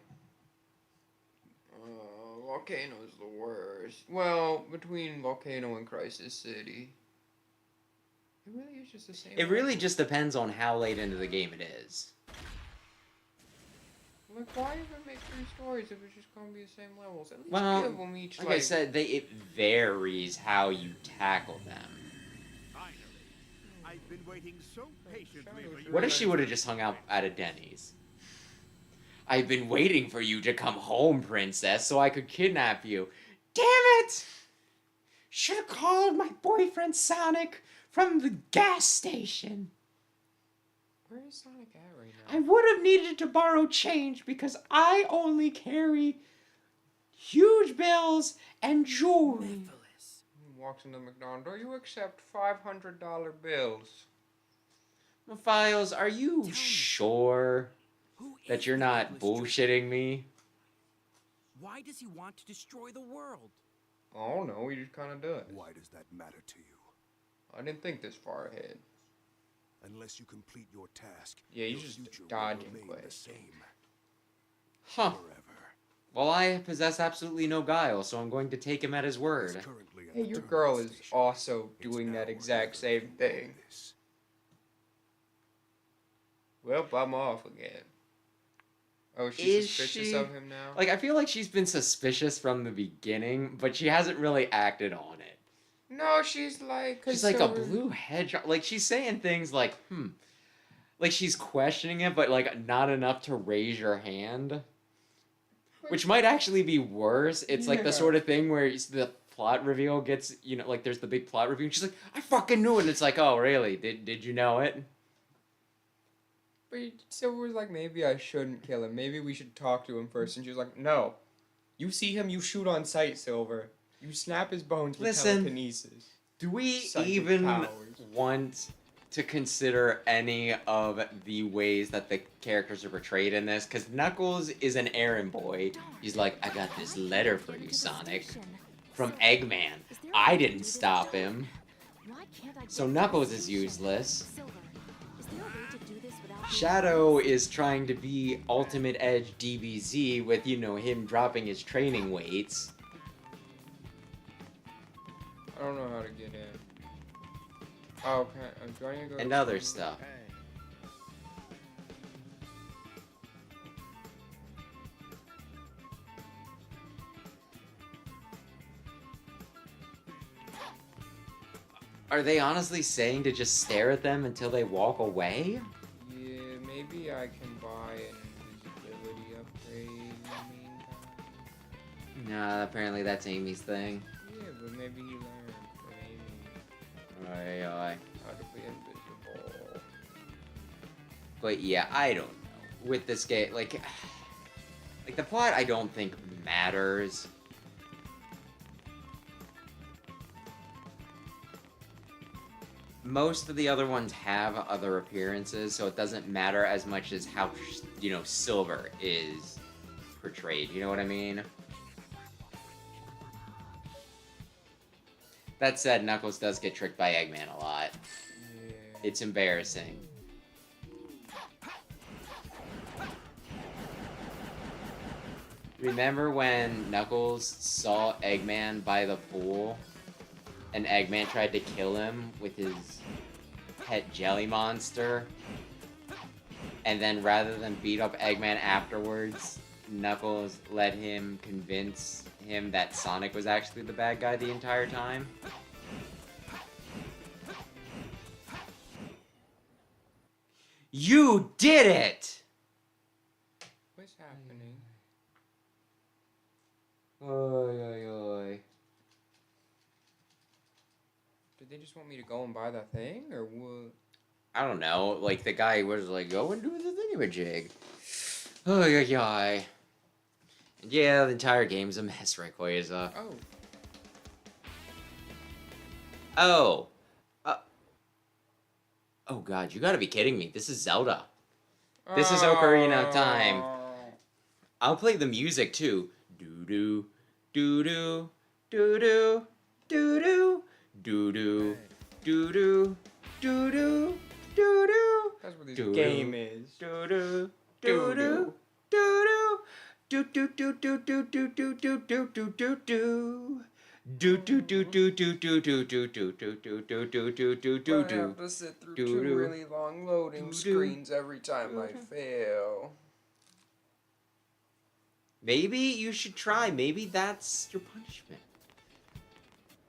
Volcano's the worst. Well, between Volcano and Crisis City. It really is just the same. It really just depends on how late into the game it is. Like, why even make 3 stories if it's just gonna be the same levels? At least Well, give them each, Like I said, it varies how you tackle them. Finally, I've been waiting so patiently for you. What if she would have just hung out at a Denny's? I've been waiting for you to come home, princess, so I could kidnap you. Damn it! Should have called my boyfriend Sonic from the gas station. Where is Sonic at right now? I would have needed to borrow change because I only carry huge bills and jewelry. Mephiles. He walks into McDonald's. Do you accept $500 bills? Mephiles, are you Tell me, sure Who that is you're the not Iblis Trigger? bullshitting me? Why does he want to destroy the world? Oh no, he just kind of does. Why does that matter to you? I didn't think this far ahead. Unless you complete your task, Yeah, he's your just future will dodging remain the questions. same Huh. forever. Well, I possess absolutely no guile, so I'm going to take him at his It's word. currently at Hey, the your terminal girl is station. also It's doing that now or exact never same if you thing. want this. Well, I'm off again. Oh, she's Is suspicious she? of him now? Like, I feel like she's been suspicious from the beginning, but she hasn't really acted on it. No, she's like... 'cause She's like Silver- a blue hedgehog. Like, she's saying things like, Like, she's questioning it, but, like, not enough to raise your hand. Which might actually be worse. It's like the Yeah. sort of thing where the plot reveal gets, like, there's the big plot reveal, and she's like, I fucking knew it! And it's like, oh, really? Did you know it? But Silver was like, maybe I shouldn't kill him. Maybe we should talk to him first. And she was like, no. You see him, you shoot on sight, Silver. You snap his bones with Listen. telekinesis. Do we Psychic even powers. want to consider any of the ways that the characters are portrayed in this? Because Knuckles is an errand boy. He's like, I got this letter for you, Sonic. From Eggman. I didn't stop him. So Knuckles is useless. Shadow is trying to be Ultimate Edge DBZ with, him dropping his training weights. I don't know how to get in. Oh, okay. I'm trying to go. And other stuff. Are they honestly saying to just stare at them until they walk away? Yeah, maybe I can buy an invisibility upgrade in the meantime. Nah, apparently that's Amy's thing. Yeah, but maybe he learned from Amy Aye, aye. how to be invisible. But yeah, I don't know. With this game, like the plot I don't think matters. Most of the other ones have other appearances, so it doesn't matter as much as how, Silver is portrayed. You know what I mean? That said, Knuckles does get tricked by Eggman a lot. Yeah. It's embarrassing. Remember when Knuckles saw Eggman by the pool? And Eggman tried to kill him with his pet jelly monster. And then rather than beat up Eggman afterwards, Knuckles let him convince him that Sonic was actually the bad guy the entire time. You did it! What's happening? Oy, oy, oy. Did they just want me to go and buy that thing, or what? I don't know. Like, the guy was like, go and do the thingamajig. Oh, yeah. And yeah, the entire game's a mess, Rayquaza. Oh. Oh. Oh, God, you gotta be kidding me. This is Zelda. This is Ocarina of Time. I'll play the music, too. Doo-doo, doo-doo, doo-doo, doo-doo, doo-doo, doo-doo, doo-doo, doo-doo. That's what this Doo-doo. game is. Doo-doo, doo-doo, doo-doo, do-do-do-do-do-do-do-do-do-do-do. Do-do-do-do-do-do-do-do-do-do-do-do-do-do-do. I have to sit through two Doo-doo. really long loading Doo-doo. screens every time I Doo-doo. fail. Maybe you should try. Maybe that's your punishment.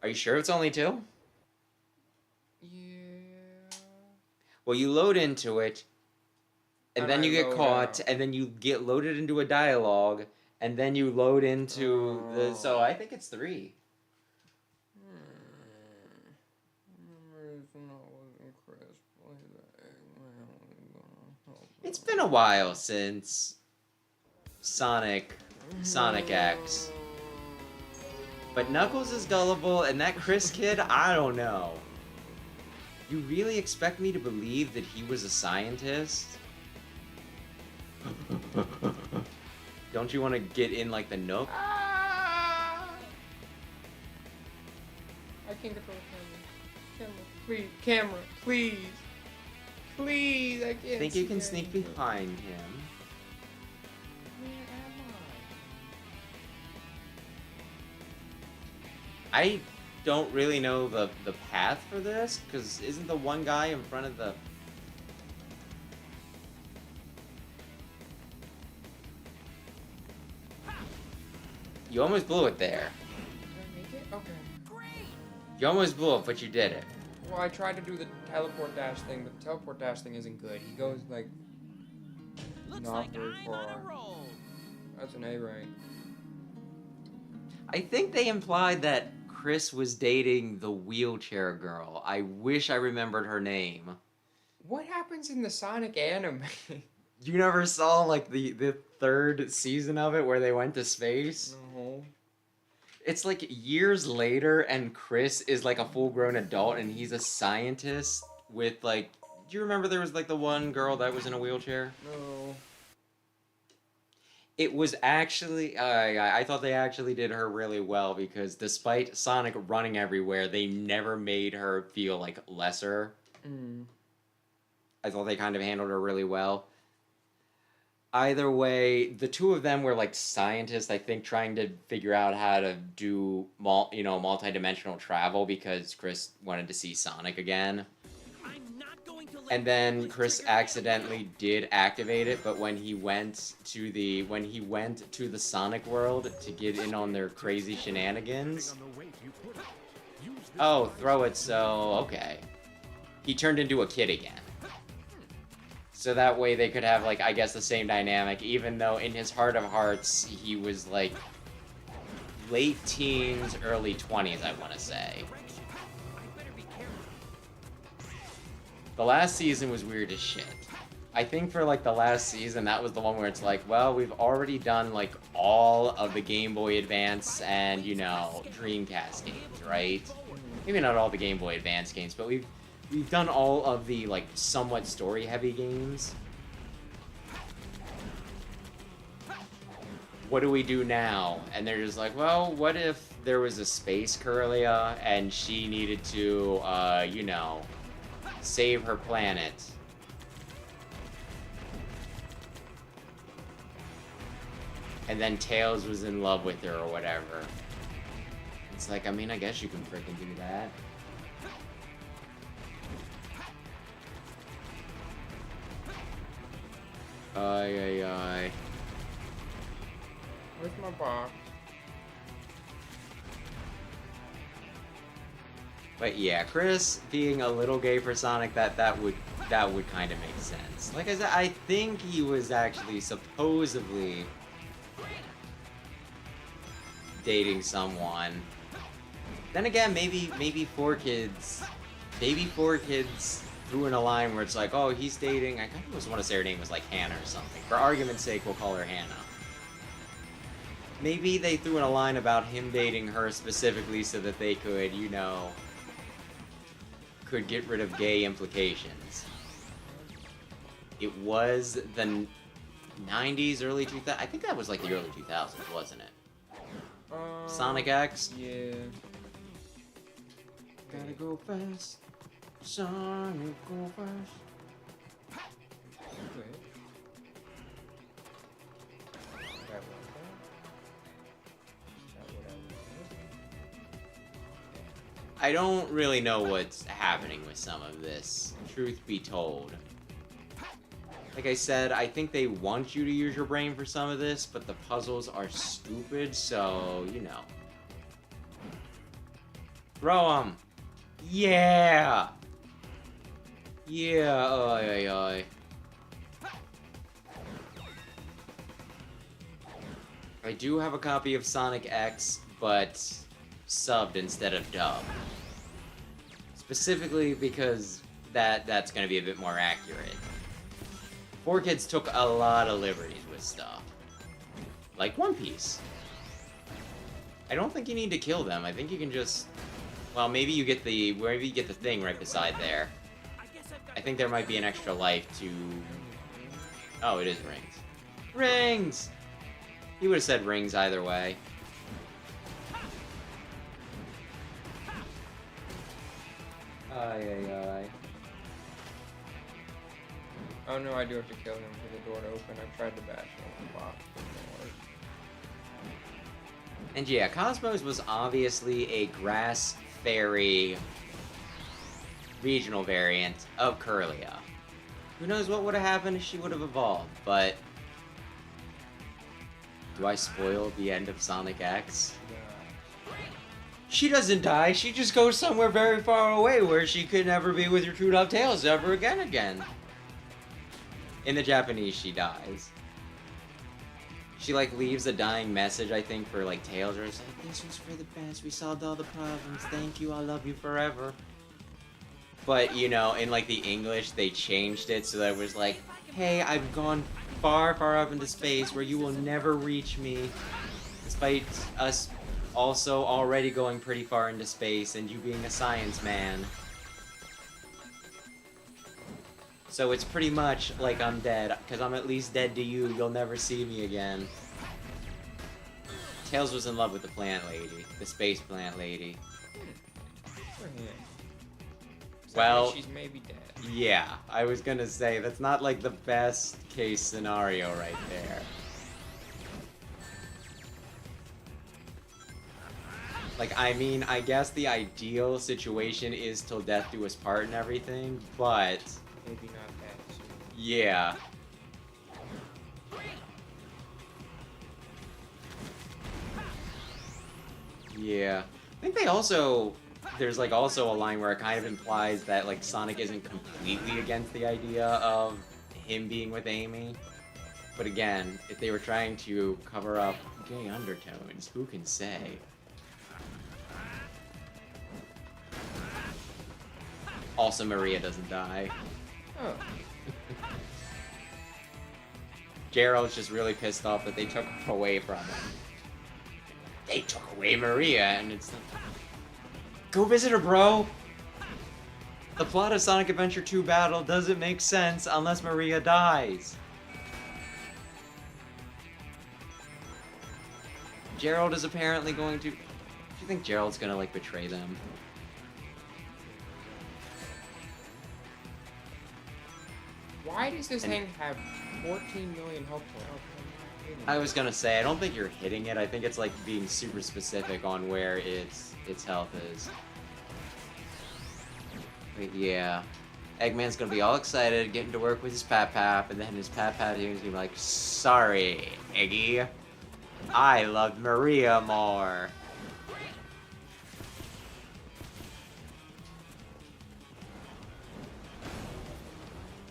Are you sure it's only 2? Yeah. Well, you load into it, and And then I you get load caught, out. and then you get loaded into a dialogue, and then you load into the... So I think it's 3. Memories not wasn't crisp like the Eggman was gonna It's been a while since Sonic X. But Knuckles is gullible, and that Chris kid, I don't know. You really expect me to believe that he was a scientist? Don't you want to get in like the Nook? Ah! I can't control the camera. Please, camera, please. Please, I can't. Think you can sneak behind him? Where am I don't really know the path for this, because isn't the one guy in front of the... You almost blew it there. Did I make it? Okay. You almost blew it, but you did it. Well, I tried to do the teleport dash thing, but the teleport dash thing isn't good. He goes like Looks not like very I'm far. on a roll. That's an A rank. I think they implied that Chris was dating the wheelchair girl. I wish I remembered her name. What happens in the Sonic anime? You never saw, like, the third season of it where they went to space? No. It's, like, years later, and Chris is, like, a full-grown adult, and he's a scientist with, like... Do you remember there was, like, the one girl that was in a wheelchair? No. It was actually... I thought they actually did her really well, because despite Sonic running everywhere, they never made her feel, like, lesser. Mm. I thought they kind of handled her really well. Either way, the two of them were like scientists, I think, trying to figure out how to do multi-dimensional travel because Chris wanted to see Sonic again. I'm not going to let And then this Chris trigger- accidentally did activate it, but when he went to the Sonic world to get in on their crazy shenanigans. Oh, throw it, so okay. He turned into a kid again. So that way they could have, like, I guess the same dynamic, even though in his heart of hearts, he was, like, late teens, early 20s, I want to say. I better be careful. The last season was weird as shit. I think for, like, the last season, that was the one where it's like, well, we've already done, like, all of the Game Boy Advance and, Dreamcast games, right? Maybe not all the Game Boy Advance games, but we've done all of the, like, somewhat story-heavy games. What do we do now? And they're just like, well, what if there was a space Corellia and she needed to, save her planet? And then Tails was in love with her or whatever. It's like, I mean, I guess you can freaking do that. Ay. Where's my box? But yeah, Chris being a little gay for Sonic, that would kind of make sense. Like I said, I think he was actually supposedly dating someone. Then again, maybe 4Kids threw in a line where it's like, oh, he's dating, I kind of just want to say her name was like Hannah or something. For argument's sake, we'll call her Hannah. Maybe they threw in a line about him dating her specifically so that they could, could get rid of gay implications. It was the 90s, early 2000s. I think that was like the early 2000s, wasn't it? Sonic X? Yeah. Gotta go fast. Sonic, go fast. Wait. That one. Is that what I wanted? I don't really know what's happening with some of this, truth be told. Like I said, I think they want you to use your brain for some of this, but the puzzles are stupid, so, Throw them! Yeah! Yeah, ay. I do have a copy of Sonic X, but subbed instead of dubbed. Specifically because that's going to be a bit more accurate. Four Kids took a lot of liberties with stuff. Like One Piece. I don't think you need to kill them. I think you can just... Well, maybe you get the thing right beside there. I think there might be an extra life to... Oh, it is rings. Rings! He would have said rings either way. Ay. Oh no, I do have to kill him for the door to open. I tried to bash him with the box. And yeah, Cosmos was obviously a grass fairy regional variant of Curlia. Who knows what would have happened if she would have evolved, but... Do I spoil the end of Sonic X? She doesn't die, she just goes somewhere very far away where she could never be with your true love Tails ever again. In the Japanese, she dies. She, like, leaves a dying message, I think, for, like, Tails, or it's like, this was for the best, we solved all the problems, thank you, I love you forever. But, you know, in, like, the English, they changed it so that it was like, hey, I've gone far, far up into space where you will never reach me, despite us also already going pretty far into space and you being a science man. So it's pretty much like I'm dead, because I'm at least dead to you, you'll never see me again. Tails was in love with the plant lady, the space plant lady. For him. So Well, she's maybe dead. Yeah, I was gonna say, that's not like the best case scenario right there. Like, I mean, I guess the ideal situation is till death do us part and everything, but... Maybe not that soon. Yeah. Yeah. I think they also... There's, like, also a line where it kind of implies that, like, Sonic isn't completely against the idea of him being with Amy. But again, if they were trying to cover up gay undertones, who can say? Also, Maria doesn't die. Oh. Gerald's just really pissed off that they took her away from him. They took away Maria, and it's like... Go visit her, bro! The plot of Sonic Adventure 2 Battle doesn't make sense unless Maria dies. Gerald is apparently going to... Do you think Gerald's gonna, like, betray them? Why does this thing have 14 million health points? I was gonna say, I don't think you're hitting it. I think it's like being super specific on where its health is. But yeah. Eggman's gonna be all excited, getting to work with his Pap-Pap, and then his Pap-Pap is gonna be like, sorry, Eggy. I loved Maria more.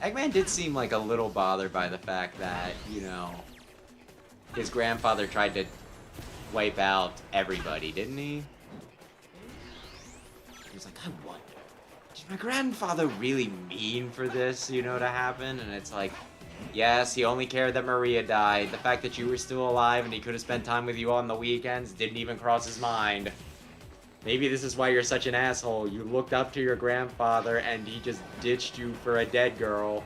Eggman did seem like a little bothered by the fact that, you know, his grandfather tried to wipe out everybody, didn't he? He was like, I wonder, did my grandfather really mean for this, you know, to happen? And it's like, yes, he only cared that Maria died. The fact that you were still alive and he could have spent time with you on the weekends didn't even cross his mind. Maybe this is why you're such an asshole. You looked up to your grandfather and he just ditched you for a dead girl.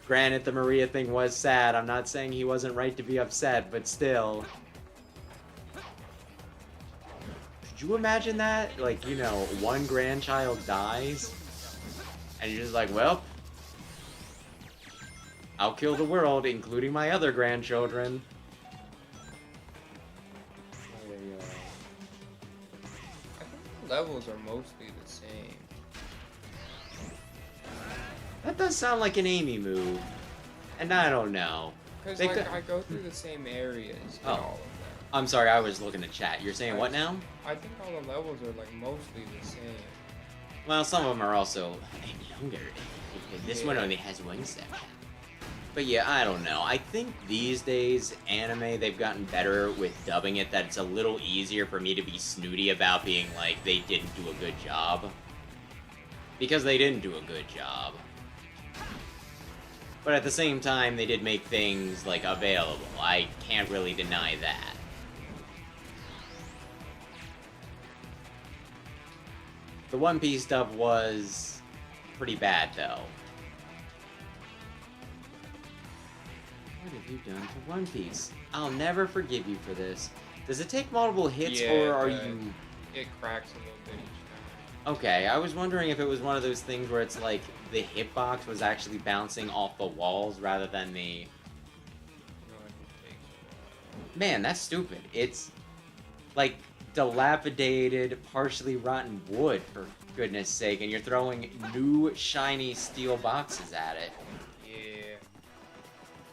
Granted, the Maria thing was sad. I'm not saying he wasn't right to be upset, but still. Could you imagine that? Like, you know, one grandchild dies, and you're just like, well, I'll kill the world, including my other grandchildren. I think the levels are mostly the same. That does sound like an Amy move. And I don't know. Because, They like, could- I go through the same areas in Oh. all of them. I'm sorry, I was looking at chat. You're saying what now? I think all the levels are, like, mostly the same. Well, some of them are also longer. This one Yeah. only has one section. But yeah, I don't know. I think these days, anime, they've gotten better with dubbing it, that it's a little easier for me to be snooty about being like, they didn't do a good job. Because they didn't do a good job. But at the same time, they did make things, like, available. I can't really deny that. The One Piece stuff was pretty bad, though. What have you done to One Piece? I'll never forgive you for this. Does it take multiple hits, or are you... It cracks a little bit each time. Okay, I was wondering if it was one of those things where it's like the hitbox was actually bouncing off the walls rather than the... No, it takes a while. Man, that's stupid. It's like dilapidated, partially rotten wood, for goodness sake, and you're throwing new, shiny steel boxes at it. Yeah.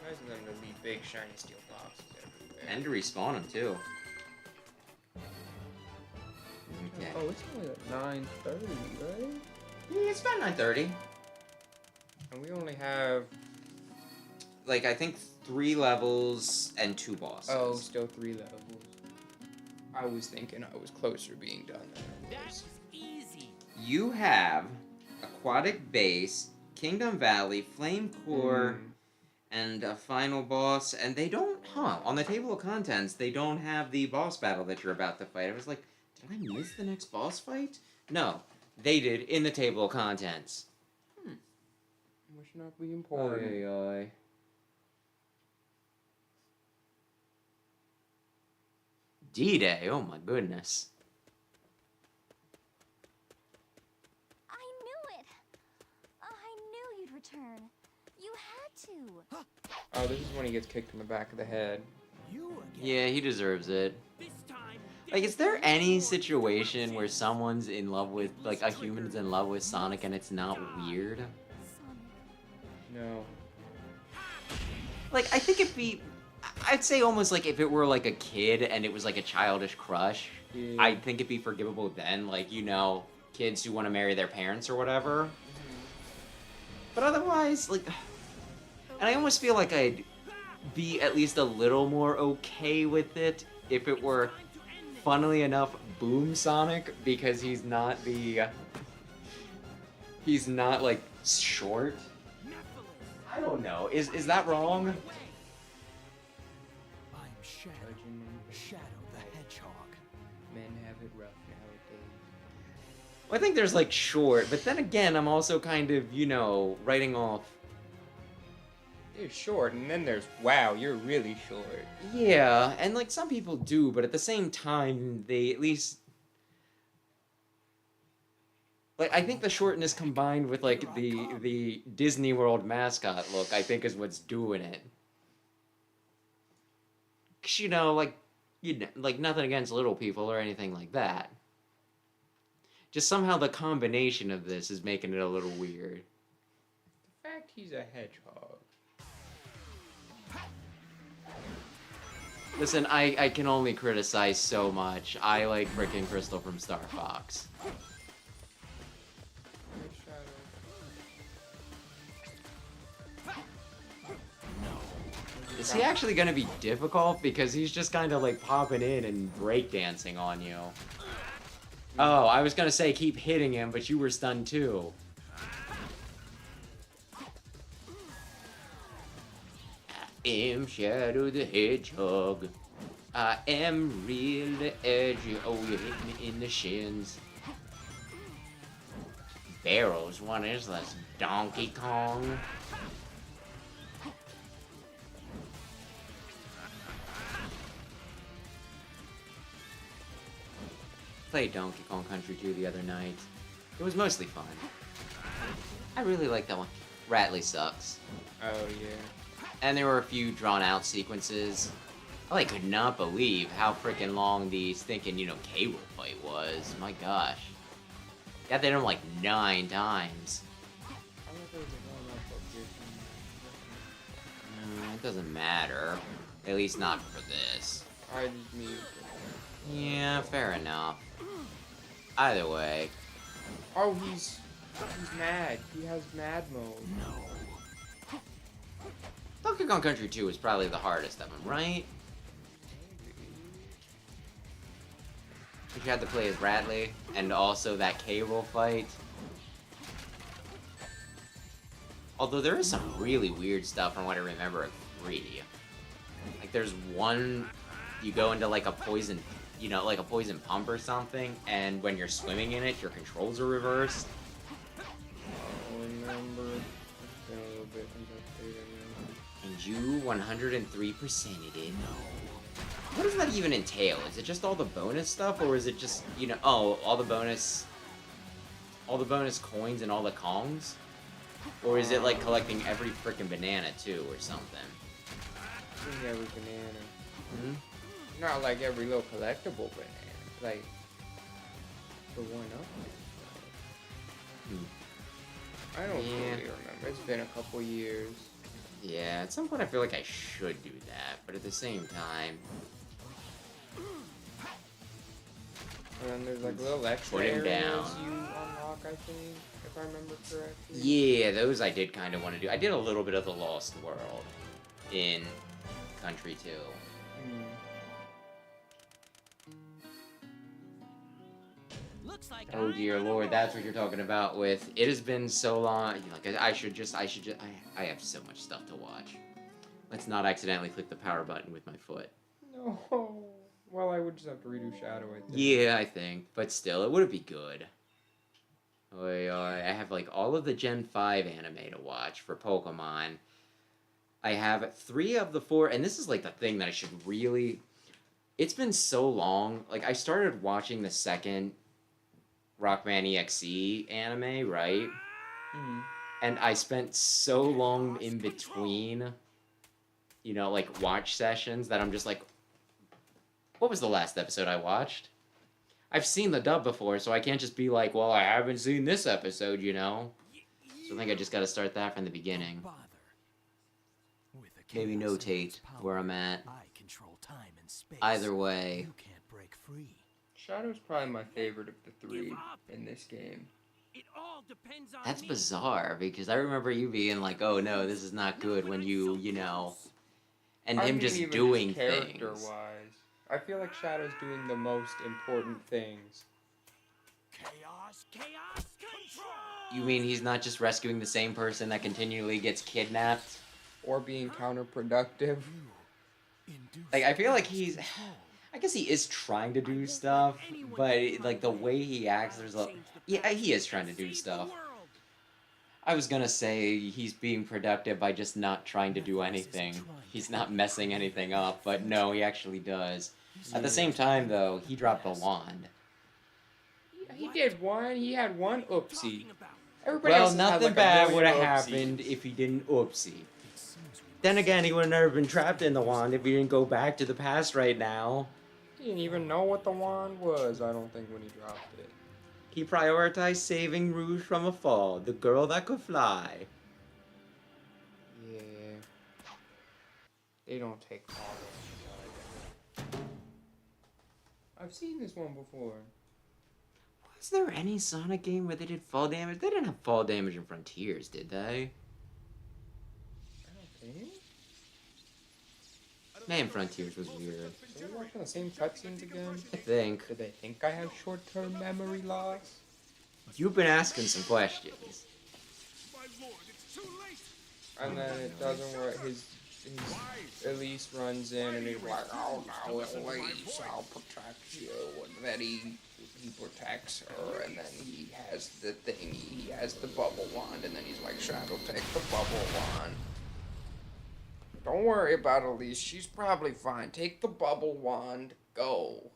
Imagine them to leave big, shiny steel boxes everywhere. And to respawn them, too. Okay. Oh, it's only at 9:30, right? Yeah, it's about 9:30. And we only have... Like, I think 3 levels and 2 bosses. Oh, still 3 levels. I was thinking I was closer to being done than I was. That's easy. You have Aquatic Base, Kingdom Valley, Flame Core, and a final boss, and they don't... On the table of contents, they don't have the boss battle that you're about to fight. I was like, did I miss the next boss fight? No, they did in the table of contents. Must not be important. Aye. D-Day, oh my goodness. I knew it. I knew you'd return. You had to. Oh, this is when he gets kicked in the back of the head. You again. Yeah, he deserves it. This time. Like, is there any situation where someone's in love with, like, a human's in love with Sonic and it's not weird? No. Like, I think it'd be... I'd say almost like if it were, like, a kid and it was, like, a childish crush, Yeah. I'd think it'd be forgivable then. Like, you know, kids who want to marry their parents or whatever. But otherwise, like... And I almost feel like I'd be at least a little more okay with it if it were, funnily enough, Boom Sonic, because he's not the... He's not, like, short. I don't know. Is that wrong? I'm Shadow. Shadow the Hedgehog. Men have it rough nowadays. Well, I think there's, like, short, but then again, I'm also kind of, you know, writing off... You're short, and then there's, wow, you're really short. Yeah, and, like, some people do, but at the same time, they at least... Like, I think the shortness combined with, like, the Disney World mascot look, I think is what's doing it. 'Cause, you know, like, like, nothing against little people or anything like that. Just somehow the combination of this is making it a little weird. The fact he's a hedgehog. Listen, I can only criticize so much. I like frickin' Crystal from Star Fox. Is he actually gonna be difficult? Because he's just kind of like popping in and breakdancing on you. Oh, I was gonna say keep hitting him, but you were stunned too. I am Shadow the Hedgehog. I am real edgy. Oh, you hit me in the shins. Barrels, what is this? Donkey Kong? Played Donkey Kong Country 2 the other night. It was mostly fun. I really like that one. Ratley sucks. Oh, yeah. And there were a few drawn-out sequences. I could not believe how freaking long the stinking, you know, cable fight was. My gosh. Got that in like 9 times. It doesn't matter. At least not for this. I just mute. Yeah, fair enough. Either way. Oh, he's mad. He has mad mode. Donkey Kong Country 2 is probably the hardest of them, right? But you had to play as Bradley, and also that cable fight. Although there is some really weird stuff from what I remember of 3. Like there's one, you go into like a poison, you know, like a poison pump or something, and when you're swimming in it, your controls are reversed. I remember. It's been a little bit since I played it. And you 103%ed it. What does that even entail? Is it just all the bonus stuff, or is it just, you know, oh, all the bonus coins and all the Kongs? Or is it like collecting every frickin' banana too, or something? I think every banana. Hmm? Not like every little collectible banana. Like the one up. I don't Yeah. really remember. It's been a couple years. Yeah, at some point I feel like I should do that, but at the same time, And then there's like little extra Put him areas down. you unlock, I think, if I remember correctly. yeah, those I did kind of want to do. I did a little bit of the Lost World in Country 2. Hmm. Looks like Oh I'm dear on a lord, that's what roll. you're talking about with, it has been so long, like, I have so much stuff to watch. Let's not accidentally click the power button with my foot. No. Well, I would just have to redo Shadow, I think. Yeah, I think, but still, it would be good. I have, like, all of the Gen 5 anime to watch for Pokemon. I have 3 of the 4, and this is, like, the thing that I should really... It's been so long, like, I started watching the second Rockman EXE anime, right? Hmm. And I spent so long in between, you know, like, watch sessions that I'm just like, what was the last episode I watched? I've seen the dub before, so I can't just be like, well, I haven't seen this episode, you know? So I think I just gotta start that from the beginning. Bother. With the Maybe chaos in notate its power, where I'm at. I control time and space. Either way. You can't break free. Shadow's probably my favorite of the 3 Give up. in this game. It all depends on That's me. bizarre, because I remember you being like, oh no, this is not good when you know... And I him mean, just even doing character things. wise, I feel like Shadow's doing the most important things. Chaos control. You mean he's not just rescuing the same person that continually gets kidnapped? Or being counterproductive. Like, I feel like he's... I guess he is trying to do stuff, but, like, the way he acts, there's a... Yeah, he is trying to do stuff. I was gonna say he's being productive by just not trying to do anything. He's not messing anything up, but no, he actually does. At the same time, though, he dropped the wand. He did one. He had one oopsie. Everybody Well, else has had, nothing like, a bad would million have oopsies. happened if he didn't oopsie. Then again, he would have never been trapped in the wand if he didn't go back to the past right now. He didn't even know what the wand was, I don't think, when he dropped it. He prioritized saving Rouge from a fall, the girl that could fly. Yeah. They don't take all of it. I've seen this one before. Was there any Sonic game where they did fall damage? They didn't have fall damage in Frontiers, did they? I don't think. Man, Frontiers was weird. Are we watching the same cutscenes again? I think. Did they think I have short-term memory loss? You've been asking some questions. My lord, it's too late. And then it doesn't work. His Elise runs in and he's like, "Oh no, Elise, I'll protect you." And then he protects her, and then he has the thing. He has the bubble wand, and then he's like, "Shadow, take the bubble wand." Don't worry about Elise. She's probably fine. Take the bubble wand. Go.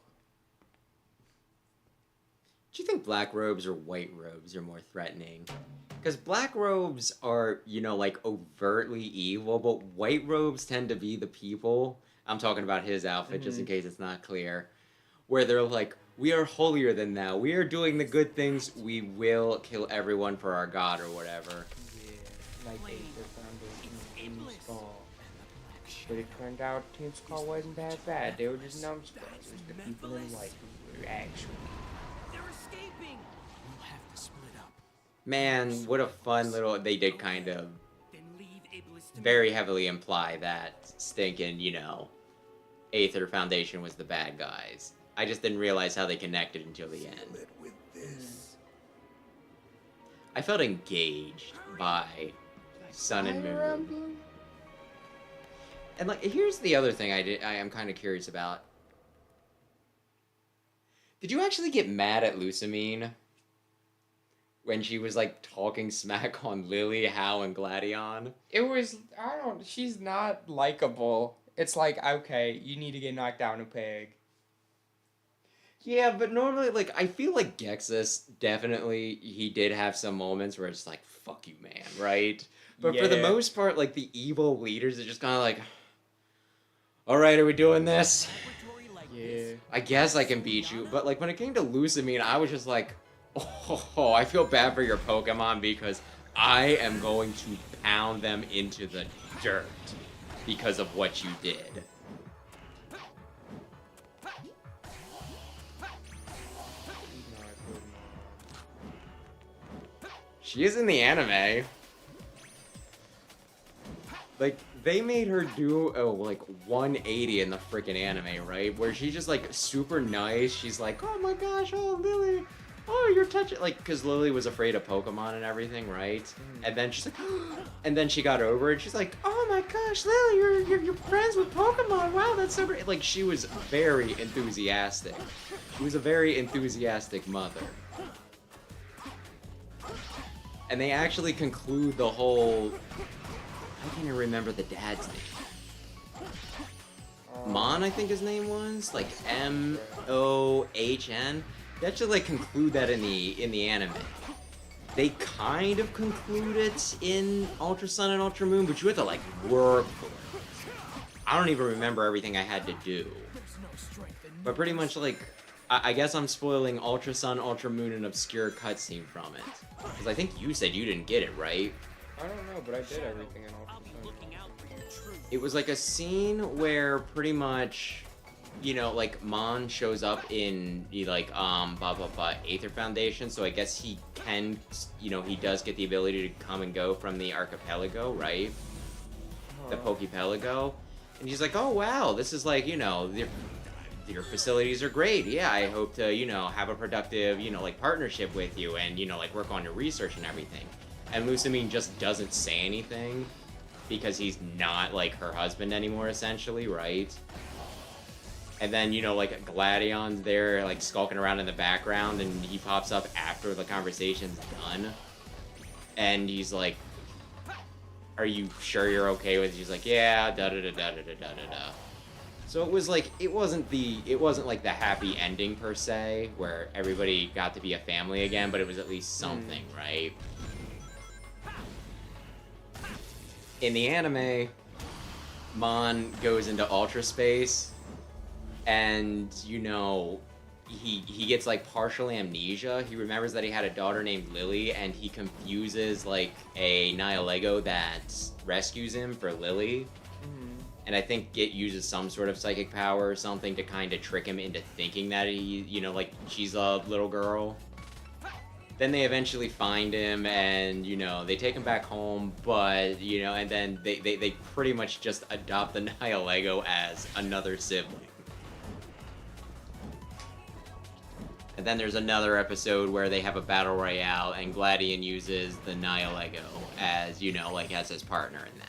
Do you think black robes or white robes are more threatening? Because black robes are, you know, like overtly evil, but white robes tend to be the people. I'm talking about his outfit, just in case it's not clear. Where they're like, we are holier than thou. We are doing the good things. We will kill everyone for our god or whatever. Yeah, like Aether Foundation and Team Iblis. Skull. But it turned out Team Skull wasn't that bad. They were just numbskullers. The people in white who were actually. They're escaping. We'll have to split up. Man, what a fun little... They did kind of Then leave Iblis to very me. heavily imply that stinking, you know, Aether Foundation was the bad guys. I just didn't realize how they connected until the end. Lit with this. I felt engaged by Sun and Fire Moon. Emblem? And like, here's the other thing I am kind of curious about. Did you actually get mad at Lusamine when she was like talking smack on Lily, Hal, and Gladion? It was, she's not likable. It's like, okay, you need to get knocked down a peg. Yeah, but normally, like, I feel like Gexus definitely, he did have some moments where it's like, fuck you, man, right? But for the Yeah. most part, like, the evil leaders are just kind of like, alright, are we doing this? Laboratory like Yeah. this. I guess I can beat you. But, like, when it came to Lusamine, I was just like, oh, I feel bad for your Pokemon because I am going to pound them into the dirt because of what you did. She is in the anime. Like, they made her do like 180 in the freaking anime, right? Where she's just like super nice. She's like, oh my gosh, oh Lily, oh you're touching, like, because Lily was afraid of Pokemon and everything, right? And then she's like, and then she got over it. She's like, oh my gosh, Lily, you're friends with Pokemon. Wow, that's so great. Like, she was very enthusiastic. She was a very enthusiastic mother. And they actually conclude the whole. I can't even remember the dad's name. Mon, I think his name was, like Mohn. They actually like conclude that in the anime. They kind of conclude it in Ultra Sun and Ultra Moon, but you have to like work for it. I don't even remember everything I had to do. But pretty much like, I guess I'm spoiling Ultra Sun, Ultra Moon, an obscure cutscene from it. Because I think you said you didn't get it, right? I don't know, but I did everything in I'll be Ultra Sun. looking out for your truth. It was like a scene where pretty much, you know, like Mon shows up in the like Aether Foundation, so I guess he can, you know, he does get the ability to come and go from the archipelago, right? The Pokepelago. And he's like, oh wow, this is like, you know, your facilities are great. Yeah, I hope to, you know, have a productive, you know, like partnership with you and, you know, like work on your research and everything. And Lusamine just doesn't say anything because he's not like her husband anymore, essentially, right? And then, you know, like Gladion's there, like skulking around in the background, and he pops up after the conversation's done. And he's like, are you sure you're okay with it? She's like, yeah, da-da-da-da-da-da-da-da. So it was like, it wasn't like the happy ending per se, where everybody got to be a family again, but it was at least something, right? In the anime, Mon goes into ultra space, and, you know, he gets like partial amnesia. He remembers that he had a daughter named Lily, and he confuses like a Nihilego that rescues him for Lily. And I think it uses some sort of psychic power or something to kind of trick him into thinking that he, you know, like she's a little girl. Then they eventually find him, and, you know, they take him back home, but, you know, and then they pretty much just adopt the Nihilego as another sibling. And then there's another episode where they have a battle royale, and Gladion uses the Nihilego as, you know, like as his partner in that.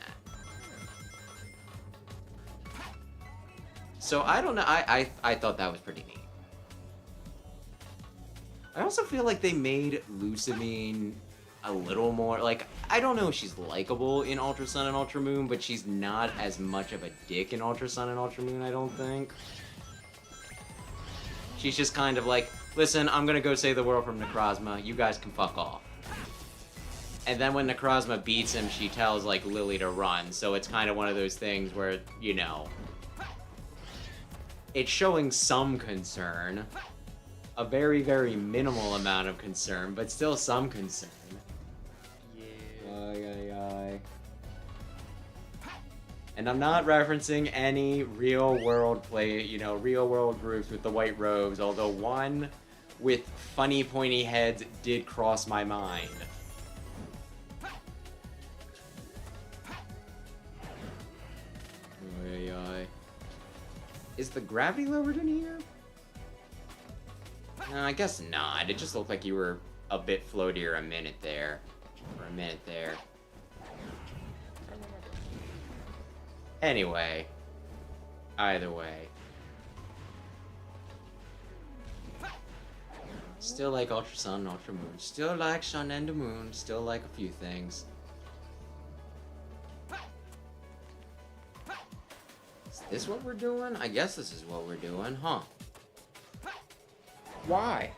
So I don't know, I thought that was pretty neat. I also feel like they made Lusamine a little more, like, I don't know if she's likable in Ultra Sun and Ultra Moon, but she's not as much of a dick in Ultra Sun and Ultra Moon, I don't think. She's just kind of like, listen, I'm gonna go save the world from Necrozma, you guys can fuck off. And then when Necrozma beats him, she tells, like, Lily to run, so it's kind of one of those things where, you know, it's showing some concern. A very, very minimal amount of concern, but still some concern. Yeah. Ay. And I'm not referencing any real-world real-world groups with the white robes, although one with funny, pointy heads did cross my mind. Ay. Is the gravity lowered in here? No, I guess not. It just looked like you were a bit floatier a minute there. For a minute there. Anyway. Either way. Still like Ultra Sun, Ultra Moon. Still like Sun and the Moon. Still like a few things. Is this what we're doing? I guess this is what we're doing, huh? Why?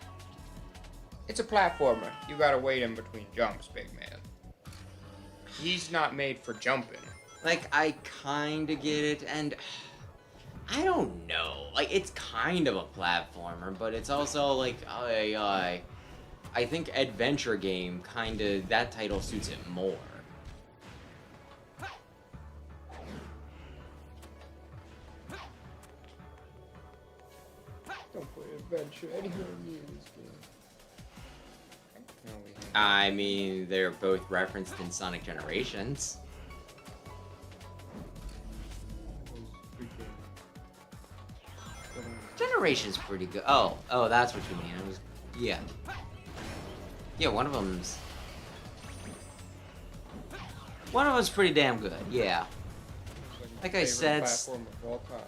It's a platformer. You gotta wait in between jumps, big man. He's not made for jumping. Like, I kinda get it, and I don't know. Like, it's kind of a platformer, but it's also like, I think adventure game kinda, that title suits it more. Don't play adventure anywhere near this game. I mean, they're both referenced in Sonic Generations. Generations pretty good. Oh, that's what you mean. It was, yeah. Yeah, one of them's pretty damn good. Yeah. Like I said, Platform of all time.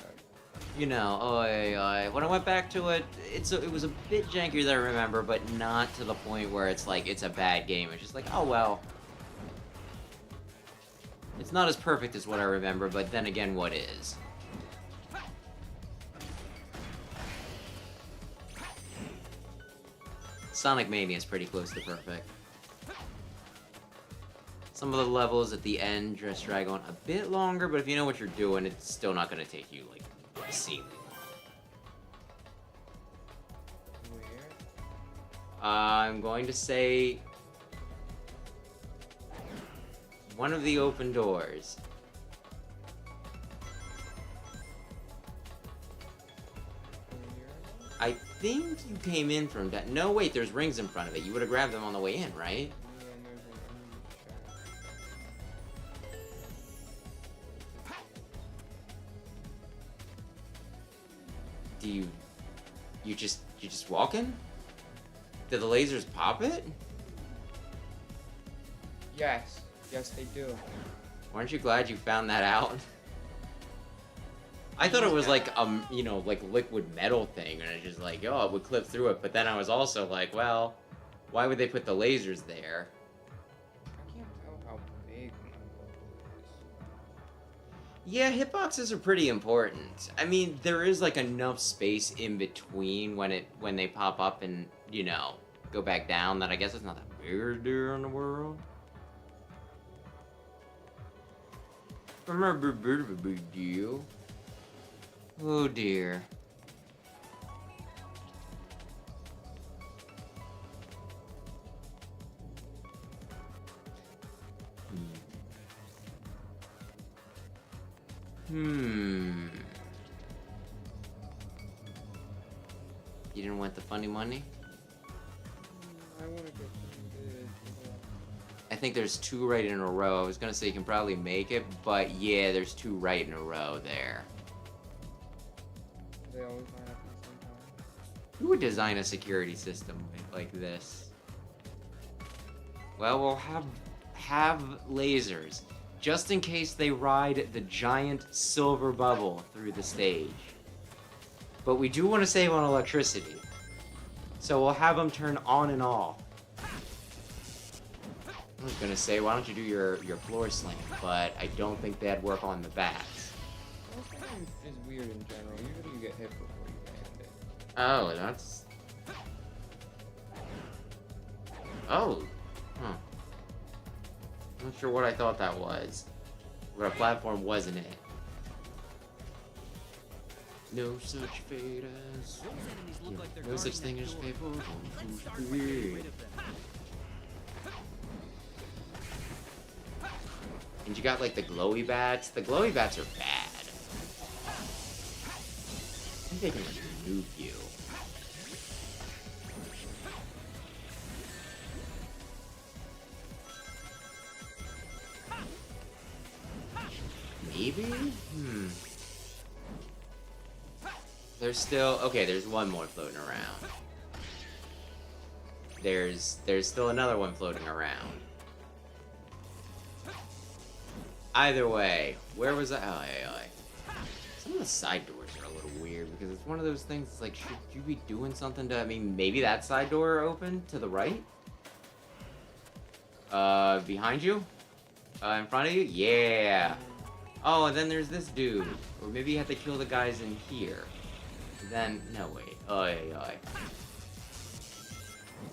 you know, when I went back to it, it was a bit jankier than I remember, but not to the point where it's like it's a bad game. It's just like, oh well. It's not as perfect as what I remember, but then again, what is? Sonic Mania is pretty close to perfect. Some of the levels at the end just drag on a bit longer, but if you know what you're doing, it's still not going to take you, like, obscenely long. Where? I'm going to say one of the open doors. I think you came in from that. No, wait, there's rings in front of it. You would have grabbed them on the way in, right? Do you just walking? Did the lasers pop it? Yes. Yes, they do. Aren't you glad you found that out? I thought it was like you know, like liquid metal thing, and it's just like, oh, it would clip through it. But then I was also like, well, why would they put the lasers there? I can't tell how big my world is. Yeah, hitboxes are pretty important. I mean, there is like enough space in between when they pop up and, you know, go back down that I guess it's not that big a deal in the world. Remember, big deal. Oh dear. You didn't want the funny money? I want to get some good. I think there's two right in a row. I was gonna say you can probably make it, but yeah, there's two right in a row there. They always line up at the same time. Who would design a security system like this? Well, we'll have lasers, just in case they ride the giant silver bubble through the stage. But we do want to save on electricity, so we'll have them turn on and off. I was gonna say, why don't you do your floor slam, but I don't think that'd work on the bats. Most of them is weird in general. Usually you get hit before you land it. Oh, that's... Oh. Huh. Not sure what I thought that was. But a platform wasn't it. No such fate as... Those enemies look like they're No such guarding thing that as door. people Let's who start by getting rid of them. And you got like the glowy bats. The glowy bats are bad. I think they can like nuke you. Maybe? There's still... Okay, there's one more floating around. There's still another one floating around. Either way, where was I? Oh, yeah. Some of the side doors are a little weird because it's one of those things. It's like, should you be doing something to? I mean, maybe that side door open to the right. Behind you? In front of you? Yeah. Oh, and then there's this dude. Or maybe you have to kill the guys in here. Then, no, wait. Oi.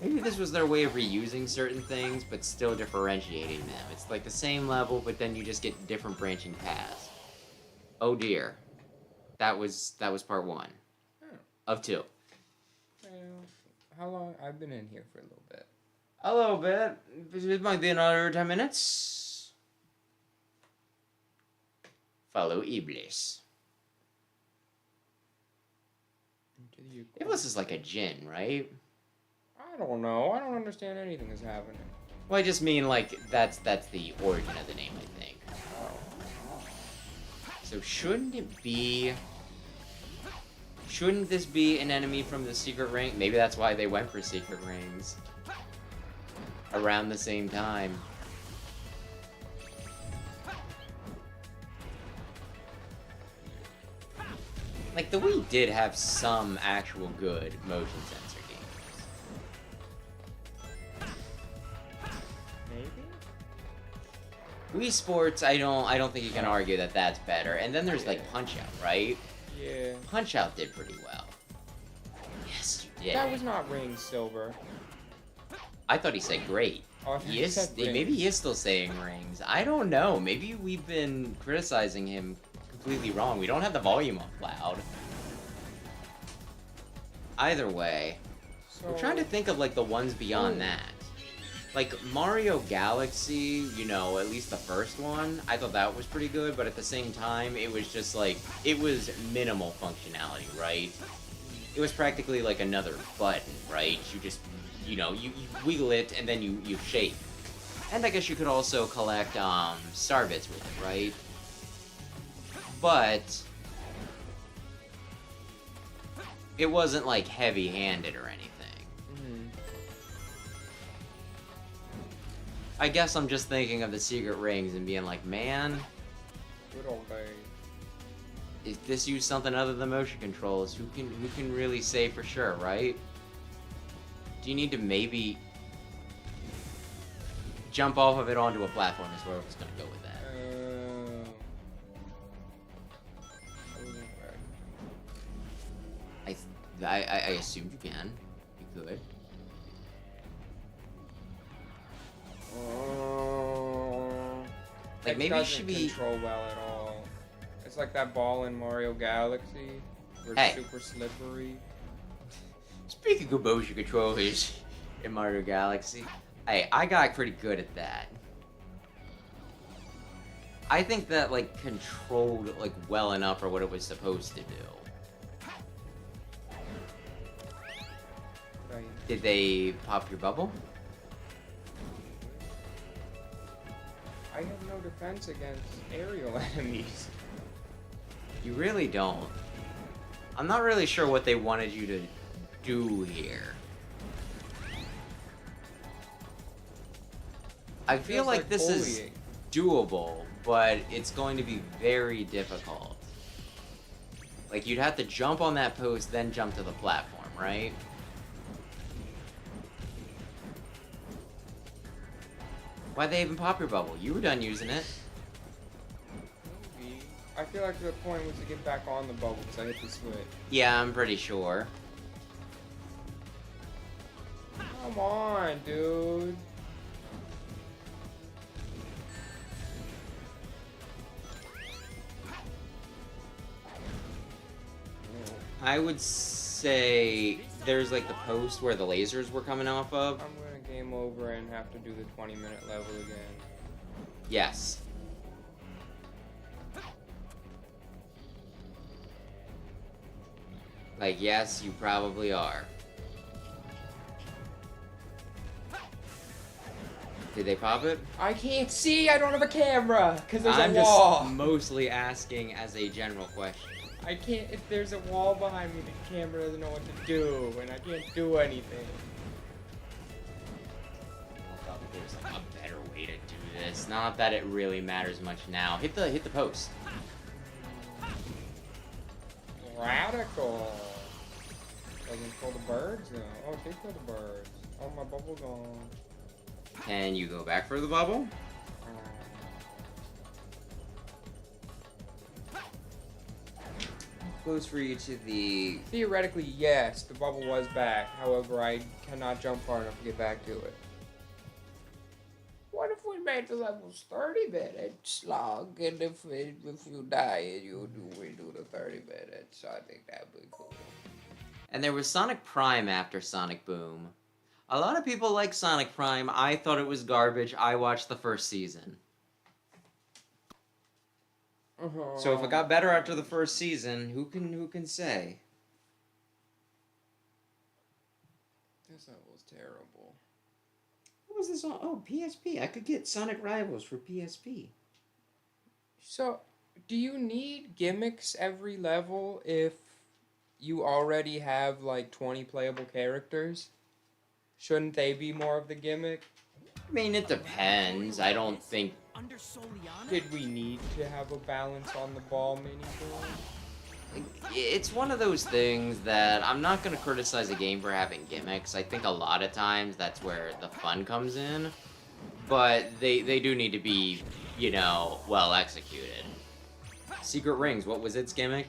Maybe this was their way of reusing certain things, but still differentiating them. It's like the same level, but then you just get different branching paths. Oh dear. That was part 1. Oh. Of 2. Well, how long? I've been in here for a little bit. A little bit. It might be another 10 minutes. Follow Iblis. Iblis is like a djinn, right? I don't know. I don't understand anything that's happening. Well, I just mean, like, that's the origin of the name, I think. So shouldn't this be an enemy from the secret ring? Maybe that's why they went for secret rings. Around the same time. Like, the Wii did have some actual good motion sensor games. Maybe? Wii Sports, I don't think you can argue that that's better. And then there's, like, Punch-Out, right? Yeah. Punch-Out did pretty well. Yes, you did. That was not ring silver. I thought he said great. Oh, He is, maybe he is still saying rings. I don't know. Maybe we've been criticizing him completely wrong. We don't have the volume up loud. Either way, So, I'm trying to think of like the ones beyond that. Like Mario Galaxy, you know, at least the first one, I thought that was pretty good, but at the same time, it was just like, it was minimal functionality, right? It was practically like another button, right? You just, you know, you wiggle it and then you shake. And I guess you could also collect star bits with it, right? But it wasn't like heavy-handed or anything. I guess I'm just thinking of the secret rings and being like, man, good old days. if this used something other than motion controls, who can really say for sure, right? Do you need to maybe jump off of it onto a platform is where I was gonna go with that. I assumed you can. You could. Like maybe it should be control well at all. It's like that ball in Mario Galaxy, where Hey. it's super slippery. Speaking of motion controllers in Mario Galaxy, hey, I got pretty good at that. I think that like controlled like well enough for what it was supposed to do. Right. Did they pop your bubble? I have no defense against aerial enemies. You really don't. I'm not really sure what they wanted you to do here. I feel Feels like this is bullying. doable, but it's going to be very difficult. Like, you'd have to jump on that post, then jump to the platform, right? Why'd they even pop your bubble? You were done using it. Maybe. I feel like the point was to get back on the bubble because I hit the switch. Yeah, I'm pretty sure. Come on, dude. I would say there's like the post where the lasers were coming off of. I'm gonna game over and have to do the 20-minute level again. Yes. Like, yes, you probably are. Did they pop it? I can't see. I don't have a camera because there's I'm a wall. just mostly asking as a general question. I can't. If there's a wall behind me, the camera doesn't know what to do, and I can't do anything. I thought there's like a better way to do It's not that it really matters much now. Hit the post. Radical. Doesn't kill the birds though. Oh, it did kill the birds. Oh, my bubble gone. Can you go back for the bubble? Close for you to the... Theoretically, yes, the bubble was back. However, I cannot jump far enough to get back to it. What if we made the levels 30 minutes long, and if you die, you redo the 30 minutes? I think that'd be cool. And there was Sonic Prime after Sonic Boom. A lot of people like Sonic Prime. I thought it was garbage. I watched the first season. So if it got better after the first season, who can say? This level was terrible. What was this on? Oh, PSP. I could get Sonic Rivals for PSP. So, do you need gimmicks every level if you already have like 20 playable characters? Shouldn't they be more of the gimmick? I mean, it depends. I don't think... Under Soliana? Did we need to have a balance on the ball mini-board? It's one of those things that I'm not going to criticize a game for having gimmicks. I think a lot of times that's where the fun comes in. But they do need to be, you know, well executed. Secret Rings, what was its gimmick?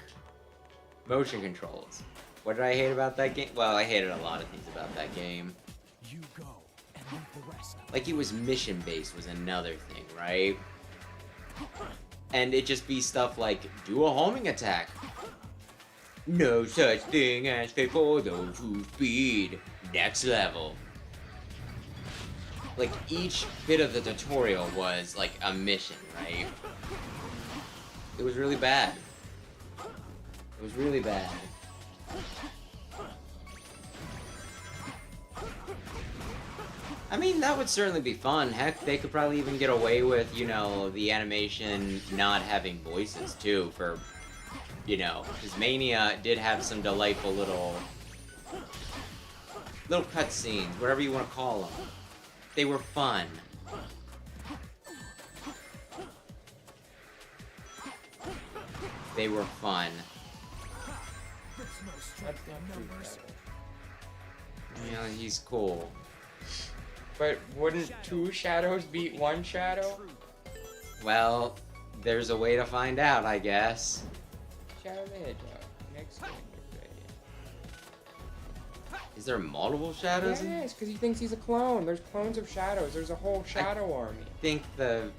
Motion controls. What did I hate about that game? Well, I hated a lot of things about that game. You go and leave the rest. Like, it was mission-based was another thing, right? And it just be stuff like, do a homing attack. No such thing as fate for those who speed. Next level. Like, each bit of the tutorial was, like, a mission, right? It was really bad. It was really bad. I mean, that would certainly be fun. Heck, they could probably even get away with, you know, the animation not having voices, too, for, you know, because Mania did have some delightful little cutscenes, whatever you want to call them. They were fun. They were fun. That's not true, Shadow. Yeah, he's cool. But wouldn't two shadows beat one shadow? Well, there's a way to find out, I guess. Shadow the Hedgehog. Next game to play. Is there multiple shadows? Yes, because he thinks he's a clone. There's clones of shadows. There's a whole shadow army.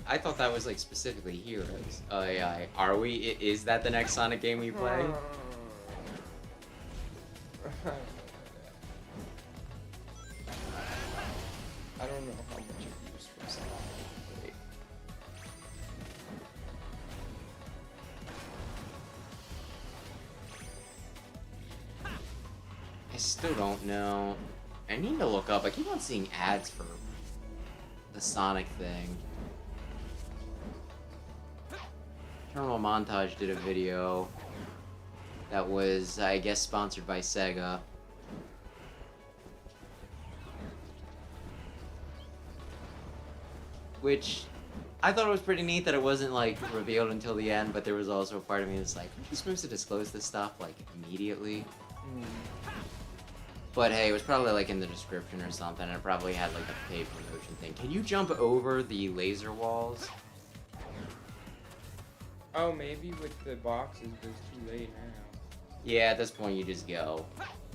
I thought that was like specifically heroes. Yeah, are we? Is that the next Sonic game we play? I don't know how much you've used from Sonic. I still don't know. I need to look up. I keep on seeing ads for the Sonic thing. Terminal Montage did a video that was, I guess, sponsored by Sega. Which, I thought it was pretty neat that it wasn't, like, revealed until the end, but there was also a part of me that's like, aren't you supposed to disclose this stuff, like, immediately? But hey, it was probably, like, in the description or something, and it probably had, like, a paid promotion thing. Can you jump over the laser walls? Oh, maybe with the boxes, but it's too late now. Yeah, at this point you just go.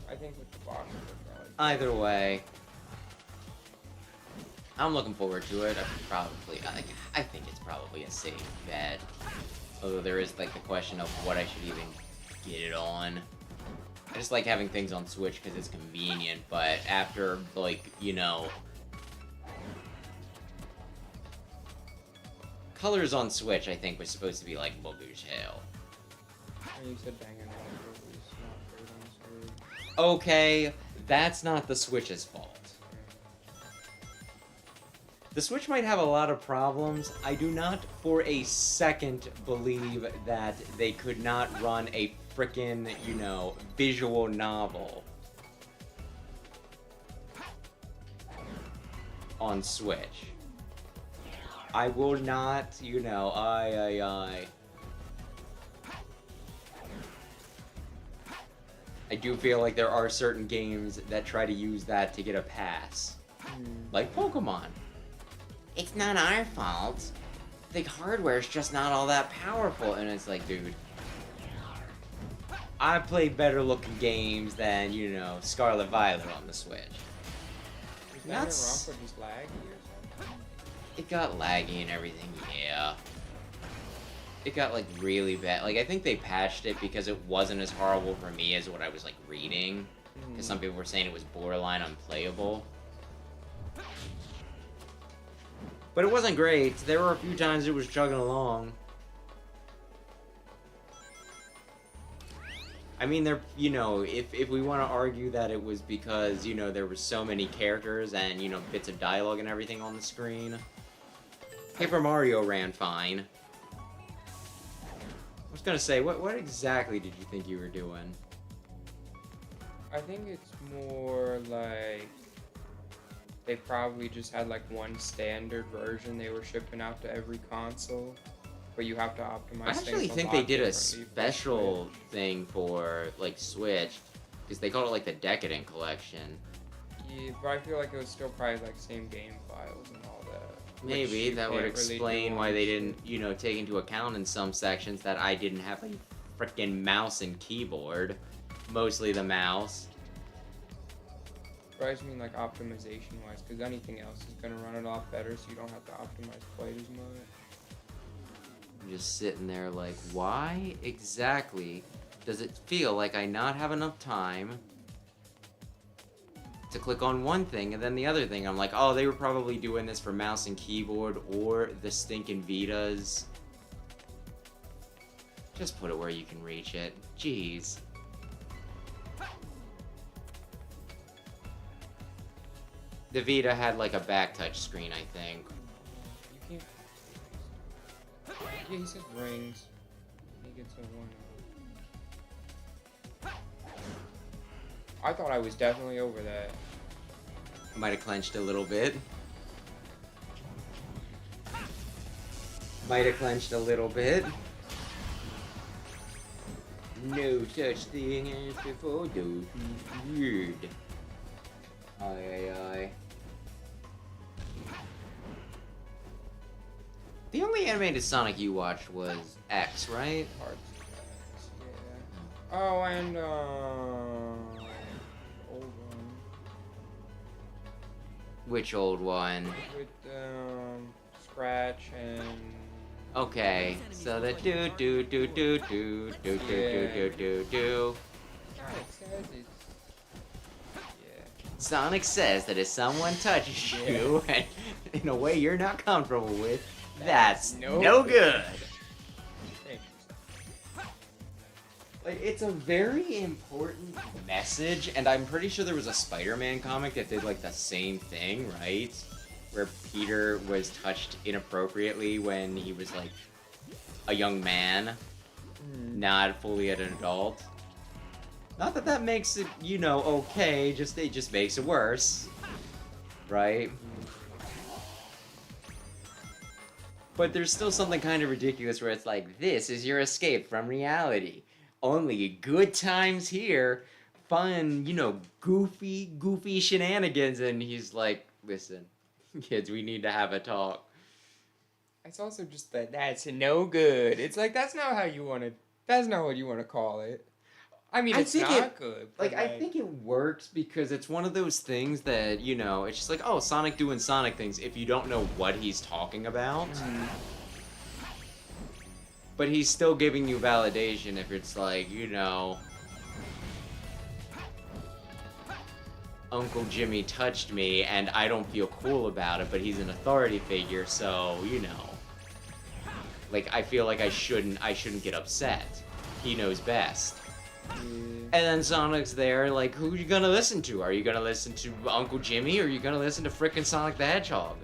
I think with the boxes, they're probably... Either way. I'm looking forward to it. I think it's probably a safe bet. Although there is, like, the question of what I should even get it on. I just like having things on Switch because it's convenient, but after, like, you know... Colors on Switch, I think, was supposed to be, like, boogish hell. And you said Danganronpa was not great on Switch. Okay, that's not the Switch's fault. The Switch might have a lot of problems. I do not for a second believe that they could not run a frickin', you know, visual novel on Switch. I will not, you know, I do feel like there are certain games that try to use that to get a pass. Like Pokemon. It's not our fault. The hardware's just not all that powerful. And it's like, dude, I play better looking games than, you know, Scarlet Violet on the Switch. Is that That's- wrong for just laggy or something? It got laggy and everything, yeah. It got, like, really bad. Like, I think they patched it because it wasn't as horrible for me as what I was, like, reading. Because some people were saying it was borderline unplayable. But it wasn't great. There were a few times it was chugging along. I mean, you know, if we want to argue that it was because, you know, there were so many characters and, you know, bits of dialogue and everything on the screen, Paper Mario ran fine. I was gonna say, what exactly did you think you were doing? I think it's more like they probably just had like one standard version they were shipping out to every console, but you have to optimize. I actually things a think lot they did a differently for special Switch. thing for, like, Switch, because they called it, like, the Decadent Collection. Yeah, but I feel like it was still probably like same game files and all that. which Maybe you that would can't really do explain on why they Switch. didn't, you know, take into account in some sections that I didn't have a freaking mouse and keyboard. Mostly the mouse. But I just mean like optimization wise, because anything else is gonna run it off better, so you don't have to optimize quite as much. I'm just sitting there like, why exactly does it feel like I not have enough time to click on one thing and then the other thing? I'm like, oh, they were probably doing this for mouse and keyboard or the stinking Vitas. Just put it where you can reach it. Jeez. The Vita had like a back touch screen, I think. You can't. Yeah, he says rings. He gets a one. I thought I was definitely over that. Might have clenched a little bit. Might have clenched a little bit. No such thing as before, though. Weird. Aye. The only animated Sonic you watched was X, right? Parts of that. Yeah. Oh, and old one Which old one? with Scratch and. Okay, so the do. God, it says it's. Yeah. Sonic says that if someone touches you and in a way you're not comfortable with, that's no good. Like, it's a very important message, and I'm pretty sure there was a Spider-Man comic that did like the same thing, right? Where Peter was touched inappropriately when he was like a young man, not fully an adult. Not that that makes it, you know, okay, it just makes it worse, right? But there's still something kind of ridiculous where it's like, this is your escape from reality. Only good times here. Fun, you know, goofy shenanigans. And he's like, listen, kids, we need to have a talk. It's also just that's no good. It's like that's not how you want to. That's not what you want to call it. I mean, I it's think not good. But I think it works because it's one of those things that, you know, it's just like, oh, Sonic doing Sonic things if you don't know what he's talking about. But he's still giving you validation if it's like, you know, Uncle Jimmy touched me and I don't feel cool about it, but he's an authority figure, so, you know. Like, I feel like I shouldn't get upset. He knows best. And then Sonic's there, like, who are you gonna listen to? Are you gonna listen to Uncle Jimmy, or are you gonna listen to frickin' Sonic the Hedgehog?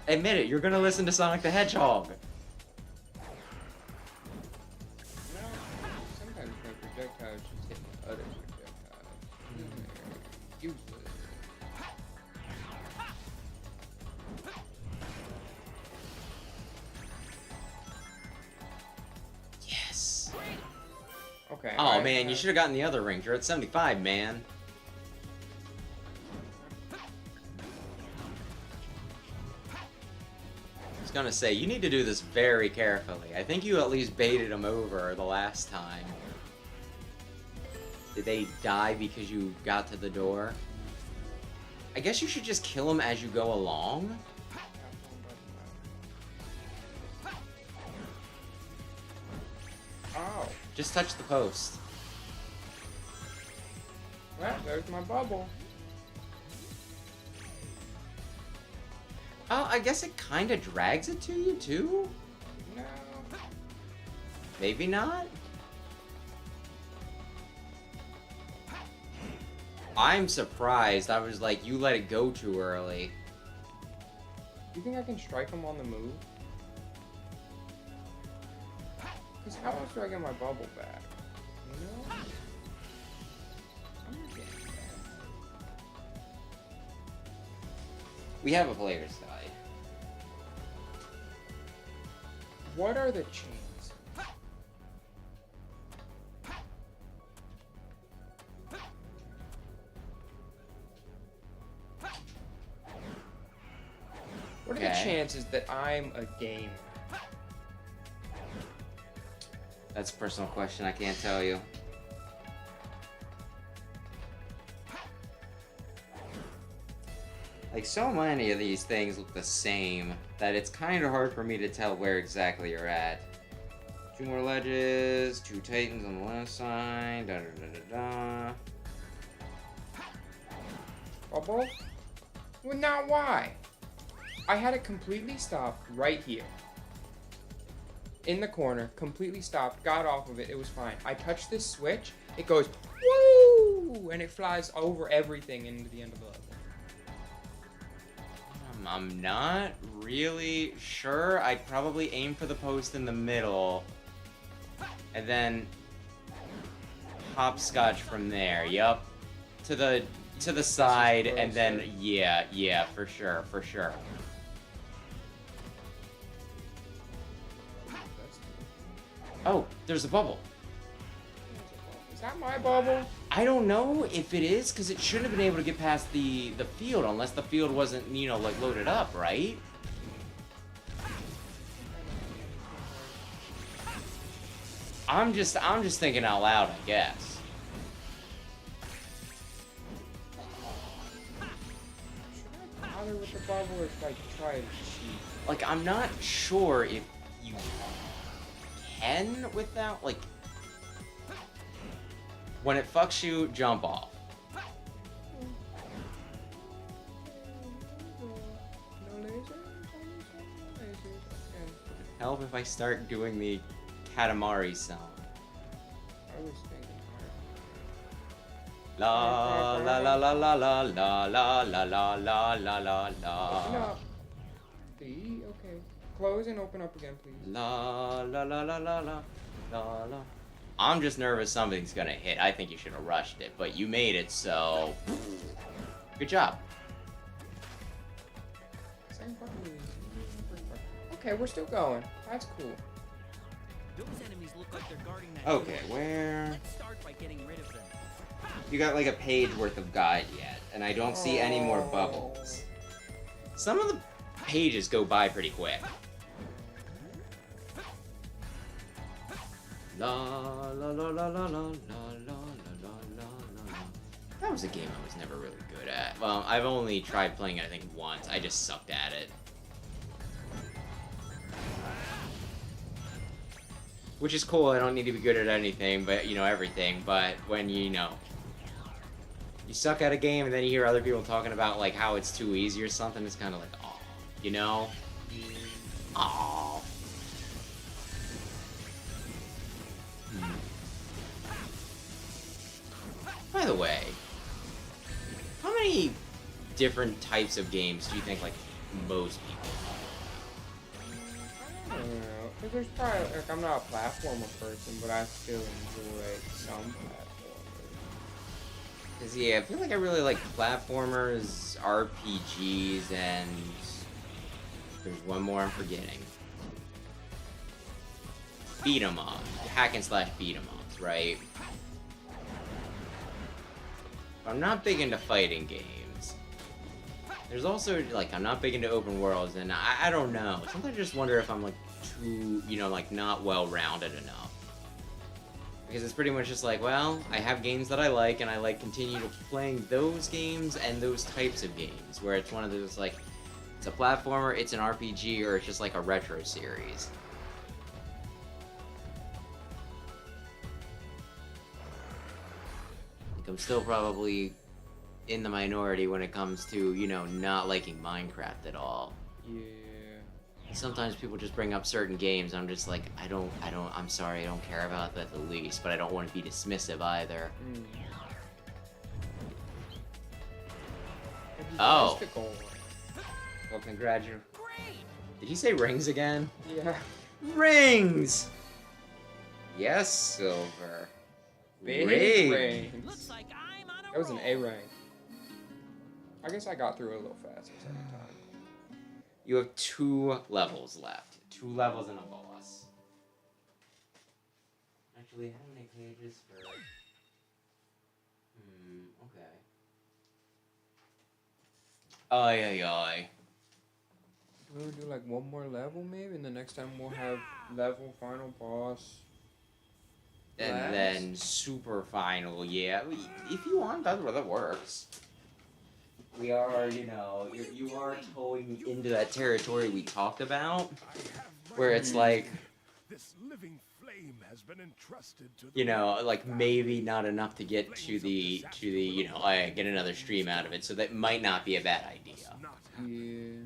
Admit it, you're gonna listen to Sonic the Hedgehog. No, sometimes my projectiles just hit other projectiles. Useless. Oh man, you should have gotten the other rings. You're at 75, man. I was gonna say, you need to do this very carefully. I think you at least baited him over the last time. Did they die because you got to the door? I guess you should just kill him as you go along. Oh. Just touch the post. Well, there's my bubble. Oh, I guess it kind of drags it to you, too? No. Maybe not? I'm surprised. I was like, you let it go too early. You think I can strike him on the move? Because how else do I get my bubble back? You know? I'm not getting it back. We have a player's guide. What are the chains? What are the Okay. chances that I'm a gamer? That's a personal question, I can't tell you. Like, so many of these things look the same that it's kind of hard for me to tell where exactly you're at. 2 more ledges, 2 titans on the left side, da da da da da. Bubble? Well, now why? I had it completely stopped right here. In the corner, completely stopped, got off of it, it was fine. I touched this switch, it goes, woo! And it flies over everything into the end of the level. I'm not really sure. I'd probably aim for the post in the middle. And then hopscotch from there. Yup. To the side, and then yeah, for sure. Oh, there's a bubble. Is that my bubble? I don't know if it is, because it shouldn't have been able to get past the field unless the field wasn't, you know, like loaded up, right? I'm just thinking out loud, I guess. Should I bother with the bubble or should I try to cheat? Like, I'm not sure if you can without, like, when it fucks you, jump off. No laser? Okay. Help if I start doing the Katamari sound. I was thinking La la la la la la la la la la la la la Open la. up. B, okay. Close and open up again, please. La la la la la la la la. I'm just nervous something's gonna hit. I think you should have rushed it, but you made it, so good job. Same button. Okay, we're still going. That's cool. Those enemies look like they're guarding that Okay, door. where Let's start by getting rid of them. you got like a page worth of guide yet, and I don't see any more bubbles. Some of the pages go by pretty quick. La la la la la la la la la la la. That was a game I was never really good at. Well, I've only tried playing it I think once. I just sucked at it. Which is cool. I don't need to be good at anything, but you know everything. But when you know you suck at a game and then you hear other people talking about like how it's too easy or something, it's kind of like, oh, you know, oh. By the way, how many different types of games do you think like most people I don't know. Because there's probably, like, I'm not a platformer person, but I still enjoy some platformers. Cause yeah, I feel like I really like platformers, RPGs, and there's one more I'm forgetting. Beat 'em up, hack and slash beat 'em ups, right? I'm not big into fighting games. There's also, like, I'm not big into open worlds, and I don't know. Sometimes I just wonder if I'm, like, too, you know, like, not well-rounded enough. Because it's pretty much just like, well, I have games that I like, and I like continue to playing those games and those types of games, where it's one of those, like, it's a platformer, it's an RPG, or it's just like a retro series. Like, I'm still probably in the minority when it comes to, you know, not liking Minecraft at all. Yeah. Sometimes people just bring up certain games, and I'm just like, I'm sorry, I don't care about that the least, but I don't want to be dismissive either. Mm. Oh. That's the goal. Well, congratulations. Did he say rings again? Yeah. Rings! Yes, Silver. Big Rings. rings. Looks like I'm on a That was an roll. A rank. I guess I got through it a little faster second time. You have 2 levels left. 2 levels and a boss. Actually, how many pages for... okay. Ay, ay, ay. We'll do like one more level maybe, and the next time we'll have level, final boss. And last. then super final, yeah. If you want, that works. We are, you know, you are towing into that territory we talked about, where it's like, This living flame has been entrusted to the you know, like maybe not enough to get to the, you know, I get another stream out of it, so that might not be a bad idea. not Yeah.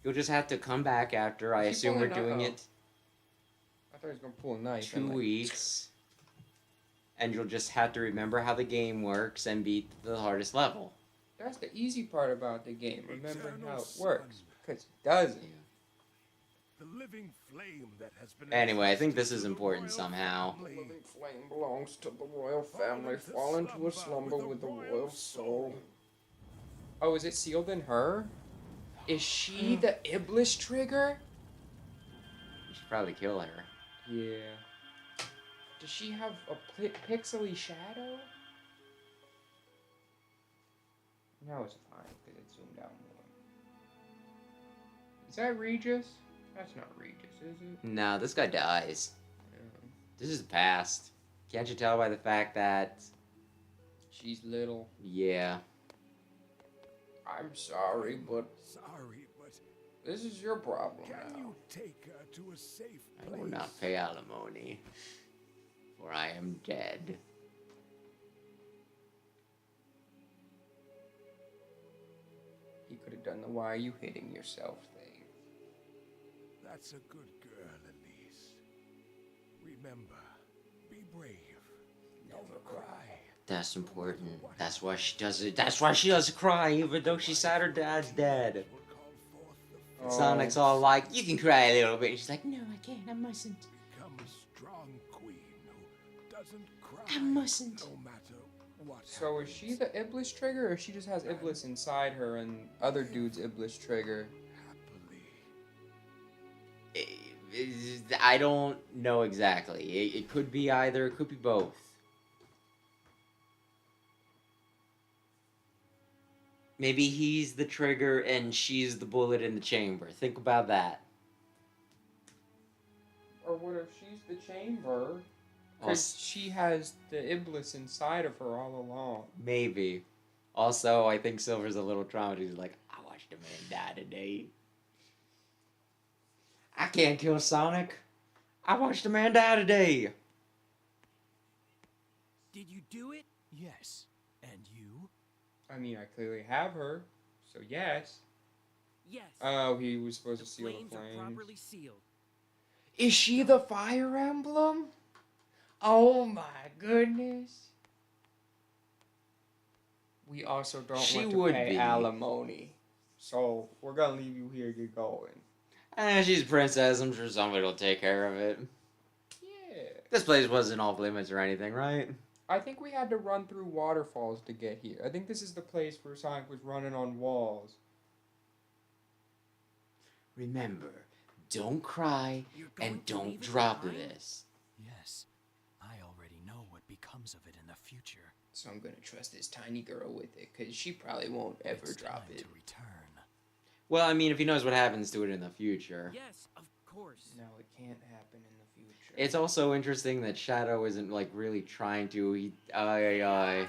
You'll just have to come back after, I Is he assume we're pulling doing out? it I thought he was gonna pull a knife. 2 and, like, weeks, and you'll just have to remember how the game works and beat the hardest level. That's the easy part about the game, remembering Eternal how it sun. works. Because it doesn't. the living flame that has been Anyway, I think entrusted this to is the important royal somehow. The family. living flame belongs to the royal family. Fall into a slumber with the royal soul. Oh, is it sealed in her? Is she the Iblis trigger? You should probably kill her. Yeah. Does she have a pixely shadow? No, it's fine because it zoomed out more. Is that Regis? That's not Regis, is it? No, this guy dies. Yeah. This is the past. Can't you tell by the fact that... She's little. Yeah. I'm sorry, but Sorry, but this is your problem can now. you take her to a safe I place? will not pay alimony, for I am dead. He could have done the why are you hitting yourself thing. That's a good girl, Elise. Remember, be brave. Never cry. That's important. That's why she does it. That's why she doesn't cry, even though she's sad her dad's dead. Will call forth the Oh. Sonic's all like, you can cry a little bit. And she's like, no, I can't. I mustn't. become a strong queen who doesn't cry. I mustn't. No matter what. So is she the Iblis trigger, or she just has Iblis inside her and other dude's Iblis trigger? Happily. I don't know exactly. It could be either. It could be both. Maybe he's the trigger and she's the bullet in the chamber. Think about that. Or what if she's the chamber? Also, Because she has the Iblis inside of her all along. maybe. Also, I think Silver's a little traumatized. He's like, I watched a man die today. I can't kill Sonic. I watched a man die today. Did you do it? Yes. And you? I mean, I clearly have her, so yes. Yes. Oh, he was supposed the to seal flames the are flames. properly sealed. Is she the Fire Emblem? Oh my goodness. We also don't She want to would pay be. alimony. So, we're gonna leave you here, get going. She's a princess. I'm sure somebody will take care of it. Yeah. This place wasn't off limits or anything, right? I think we had to run through waterfalls to get here. I think this is the place where Sonic was running on walls. Remember, don't cry You're going and to don't leave it drop behind? this. Yes. I already know what becomes of it in the future. So I'm gonna trust this tiny girl with it, because she probably won't ever It's drop time it. to return. Well, I mean, if he knows what happens to it in the future. Yes, of course. No, it can't happen in the future. It's also interesting that Shadow isn't, like, really trying to. Control!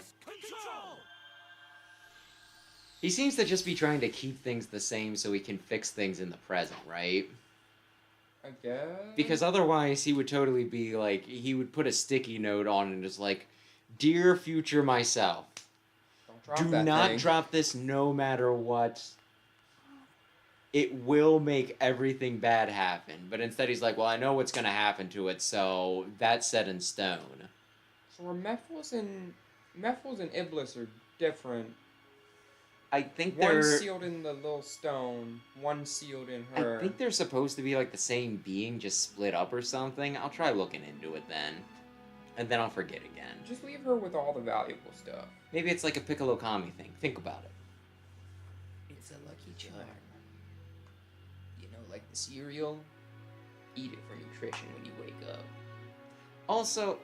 He seems to just be trying to keep things the same so he can fix things in the present, right? I guess. Because otherwise, he would totally be like, he would put a sticky note on and just like, "Dear future myself, Don't drop do that not thing. drop this no matter what. It will make everything bad happen." But instead, he's like, "Well, I know what's going to happen to it, so that's set in stone." So are Mephiles and Iblis are different. I think One they're. sealed in the little stone, one sealed in her. I think they're supposed to be like the same being, just split up or something. I'll try looking into it then. And then I'll forget again. Just leave her with all the valuable stuff. Maybe it's like a Piccolo Kami thing. Think about it. It's a lucky charm. You know, like the cereal? Eat it for nutrition when you wake up. Also,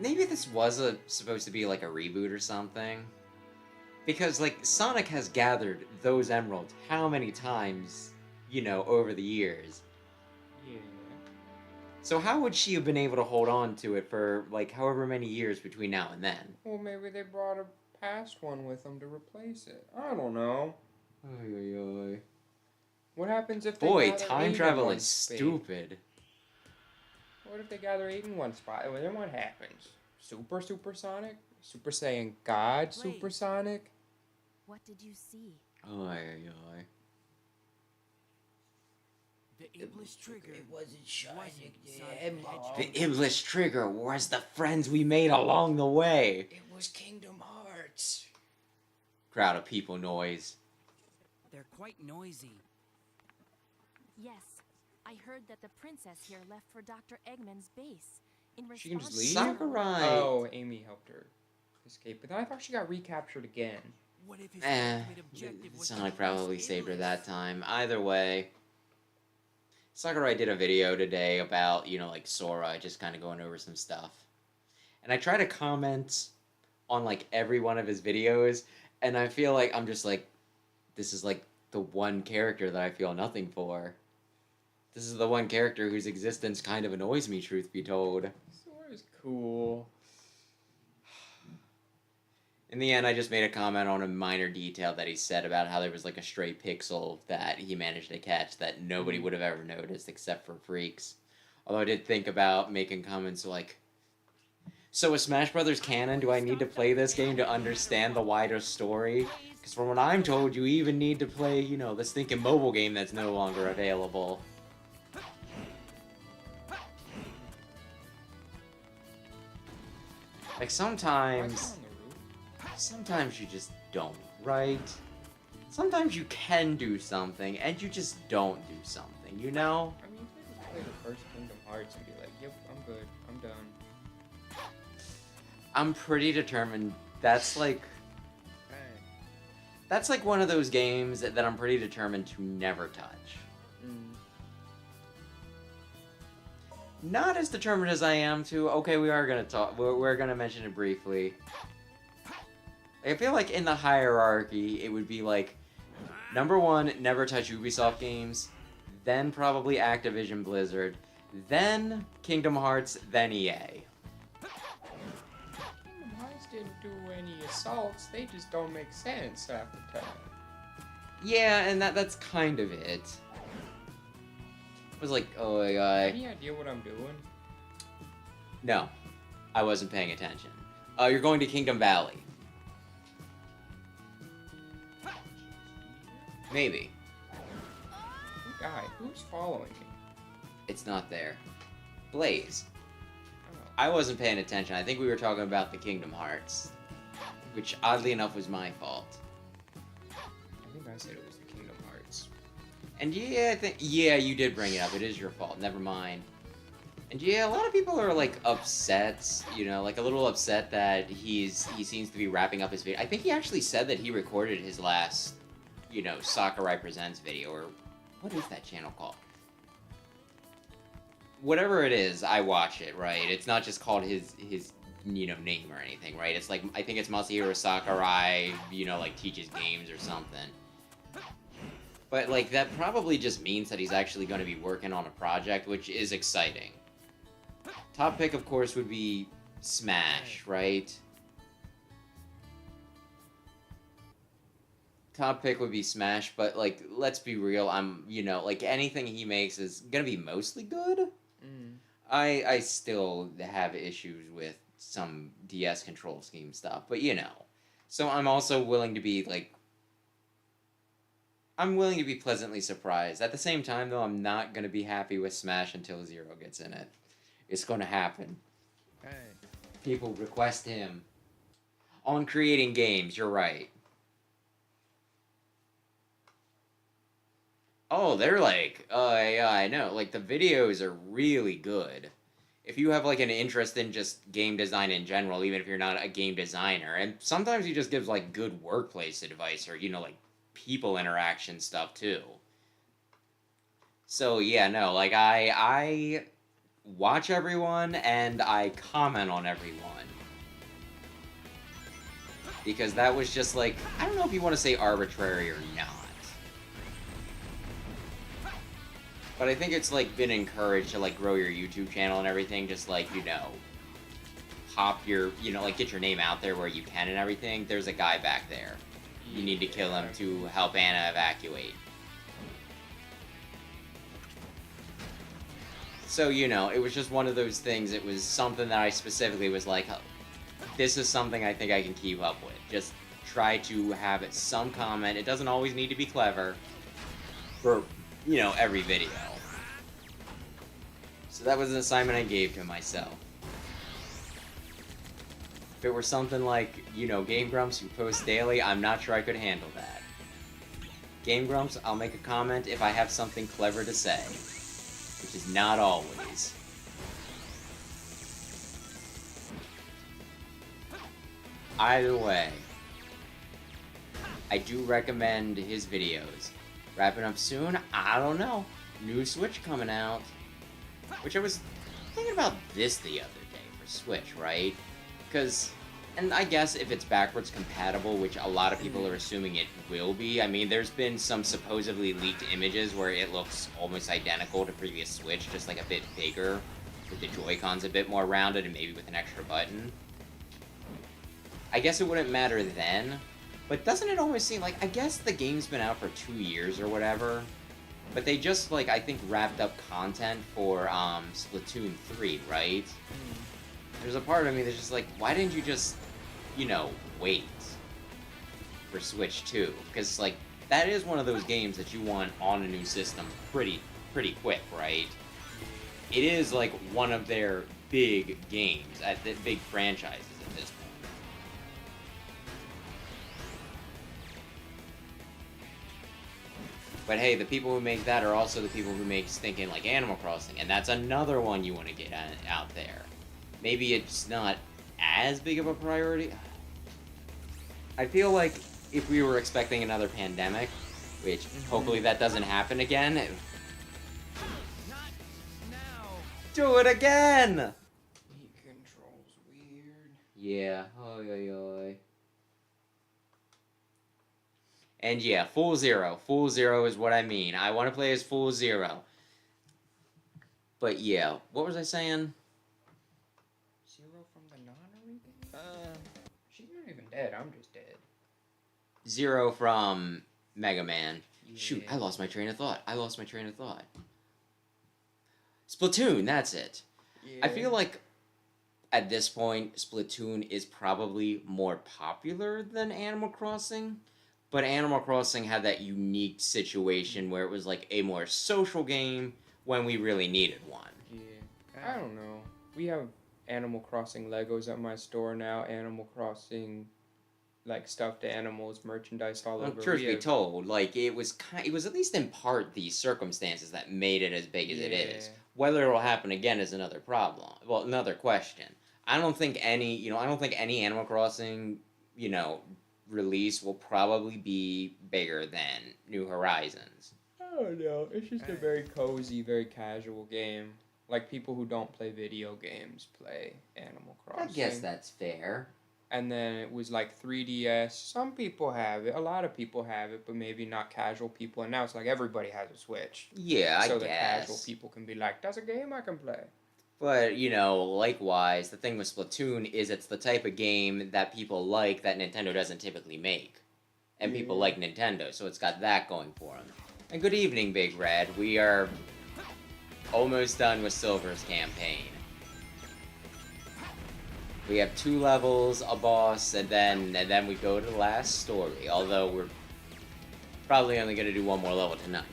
maybe this was supposed to be like a reboot or something. Because, like, Sonic has gathered those emeralds how many times, you know, over the years. Yeah. So how would she have been able to hold on to it for, like, however many years between now and then? Well, maybe they brought a past one with them to replace it. I don't know. Oy, oy, oy. What happens if they Boy, gather time 8 in travel one is space? stupid. What if they gather 8 in one spot? Well, then what happens? Supersonic? Super Saiyan God Wait. Supersonic? What did you see? Oy, oy, oy. The Iblis trigger. wasn't Sonic the Hedgehog. The Iblis trigger was the friends we made along the way. It was Kingdom Hearts. Crowd of people noise. They're quite noisy. Yes, I heard that the princess here left for Dr. Eggman's base. In She can just response leave? to- Sakurai. Oh, Amy helped her escape. But then I thought she got recaptured again. What if his Eh, ultimate objective was to Sonic replace probably saved her Iblis? that time. Either way, Sakurai did a video today about, you know, like Sora, just kind of going over some stuff. And I try to comment on, like, every one of his videos, and I feel like I'm just like, this is, like, the one character that I feel nothing for. This is the one character whose existence kind of annoys me, truth be told. Sora's cool. In the end, I just made a comment on a minor detail that he said about how there was like a stray pixel that he managed to catch that nobody would have ever noticed except for freaks. Although I did think about making comments like, so is Smash Brothers canon? Do I need to play this game to understand the wider story? Because from what I'm told, you even need to play, you know, this thinking mobile game that's no longer available. Like sometimes... Why's it on the roof? Sometimes you just don't, right? Sometimes you can do something, and you just don't do something, you know? I mean, you could just play the first Kingdom Hearts and be like, yep, I'm good, I'm done. I'm pretty determined. That's like one of those games that I'm pretty determined to never touch. Not as determined as I am to, okay, we are gonna talk, we're gonna mention it briefly. I feel like in the hierarchy, it would be like, number 1, never touch Ubisoft games, then probably Activision Blizzard, then Kingdom Hearts, then EA. Kingdom Hearts didn't do any assaults, they just don't make sense half the time. Yeah, and that's kind of it. It was like, oh my god. Any idea what I'm doing? No, I wasn't paying attention. You're going to Kingdom Valley. Maybe. Guy, who's following me? It's not there. Blaze. Oh. I wasn't paying attention. I think we were talking about the Kingdom Hearts. Which, oddly enough, was my fault. I think I said it was the Kingdom Hearts. And yeah, you did bring it up. It is your fault. Never mind. And yeah, a lot of people are, like, upset, you know, like, a little upset that he seems to be wrapping up his video. I think he actually said that he recorded his last, you know, Sakurai Presents video, or what is that channel called? Whatever it is, I watch it, right? It's not just called his name or anything, right? It's like, I think it's Masahiro Sakurai, like teaches games or something. But like that probably just means that he's actually going to be working on a project, which is exciting. Top pick, of course, would be Smash, right? Top pick would be Smash, but like, let's be real. Like anything he makes is gonna be mostly good. I still have issues with some DS control scheme stuff, but so I'm also willing to be like, I'm willing to be pleasantly surprised. At the same time, though, I'm not gonna be happy with Smash until Zero gets in it. It's gonna happen. People request him on creating games. You're right. Oh, they're like, yeah, I know. Like, the videos are really good. If you have, like, an interest in just game design in general, even if you're not a game designer, and sometimes he just gives, like, good workplace advice or, like, people interaction stuff, too. So, yeah, no, like, I watch everyone, and I comment on everyone. Because that was just, like, I don't know if you want to say arbitrary or not. But I think it's, like, been encouraged to, like, grow your YouTube channel and everything. Just, like, hop your, like, get your name out there where you can and everything. There's a guy back there. You need to kill him to help Anna evacuate. So, it was just one of those things. It was something that I specifically was like, oh, this is something I think I can keep up with. Just try to have some comment. It doesn't always need to be clever. For every video. So that was an assignment I gave to myself. If it were something like, Game Grumps who post daily, I'm not sure I could handle that. Game Grumps, I'll make a comment if I have something clever to say. Which is not always. Either way, I do recommend his videos. Wrapping up soon? I don't know. New Switch coming out. Which I was thinking about this the other day for Switch, right? Because, and I guess if it's backwards compatible, which a lot of people are assuming it will be, I mean, there's been some supposedly leaked images where it looks almost identical to previous Switch, just like a bit bigger, with the Joy-Cons a bit more rounded and maybe with an extra button. I guess it wouldn't matter then. But doesn't it always seem like, I guess the game's been out for 2 years or whatever, but they just, like, I think wrapped up content for, Splatoon 3, right? There's a part of me that's just like, why didn't you just, wait for Switch 2? Because, like, that is one of those games that you want on a new system pretty quick, right? It is, like, one of their big games, big franchises at this point. But hey, the people who make that are also the people who make thinking like Animal Crossing, and that's another one you want to get out there. Maybe it's not as big of a priority. I feel like if we were expecting another pandemic, which hopefully that doesn't happen again. Not now. Do it again! He controls weird. Yeah, oy oy oy. And yeah, Full Zero. Full Zero is what I mean. I want to play as Full Zero. But yeah, what was I saying? Zero from the non-Arabian? She's not even dead. I'm just dead. Zero from Mega Man. Yeah. Shoot, I lost my train of thought. Splatoon, that's it. Yeah. I feel like at this point, Splatoon is probably more popular than Animal Crossing. But Animal Crossing had that unique situation where it was like a more social game when we really needed one. Yeah. I don't know. We have Animal Crossing Legos at my store now. Animal Crossing, like, stuffed animals, merchandise all Well, over. truth be told, like, it was at least in part the circumstances that made it as big as it is. Whether it'll happen again is another problem. Well, another question. I don't think any Animal Crossing, release will probably be bigger than New Horizons. I don't know. It's just a very cozy, very casual game. Like people who don't play video games play Animal I Crossing. guess that's fair. And then it was like 3DS. Some people have it. A lot of people have it, but maybe not casual people. And now it's like everybody has a Switch. Yeah, I so guess. the casual people can be like, that's a game I can play. But, you know, likewise, the thing with Splatoon is it's the type of game that people like that Nintendo doesn't typically make. And people Yeah. like Nintendo, so it's got that going for them. And good evening, Big Red. We are almost done with Silver's campaign. We have 2 levels, a boss, and then we go to the last story. Although we're probably only going to do 1 more level tonight.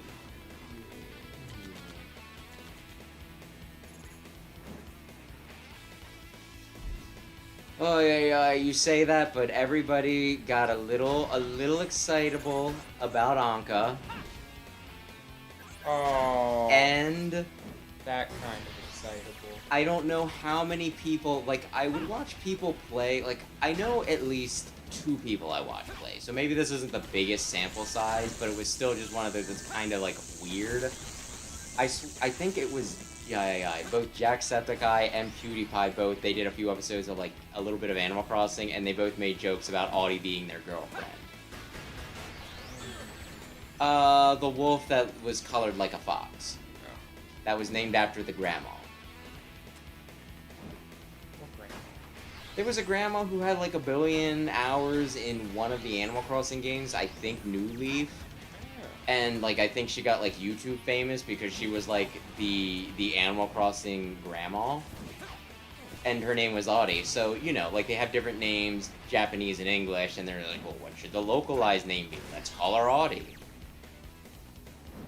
Oh yeah, you say that, but everybody got a little excitable about Anka, Oh. and that kind of excitable. I don't know how many people, like, I would watch people play, like, I know at least 2 people I watch play, so maybe this isn't the biggest sample size, but it was still just one of those that's kind of, like, weird. I think it was, both Jacksepticeye and PewDiePie both, they did a few episodes of, like, a little bit of Animal Crossing, and they both made jokes about Audie being their girlfriend. The wolf that was colored like a fox. That was named after the grandma. There was a grandma who had like 1 billion hours in one of the Animal Crossing games, I think New Leaf. And like I think she got like YouTube famous because she was like the Animal Crossing grandma. And her name was Audie. So, you know, like they have different names, Japanese and English, and they're like, well, what should the localized name be? Let's call her Audie.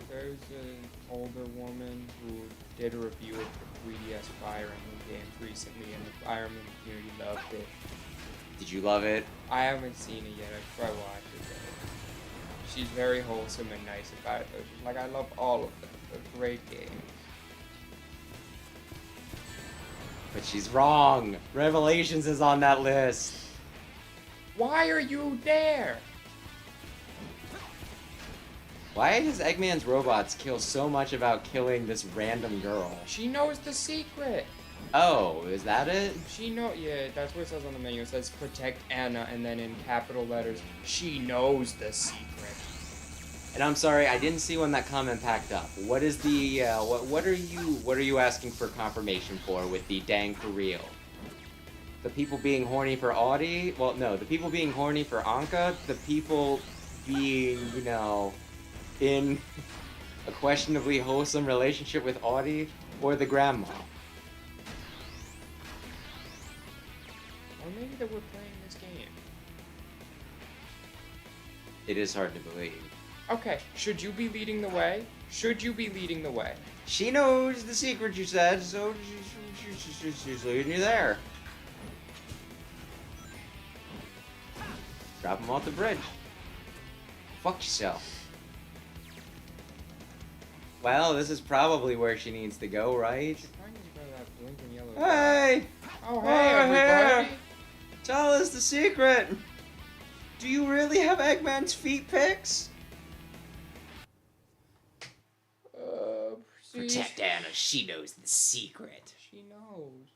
There's an older woman who did a review of the 3DS Fire Emblem games recently, and the Fire Emblem community loved it. Did you love it? I haven't seen it yet. I probably watch it though. She's very wholesome and nice about it though. She's like, I love all of them. They're great games. But she's wrong. Revelations is on that list. Why are you there? Why does Eggman's robots kill so much about killing this random girl? She knows the secret. Oh, is that it? Yeah, that's what it says on the menu. It says protect Anna, and then in capital letters, she knows the secret. And I'm sorry, I didn't see when that comment packed up. What is the what are you asking for confirmation for with the dang for real? The people being horny for Audie? Well, no, the people being horny for Anka, the people being, you know, in a questionably wholesome relationship with Audie, or the grandma. Or maybe that we're playing this game. It is hard to believe. Okay, should you be leading the way? Should you be leading the way? She knows the secret, you said, so she's leading you there. Drop him off the bridge. Fuck yourself. Well, this is probably where she needs to go, right? She's probably gonna go to that blinking yellow. Hey! Oh, hey, Over everybody! here. Tell us the secret! Do you really have Eggman's feet pics? Protect Anna, she knows the secret. She knows.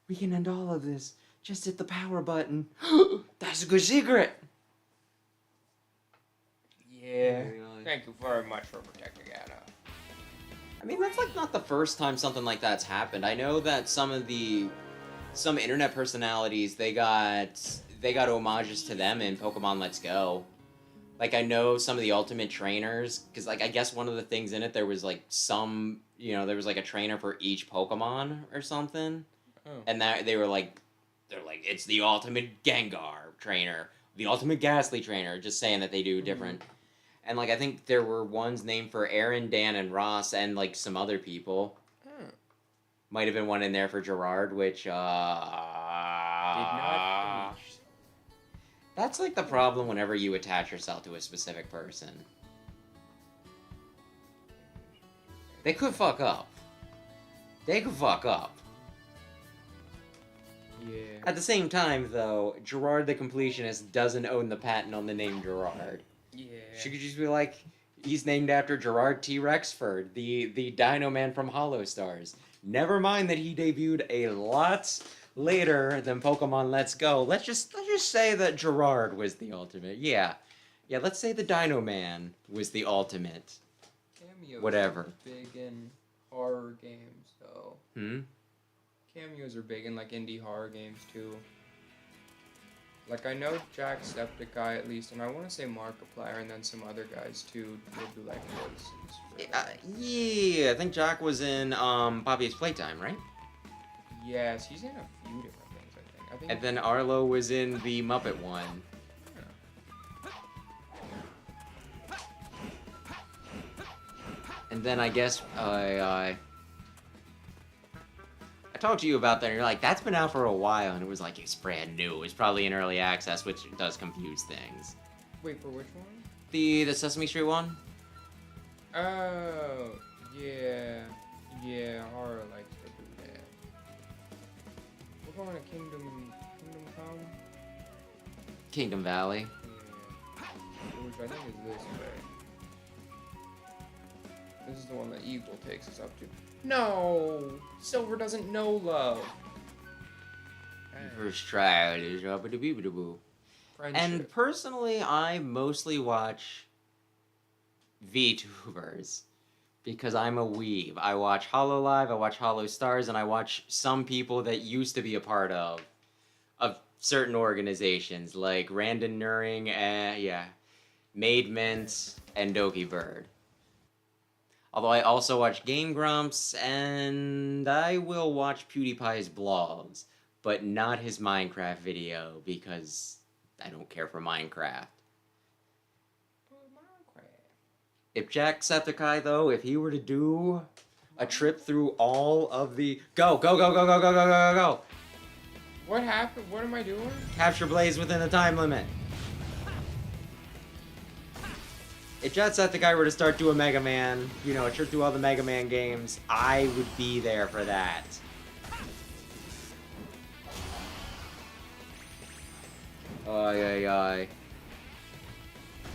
We can end all of this. Just hit the power button. That's a good secret! Yeah. Thank you very much for protecting Anna. I mean, that's like not the first time something like that's happened. I know that some internet personalities, they got homages to them in Pokemon Let's Go. Like, I know some of the Ultimate Trainers, because, like, I guess one of the things in it, there was, like, there was, like, a trainer for each Pokemon or something. Oh. And they're like, it's the Ultimate Gengar trainer, the Ultimate Ghastly trainer, just saying that they do different. And, like, I think there were ones named for Aaron, Dan, and Ross, and, like, some other people. Might have been one in there for Gerard, which, Did not finish. That's, like, the problem whenever you attach yourself to a specific person. They could fuck up. Yeah. At the same time, though, Gerard the Completionist doesn't own the patent on the name Gerard. Yeah. She could just be like, He's named after Gerard T. Rexford, the Dino Man from Hollow Stars. Never mind that he debuted a lot later than Pokemon Let's Go. Let's just say that Gerard was the ultimate. Yeah. Yeah, let's say the Dino Man was the ultimate. Cameos Whatever. are big in horror games, though. Cameos are big in like indie horror games too. Like I know Jacksepticeye at least, and I want to say Markiplier, and then some other guys too will do like voices. For them. Yeah, I think Jack was in Poppy's Playtime, right? Yes, he's in a few different things. I think. And then Arlo was in the Muppet one. And then I guess I talked to you about that, and you're like, that's been out for a while, and it was like, it's brand new. It was probably in early access, which does confuse things. Wait, for which one? The Sesame Street one? Oh, yeah. Yeah, horror likes to do that. We're going to Kingdom Come? Kingdom Valley. Yeah. Which I think is this way. This is the one that Evil takes us up to. No! Silver doesn't know love. First try is boo. And personally, I mostly watch VTubers because I'm a weeb. I watch HoloLive, I watch Hollow Stars, and I watch some people that used to be a part of certain organizations like Randon Nuring, Made Mint, and Doki Bird. Although I also watch Game Grumps, and I will watch PewDiePie's blogs, but not his Minecraft video, because I don't care for Minecraft. If Jacksepticeye, though, if he were to do a trip through all of the... Go! What happened? What am I doing? Capture Blaze within the time limit. If Jacksepticeye were to start doing Mega Man, a trip through all the Mega Man games, I would be there for that. Ay.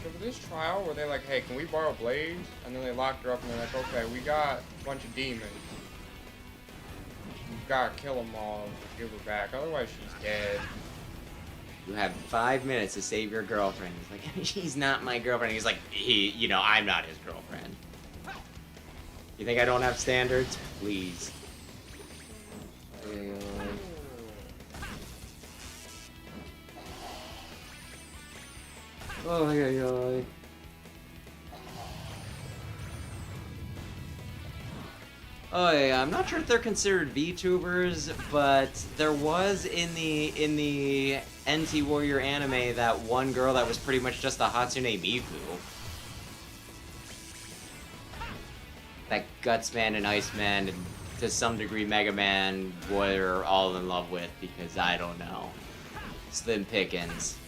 So for this trial, were they like, hey, can we borrow Blaze? And then they locked her up and they're like, okay, we got a bunch of demons. We've got to kill them all to give her back, otherwise she's dead. You have 5 minutes to save your girlfriend. He's like, she's not my girlfriend. He's like, I'm not his girlfriend. You think I don't have standards? Please. Oh. Oh yeah, I'm not sure if they're considered VTubers, but there was in the NT Warrior anime that one girl that was pretty much just a Hatsune Miku. That Gutsman and Iceman and to some degree Mega Man were all in love with because I don't know. Slim pickings.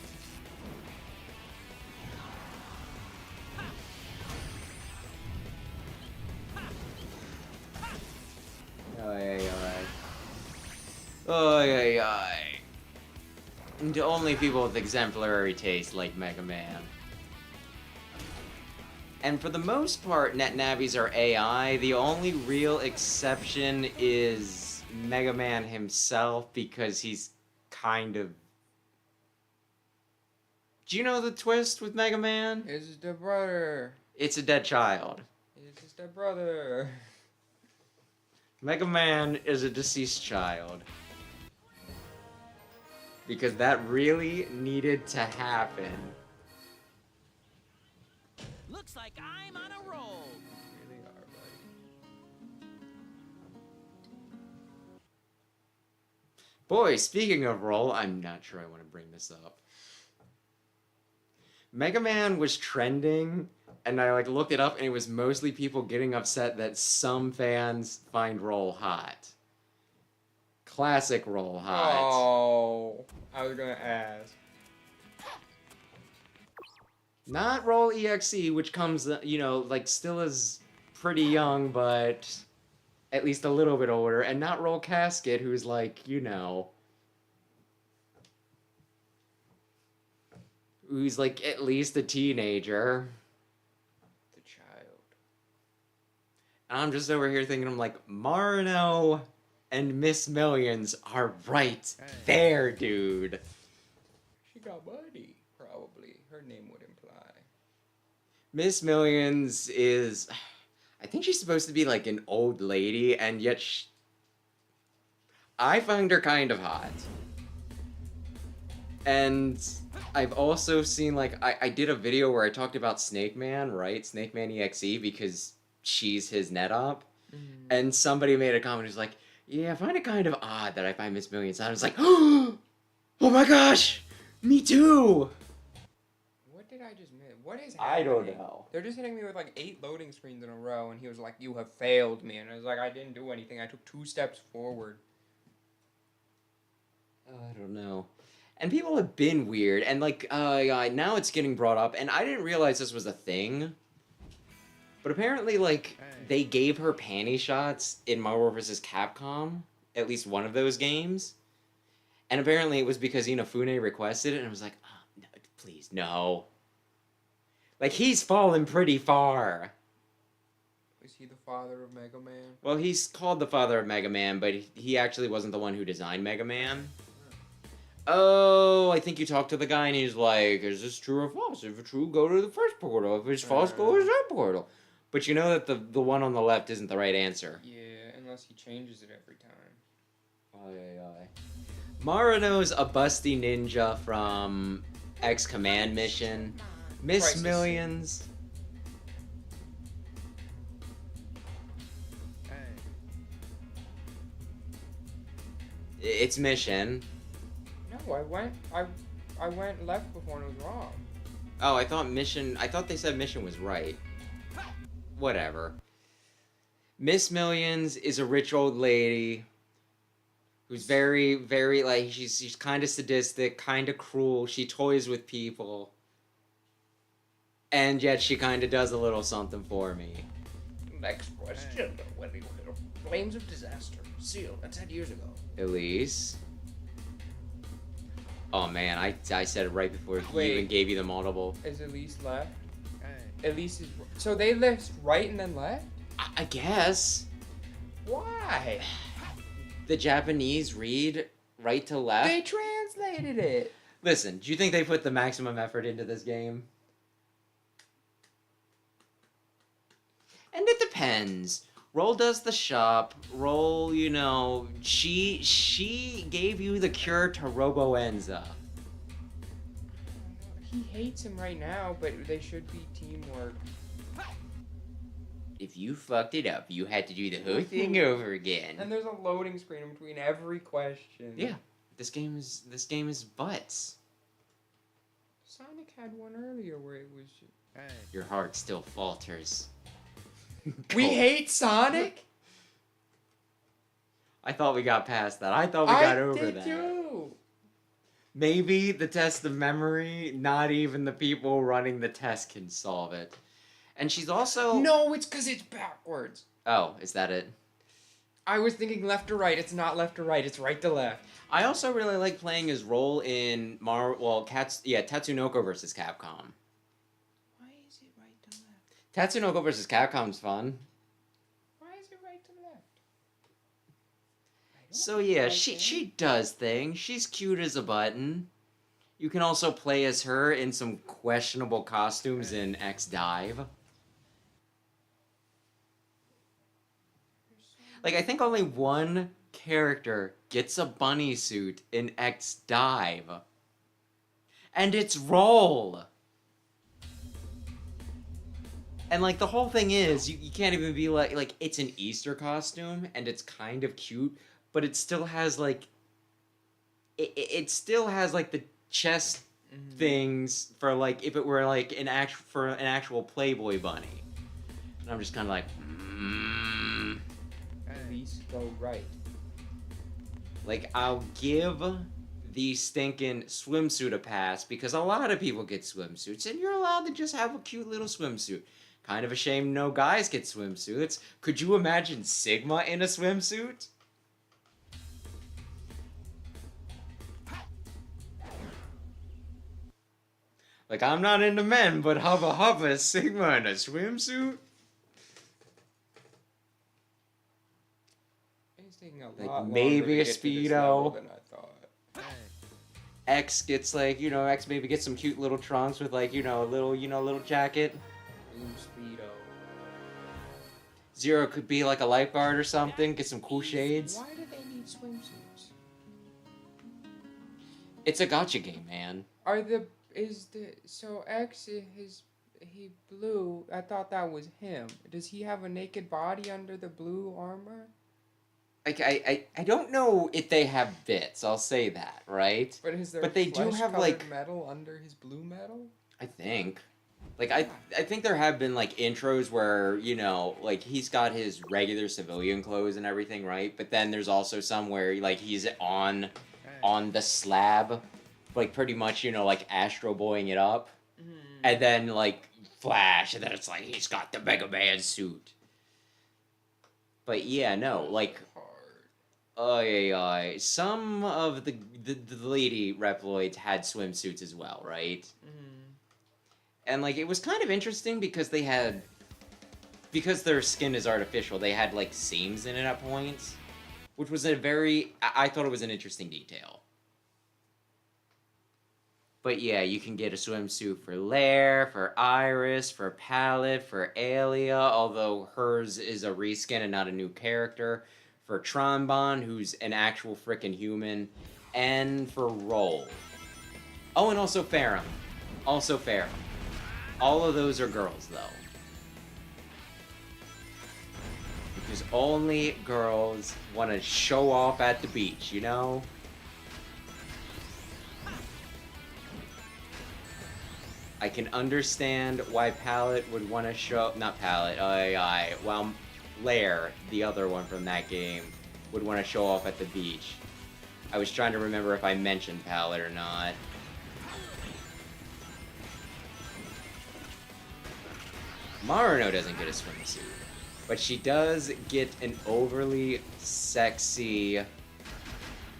And to only people with exemplary taste like Mega Man. And for the most part, NetNavis are AI. The only real exception is Mega Man himself because he's kind of... Do you know the twist with Mega Man? It's his dead brother. It's a dead child. It's his dead brother. Mega Man is a deceased child. Because that really needed to happen. Looks like I'm on a roll. You really are, buddy. Boy, speaking of roll, I'm not sure I want to bring this up. Mega Man was trending, and I looked it up, and it was mostly people getting upset that some fans find roll hot. Classic roll hot. Oh, I was gonna ask. Not roll EXE, which comes, still is pretty young, but at least a little bit older, and not roll Casket, who's who's at least a teenager. The And I'm just over here thinking, I'm like, Marino and Miss Millions are right there, dude. She got money, probably. Her name would imply. Miss Millions is, I think she's supposed to be like an old lady, and yet I find her kind of hot. And I've also seen, like, I did a video where I talked about Snake Man, right? Snake Man EXE, because she's his net op. And somebody made a comment who's like, yeah, I find it kind of odd that I find Miss Millions. And I was like, oh my gosh, me too. What did I just miss? What is I happening? don't know. They're just hitting me with like 8 loading screens in a row, and he was like, "You have failed me," and I was like, "I didn't do anything. I took 2 steps forward." I don't know. And people have been weird, and like, now it's getting brought up, and I didn't realize this was a thing. But apparently, like, they gave her panty shots in Marvel vs. Capcom, at least one of those games. And apparently it was because Inafune requested it, and I was like, oh, no, please, no. Like, he's fallen pretty far. Is he the father of Mega Man? Well, he's called the father of Mega Man, but he actually wasn't the one who designed Mega Man. Oh, I think you talked to the guy, and he's like, is this true or false? If it's true, go to the first portal. If it's false, go to that portal. But you know that the one on the left isn't the right answer. Yeah, unless he changes it every time. Marino's a busty ninja from X Command Mission. Miss Crisis. Millions. It's Mission. No, I went left before and it was wrong. Oh, I thought they said Mission was right. Whatever. Miss Millions is a rich old lady who's very, very, like, she's kind of sadistic, kind of cruel. She toys with people. And yet she kind of does a little something for me. Next question. When we were flames of disaster. Sealed. 10 years ago. Elise. Oh man, I said it right before he Wait. even gave you the multiple. Is Elise left? Elise is... So they left right and then left? I guess. Why? The Japanese read right to left. They translated it. Listen, do you think they put the maximum effort into this game? And it depends. Roll does the shop. Roll, you know, she gave you the cure to Roboenza. He hates him right now, but they should be teamwork. If you fucked it up, you had to do the whole thing over again. And there's a loading screen in between every question. Yeah, this game is butts. Sonic had one earlier where it was... Your heart still falters. We Cool. hate Sonic? I thought we got past that. I thought we got over did that. too. Maybe the test of memory, not even the people running the test can solve it. And she's also... No, it's because it's backwards. Oh, is that it? I was thinking left to right. It's not left to right. It's right to left. I also really like playing his role in Tatsunoko versus Capcom. Why is it right to left? Tatsunoko versus Capcom's fun. Why is it right to left? So yeah, she does things. She's cute as a button. You can also play as her in some questionable costumes in X Dive. Like, I think only one character gets a bunny suit in X Dive. And it's Roll! And, like, the whole thing is, you can't even be like, it's an Easter costume, and it's kind of cute, but it still has, like, it still has, like, the chest things for, like, if it were, like, an actual Playboy bunny. And I'm just kind of like, At least go right. Like, I'll give the stinking swimsuit a pass, because a lot of people get swimsuits, and you're allowed to just have a cute little swimsuit. Kind of a shame no guys get swimsuits. Could you imagine Sigma in a swimsuit? Like, I'm not into men, but Hubba Hubba is Sigma in a swimsuit? taking a Like, lot longer maybe to a get to this level Speedo. than I thought. X gets like, X maybe gets some cute little trunks with like, a little, little jacket. Ooh, Speedo. Zero could be like a lifeguard or something, get some cool shades. Why do they need swimsuits? It's a gotcha game, man. So X he blue, I thought that was him. Does he have a naked body under the blue armor? Like, I don't know if they have bits, I'll say that, right? But is there But they do have, like... metal under his blue metal? I think. Like, I think there have been, like, intros where, like, he's got his regular civilian clothes and everything, right? But then there's also some where, like, he's on the slab, like, pretty much, like, Astro Boying it up. Mm. And then, like, flash, and then it's like, he's got the Mega Man suit. But, yeah, no, like... some of the lady Reploids had swimsuits as well, right? Mm. And, like, it was kind of interesting because because their skin is artificial, they had, like, seams in it at points. Which was I thought it was an interesting detail. But yeah, you can get a swimsuit for Lair, for Iris, for Palette, for Alia, although hers is a reskin and not a new character. For Trombon, who's an actual frickin' human, and for Roll. Oh, and also Ferrum. All of those are girls, though. Because only girls want to show off at the beach, you know? I can understand why Palette would want to show... Not Palette, well... Lair, the other one from that game, would want to show off at the beach. I was trying to remember if I mentioned Palette or not. Marino doesn't get a swimsuit, but she does get an overly sexy...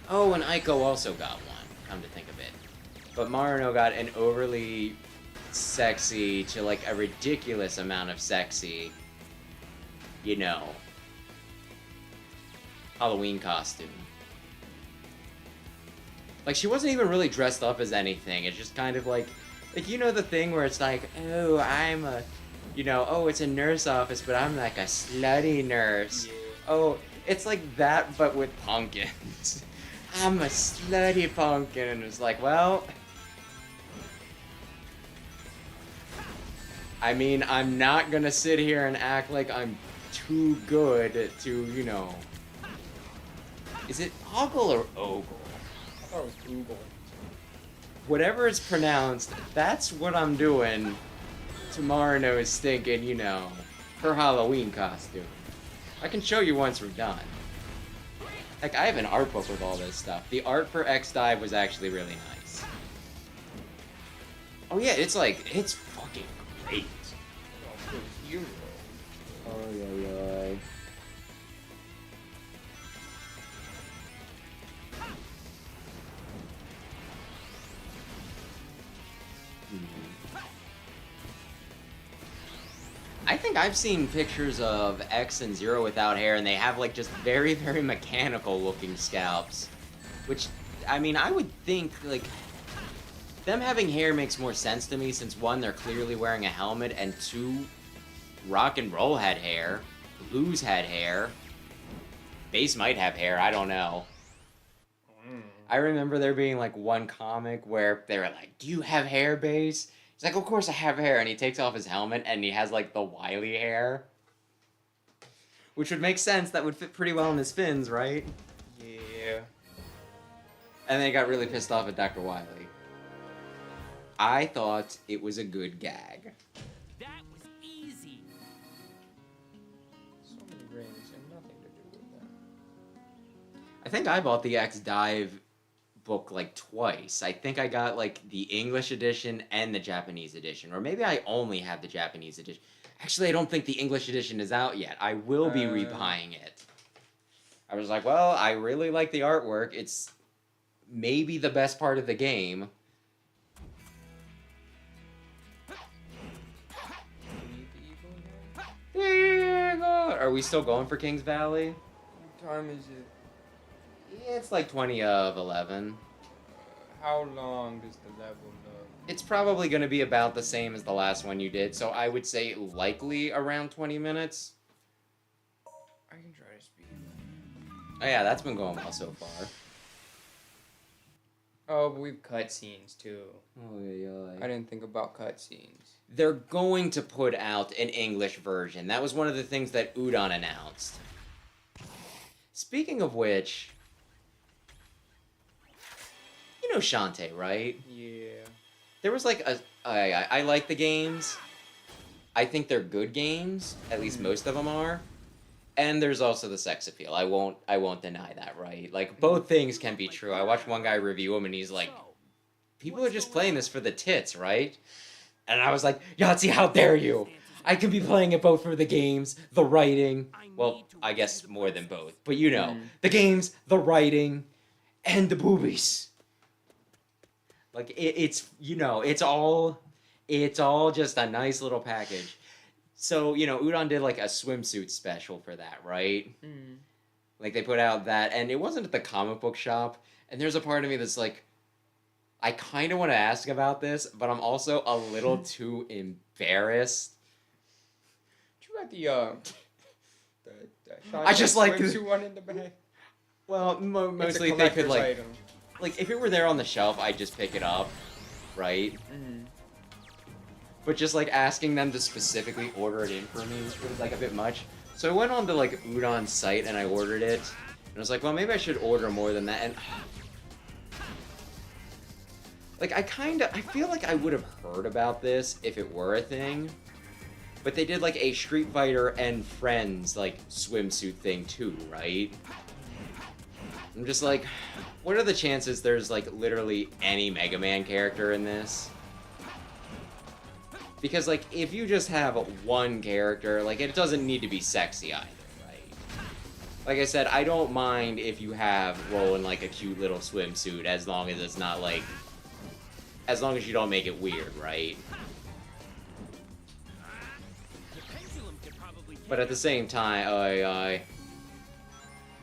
Oh, and Aiko also got one, come to think of it. But Marino got an overly sexy to, like, a ridiculous amount of sexy... Halloween costume. Like, she wasn't even really dressed up as anything. It's just kind of like the thing where it's like, oh, I'm a, oh, it's a nurse office, but I'm like a slutty nurse. Yeah. Oh, it's like that, but with pumpkins. I'm a slutty pumpkin, and it's like, well... I mean, I'm not gonna sit here and act like I'm too good to, Is it Ogle or Ogle? I thought it was Google. Whatever it's pronounced, that's what I'm doing to Marino's stinking, her Halloween costume. I can show you once we're done. Like, I have an art book with all this stuff. The art for X-Dive was actually really nice. Oh yeah, it's fucking great. Oh yeah. I think I've seen pictures of X and Zero without hair, and they have, like, just very, very mechanical-looking scalps. Which, I mean, I would think, like, them having hair makes more sense to me, since, one, they're clearly wearing a helmet, and two, Rock and Roll had hair, Blues had hair, Bass might have hair, I don't know. I remember there being, like, one comic where they were like, do you have hair, Bass? He's like, of course I have hair, and he takes off his helmet, and he has, like, the Wily hair. Which would make sense, that would fit pretty well in his fins, right? Yeah. And then he got really pissed off at Dr. Wily. I thought it was a good gag. That was easy. So many rings and nothing to do with that. I think I bought the X-Dive book, like, twice. I think I got, like, the English edition and the Japanese edition. Or maybe I only have the Japanese edition. Actually, I don't think the English edition is out yet. I will be rebuying it. I was like, well, I really like the artwork. It's maybe the best part of the game. Need the eagle again? Are we still going for Kings Valley? time is it? It's like 20 of 11. How long does the level go? It's probably going to be about the same as the last one you did, so I would say likely around 20 minutes. I can try to speed. Oh yeah, that's been going well so far. Oh, but we've cutscenes too. Oh yeah. I didn't think about cutscenes. They're going to put out an English version. That was one of the things that Udon announced. Speaking of which, you know Shantae, right? Yeah. There was like I like the games. I think they're good games. At least most of them are. And there's also the sex appeal. I won't deny that, right? Like both things can be true. I watched one guy review them and he's like, people are just playing this for the tits, right? And I was like, Yahtzee, how dare you? I could be playing it both for the games, the writing. Well, I guess more than both. But you know, the games, the writing, and the boobies. Like it's you know, it's all just a nice little package. So, you know, Udon did like a swimsuit special for that, right? Mm. Like they put out that, and it wasn't at the comic book shop. And there's a part of me that's like, I kind of want to ask about this, but I'm also a little too embarrassed. You got the I just like swimsuit one in the bag. Well, mostly It's a they could collector's like, item. like if it were there on the shelf, I'd just pick it up, right? Mm. But just like asking them to specifically order it in for me was like a bit much. So I went on to like Udon's site and I ordered it. And I was like, well, maybe I should order more than that. And like I feel like I would have heard about this if it were a thing. But they did like a Street Fighter and Friends like swimsuit thing too, right? I'm just like, what are the chances there's like literally any Mega Man character in this? Because, like, if you just have one character, like, it doesn't need to be sexy either, right? Like I said, I don't mind if you have rolling, like, a cute little swimsuit, as long as it's not, like... As long as you don't make it weird, right? But at the same time,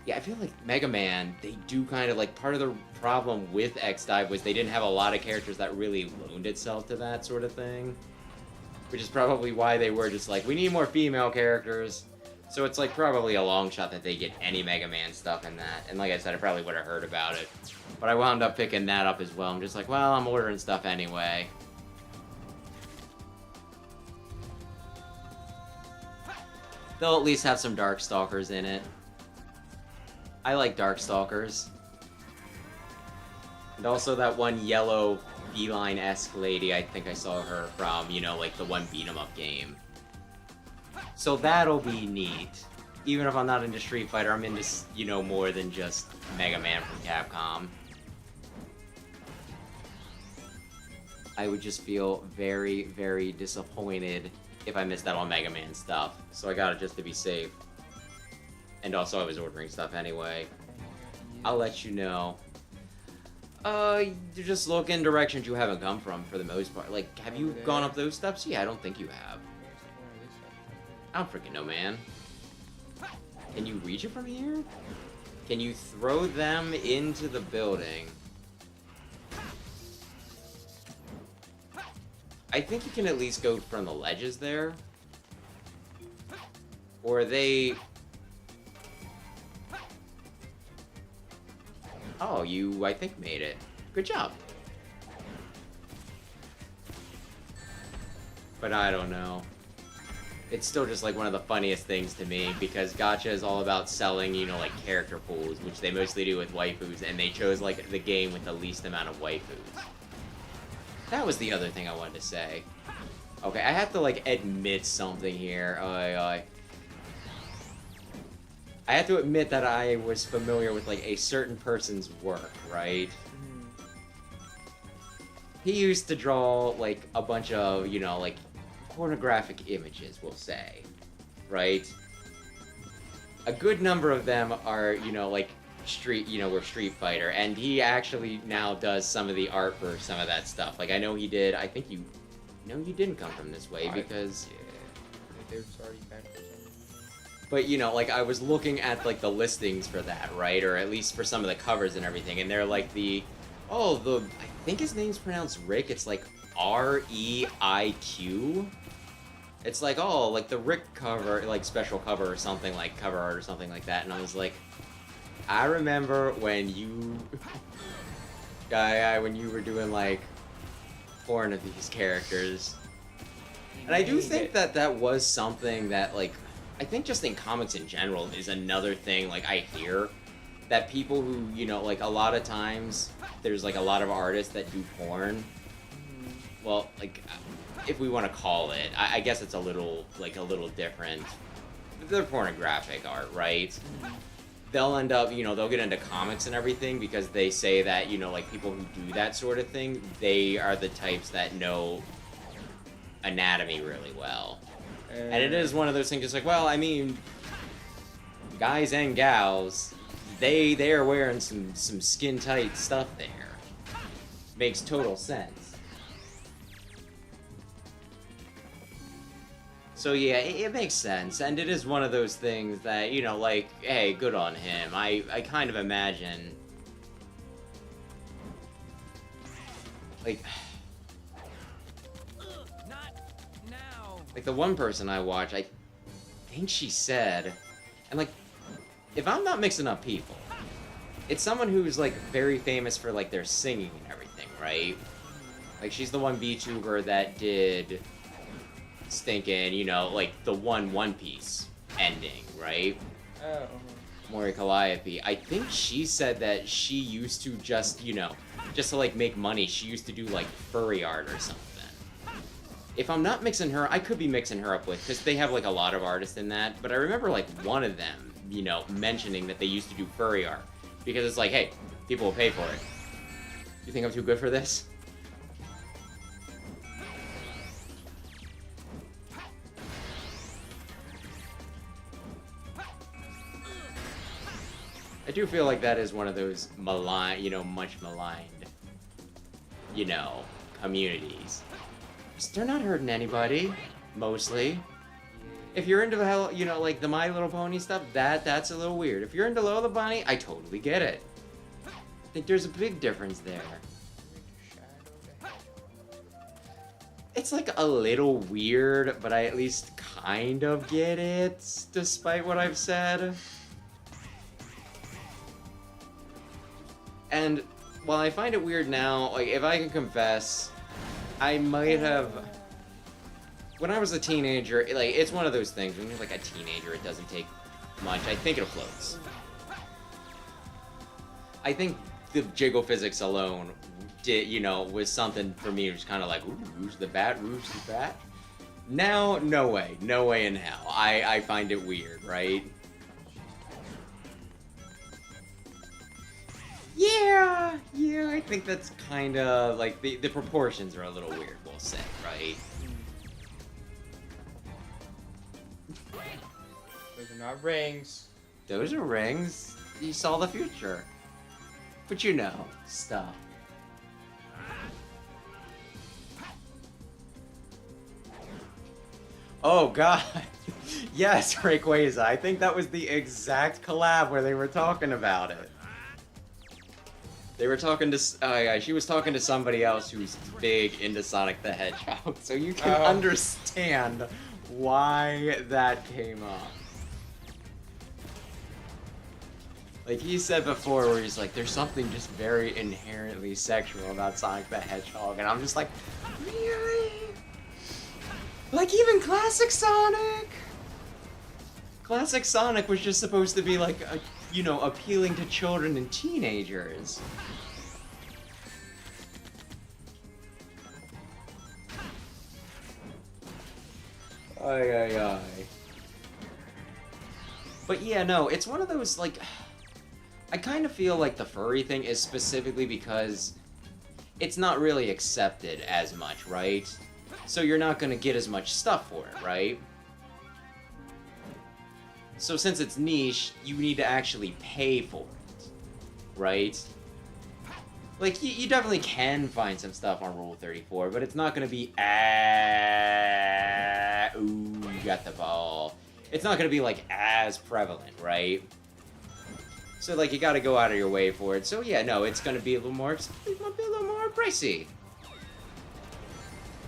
yeah, I feel like Mega Man, they do kind of, like, part of the problem with X-Dive was they didn't have a lot of characters that really loaned itself to that sort of thing. Which is probably why they were just like, we need more female characters. So it's like probably a long shot that they get any Mega Man stuff in that. And like I said, I probably would have heard about it. But I wound up picking that up as well. I'm just like, well, I'm ordering stuff anyway. They'll at least have some Darkstalkers in it. I like Darkstalkers. And also that one yellow feline-esque lady, I think I saw her from, you know, like the one beat-em-up game. So that'll be neat. Even if I'm not into Street Fighter, I'm into, you know, more than just Mega Man from Capcom. I would just feel very, very disappointed if I missed out on Mega Man stuff. So I got it just to be safe. And also I was ordering stuff anyway. I'll let you know. You just look in directions you haven't come from for the most part. Like, have you gone up those steps? Yeah, I don't think you have. I don't freaking know, man. Can you reach it from here? Can you throw them into the building? I think you can at least go from the ledges there. Or are they... Oh, you, I think, made it. Good job. But I don't know. It's still just, like, one of the funniest things to me, because gacha is all about selling, you know, like, character pools, which they mostly do with waifus, and they chose, like, the game with the least amount of waifus. That was the other thing I wanted to say. Okay, I have to, like, admit something here. I have to admit that I was familiar with, like, a certain person's work, right? He used to draw, like, a bunch of, you know, like, pornographic images, we'll say, right? A good number of them are, you know, like, were Street Fighter, and he actually now does some of the art for some of that stuff. Like, I know he did, I think you didn't come from this way, because... Yeah, there's already been for some reason. But, you know, like, I was looking at, like, the listings for that, right? Or at least for some of the covers and everything, and they're like I think his name's pronounced Rick. It's like Reiq. It's like, oh, like the Rick cover, like special cover or something, like cover art or something like that. And I was like, I remember when you, when you were doing like 4 of these characters. And I do think that that was something that, like, I think just in comics in general is another thing, like, I hear that people who, you know, like, a lot of times there's, like, a lot of artists that do porn. Well, like, if we want to call it, I guess it's a little different. They're pornographic art, right? They'll end up, you know, they'll get into comics and everything because they say that, you know, like, people who do that sort of thing, they are the types that know anatomy really well. And it is one of those things, just like, well, I mean, guys and gals, they are wearing some skin tight stuff there. Makes total sense. So yeah, it makes sense, and it is one of those things that, you know, like, hey, good on him. I kind of imagine, like, like the one person I watch, I think she said, and like, if I'm not mixing up people, it's someone who's like very famous for like their singing and everything, right? Like, she's the one VTuber that did stinking, you know, like the One Piece ending, right? Oh. Mori Calliope. I think she said that she used to just, you know, just to like make money, she used to do like furry art or something. If I'm not mixing her, I could be mixing her up with, because they have like a lot of artists in that, but I remember like one of them, you know, mentioning that they used to do furry art, because it's like, hey, people will pay for it. You think I'm too good for this? I do feel like that is one of those much maligned, you know, communities. They're not hurting anybody, mostly. If you're into the you know, like the My Little Pony stuff, that's a little weird. If you're into Lola Bunny, I totally get it. I think there's a big difference there. It's like a little weird, but I at least kind of get it, despite what I've said. And while I find it weird now, like, if I can confess, I might have, when I was a teenager, like, it's one of those things, when you're like a teenager, it doesn't take much. I think it floats. I think the jiggle physics alone did, you know, was something for me. It was kind of like, ooh, Rouge the Bat, Rouge the Bat. Now, no way in hell. I find it weird, right? Yeah, I think that's kind of, like, the proportions are a little weird, we'll say, right? Those are not rings. Those are rings. You saw the future. But you know, stuff. Oh god. Yes, Rayquaza. I think that was the exact collab where they were talking about it. They were talking to, oh yeah, she was talking to somebody else who's big into Sonic the Hedgehog, so you can understand why that came up. Like he said before, where he's like, there's something just very inherently sexual about Sonic the Hedgehog, and I'm just like, really? Like even Classic Sonic? Classic Sonic was just supposed to be like, you know, appealing to children and teenagers. Ay. But yeah, no, it's one of those, like, I kind of feel like the furry thing is specifically because it's not really accepted as much, right? So you're not gonna get as much stuff for it, right? So since it's niche, you need to actually pay for it, right? Like, you definitely can find some stuff on Rule 34, but it's not gonna be, ooh, you got the ball. It's not gonna be like as prevalent, right? So like you gotta go out of your way for it. So yeah, no, it's gonna be a little more, pricey.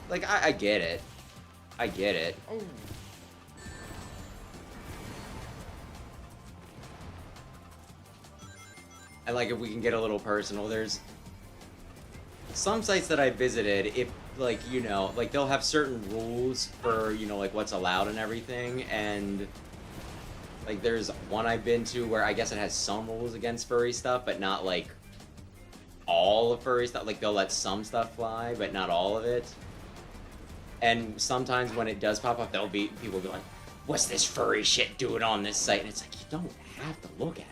Like I get it. I get it. Oh. And like if we can get a little personal, there's some sites that I visited, if like, you know, like they'll have certain rules for, you know, like what's allowed and everything, and like there's one I've been to where I guess it has some rules against furry stuff, but not like all of furry stuff. Like they'll let some stuff fly, but not all of it. And sometimes when it does pop up, there'll be people be like, "What's this furry shit doing on this site?" And it's like, you don't have to look at it.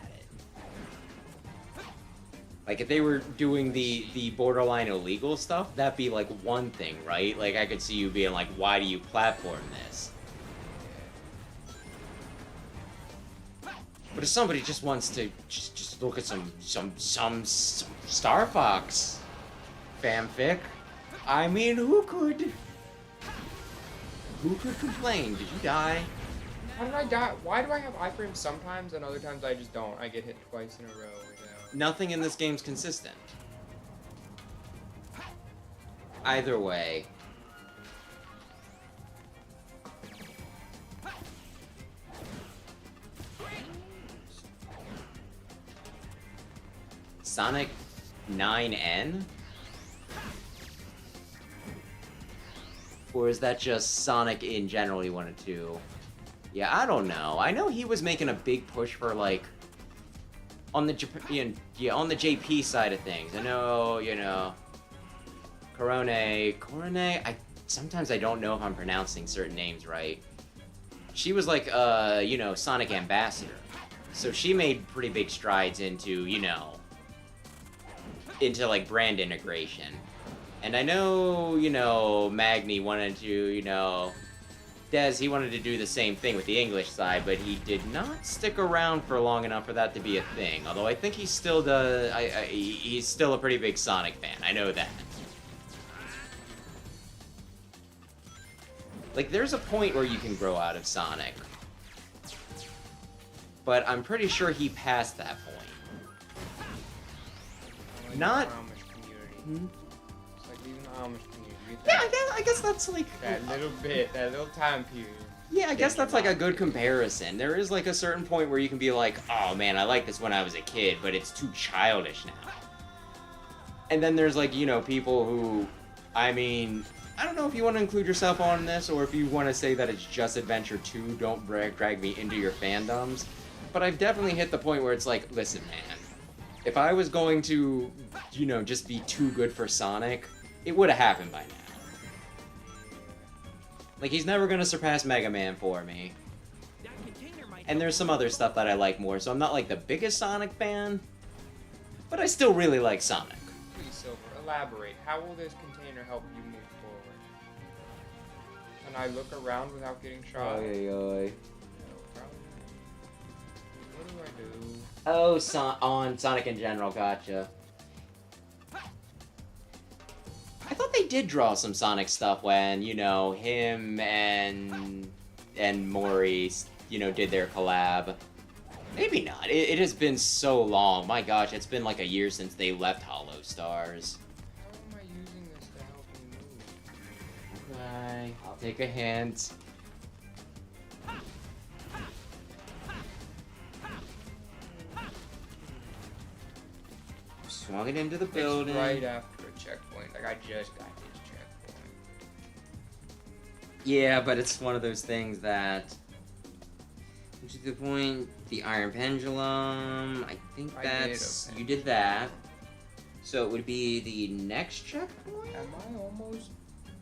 Like if they were doing the borderline illegal stuff, that'd be like one thing, right? Like I could see you being like, "Why do you platform this?" But if somebody just wants to just look at some Star Fox fanfic, I mean, who could complain? Did you die? How did I die? Why do I have iframes sometimes and other times I just don't? I get hit twice in a row. Nothing in this game's consistent. Either way. Sonic 9N? Or is that just Sonic in general you wanted to? Yeah, I don't know. I know he was making a big push for like on the on the JP side of things. I know, you know, Corone, sometimes I don't know if I'm pronouncing certain names right. She was like you know, Sonic ambassador. So she made pretty big strides into, you know, into like brand integration. And I know, you know, Magni wanted to, you know, he wanted to do the same thing with the English side, but he did not stick around for long enough for that to be a thing. Although I think he still does, he's still a pretty big Sonic fan. I know that. Like, there's a point where you can grow out of Sonic. But I'm pretty sure he passed that point. Like Not... the Amish community. It's like even the Amish community. Yeah, I guess that's like... That little bit, that little time period. Yeah, I guess that's like a good comparison. There is like a certain point where you can be like, oh man, I liked this when I was a kid, but it's too childish now. And then there's like, you know, people who, I mean, I don't know if you want to include yourself on this or if you want to say that it's just Adventure 2, don't drag me into your fandoms. But I've definitely hit the point where it's like, listen man, if I was going to, you know, just be too good for Sonic, it would have happened by now. Like, he's never gonna surpass Mega Man for me. And there's some other stuff that I like more, so I'm not like the biggest Sonic fan, but I still really like Sonic. Please, Silver, elaborate. How will this container help you move forward? Can I look around without getting shot? Oy. No, probably not. What do I do? Oh, on Sonic in general, gotcha. I thought they did draw some Sonic stuff when, you know, him and Maurice, you know, did their collab. Maybe not. It has been so long. My gosh, it's been like a year since they left Hollow Stars. How am I using this to help me move? Okay, I'll take a hint. Swung it into the building. It's right after a checkpoint. Like, I just got this checkpoint. Yeah, but it's one of those things that... To the point, the Iron Pendulum, I think that's... You did that. So it would be the next checkpoint? Am I almost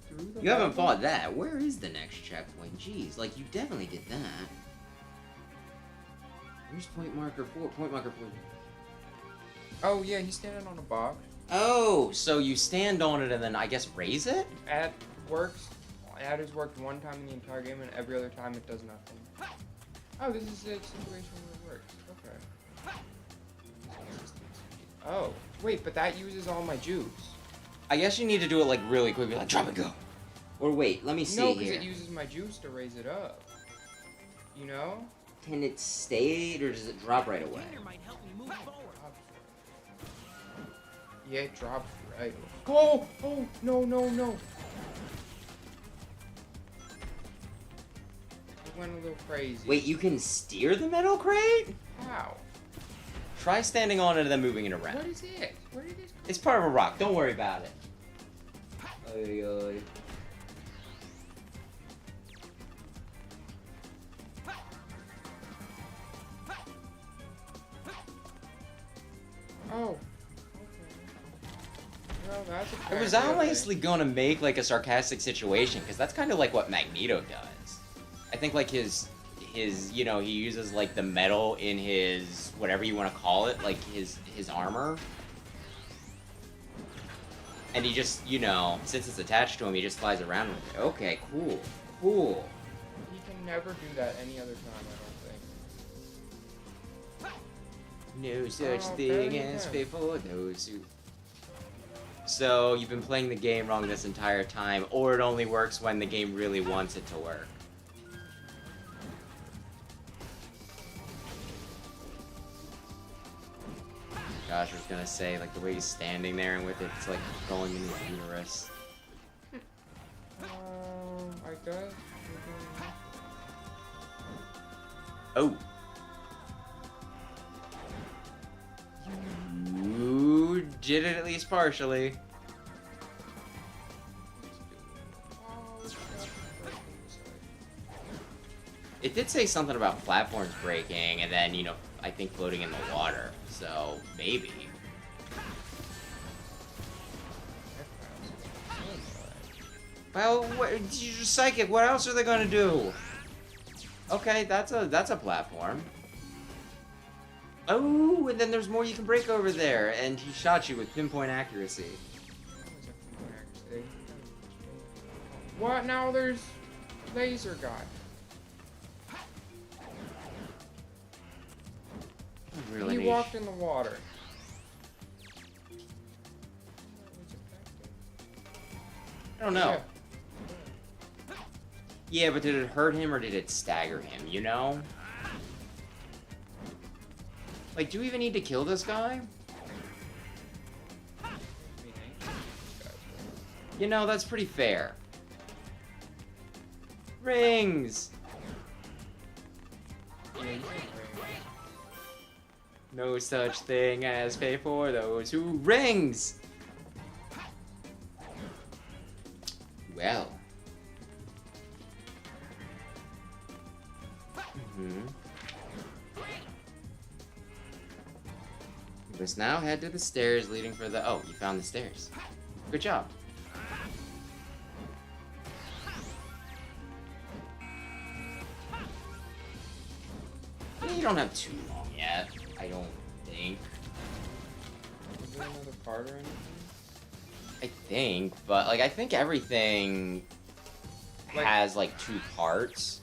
through the You haven't level? fought that. Where is the next checkpoint? Jeez, like, you definitely did that. Where's point marker 4? Point marker 4. Oh, yeah, he's standing on a box. Oh, so you stand on it and then, I guess, raise it? Add works. Add has worked one time in the entire game, and every other time it does nothing. Oh, this is a situation where it works. Okay. Oh, wait, but that uses all my juice. I guess you need to do it, like, really quick. Be like, drop and go. Or wait, let me see No, because here. it uses my juice to raise it up. You know? Can it stay or does it drop right away? Container might help me move forward. Yeah, it dropped right. Oh! Oh! No, no, no! It went a little crazy. Wait, you can steer the metal crate? How? Try standing on it and then moving it around. What is it? Where did it come It's part of a rock. Don't worry about it. Oy, oy. Oh. Okay. Well, that's I was apparently honestly gonna make like a sarcastic situation because that's kind of like what Magneto does. I think like his you know, he uses like the metal in his whatever you want to call it, like his armor. And he just, you know, since it's attached to him, he just flies around with it. Okay, cool. Cool. He can never do that any other time, I don't think. No such Oh, thing very as good. fate for those who. So you've been playing the game wrong this entire time, or it only works when the game really wants it to work. Gosh, I was gonna say, like the way he's standing there and with it, it's like going in his uterus. I guess. we're doing that. Oh. You did it at least partially. Oh, it's got the break in the side. It did say something about platforms breaking and then, you know, I think floating in the water. So, maybe. Well, you're psychic. What else are they gonna do? Okay, that's a platform. Oh, and then there's more you can break over there, and he shot you with pinpoint accuracy. What? Now there's laser guy. Really He neat. walked in the water. I don't know. Yeah, but did it hurt him or did it stagger him, you know? Like, do we even need to kill this guy? You know, that's pretty fair. Rings! No such thing as pay for those who rings! Well. You must now head to the stairs leading for the... Oh, you found the stairs. Good job. You don't have too long yet, I don't think. Is there another part or anything? I think, but like I think everything Like- has like 2 parts.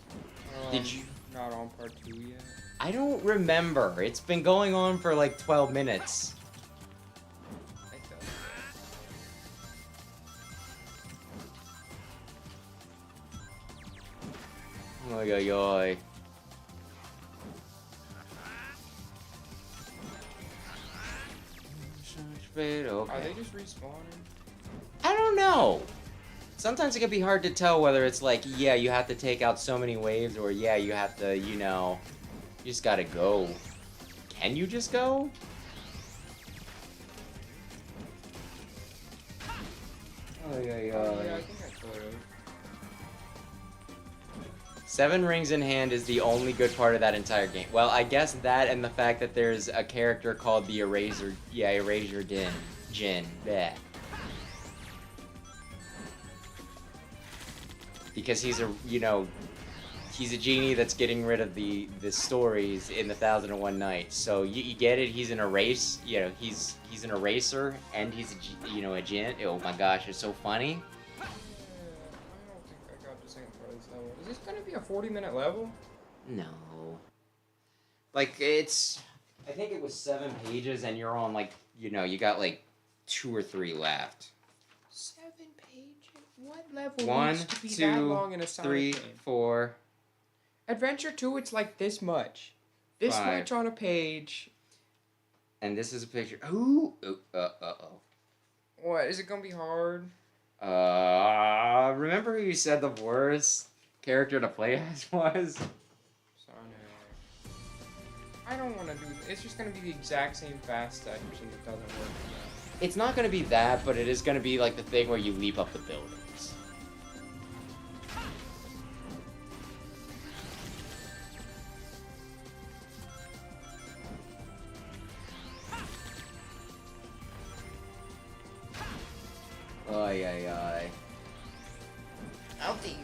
Did you? Not on part 2 yet. I don't remember. It's been going on for like 12 minutes. I thought. Oy oy oy. Are they just respawning? I don't know. Sometimes it can be hard to tell whether it's like, yeah, you have to take out so many waves, or yeah, you have to, you know, you just gotta go. Can you just go? Oy, oy, Oh, yeah, oy. I think I could have. 7 rings in hand is the only good part of that entire game. Well, I guess that and the fact that there's a character called the Eraser, Eraser Jin. Bleh. Because he's a, you know, he's a genie that's getting rid of the stories in the 1001 Nights. So you get it. He's an he's an eraser and he's a djinn. Oh my gosh, it's so funny. Yeah, I don't think I got the same part of this level. Is this gonna be a 40-minute level? No. Like I think it was 7 pages, and you're on like, you got like 2 or 3 left. 7 pages? What level 1, needs to be that 2, long in a Sonic 3, game? 4. Adventure 2, it's like this much. This 5. much on a page. And this is a picture. Ooh. Uh-oh. What, is it gonna be hard? Remember who you said the worst character to play as was? Sonic. I don't want to do this. It's just gonna be the exact same fast section that doesn't work. It's not gonna be that, but it is gonna be like the thing where you leap up the buildings. Ay, ay, ay. Out the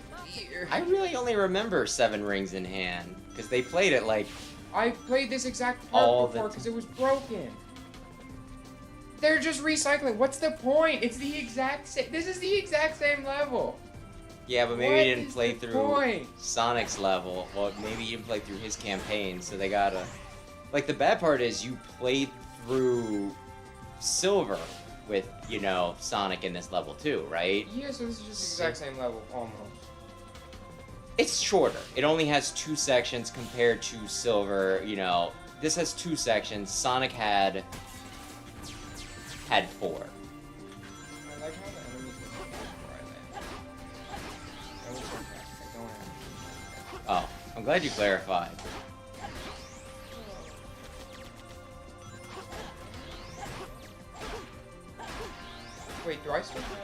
ear. I really only remember 7 Rings in Hand, because they played it like... I played this exact All part the before because it was broken. They're just recycling. What's the point? It's the exact same. This is the exact same level. Yeah, but maybe What you didn't is play the through point? Sonic's level. Well, maybe you didn't play through his campaign, so they gotta... Like, the bad part is you played through Silver with, you know, Sonic in this level too, right? Yeah, so this is just the exact same level, almost. It's shorter. It only has 2 sections compared to Silver, you know. This has 2 sections. Sonic had 4. I like how the enemies look before I land. That was sarcastic. I don't have. Oh, I'm glad you clarified. Wait, do I still have my...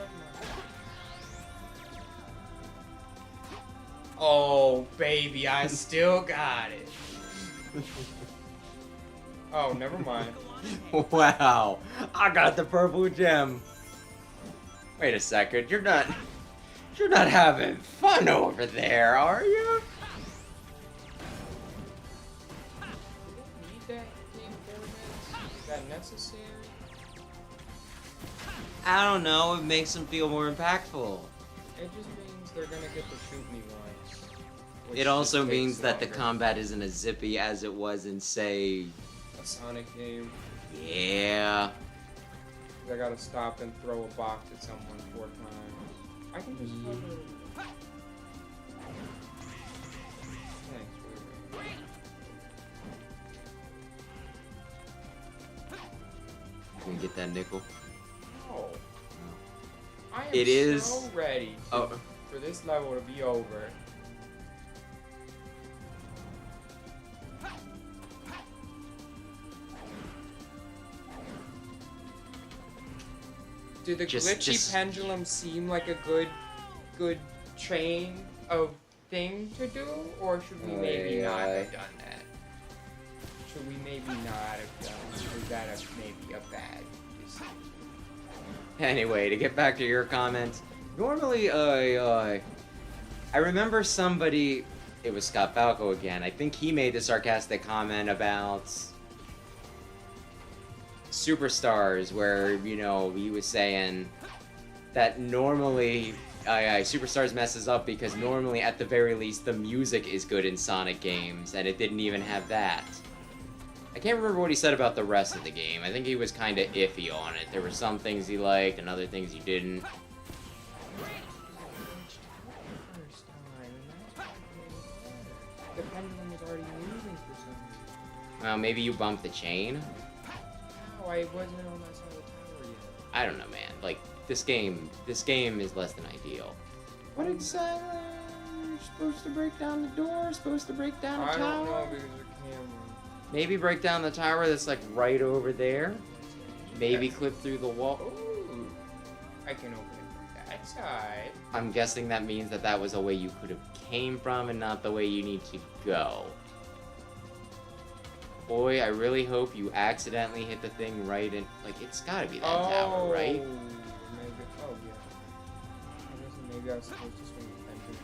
Oh, baby, I still got it. Oh, never mind. Wow, I got the purple gem. Wait a second, you're not having fun over there, are you? Need that game pyramids? Is that necessary? I don't know, it makes them feel more impactful. It just means they're gonna get to shoot me once. which It also just takes means that the longer. combat isn't as zippy as it was in, say... A Sonic game. Yeah... I gotta stop and throw a box at someone 4 times. I can just cover it. Thanks, wait. Can you get that nickel? Oh. I am It is- so ready Oh, for this level to be over. Did the glitchy pendulum seem like a good chain of thing to do, or should we maybe not have done that? Should we maybe not have done? Is that maybe a bad decision? Anyway, to get back to your comments, normally, I remember somebody, it was Scott Falco again, I think he made the sarcastic comment about Superstars, where, you know, he was saying that normally, Superstars messes up because normally, at the very least, the music is good in Sonic games, and it didn't even have that. I can't remember what he said about the rest of the game. I think he was kind of iffy on it. There were some things he liked and other things he didn't. First time, and that's why the pendulum was already moving for some reason. Well, maybe you bumped the chain? No, I wasn't on that side of the tower yet. I don't know, man. Like, this game is less than ideal. What exactly? You're supposed to break down the door? Supposed to break down the I tower? don't know because of the camera. Maybe break down the tower that's, like, right over there? Maybe clip through the wall? Ooh. I can open it from that side. I'm guessing that means that that was a way you could have came from and not the way you need to go. Boy, I really hope you accidentally hit the thing right in... Like, it's gotta be that tower, right? Maybe, oh, yeah. I guess maybe I was supposed to swing the pendulum.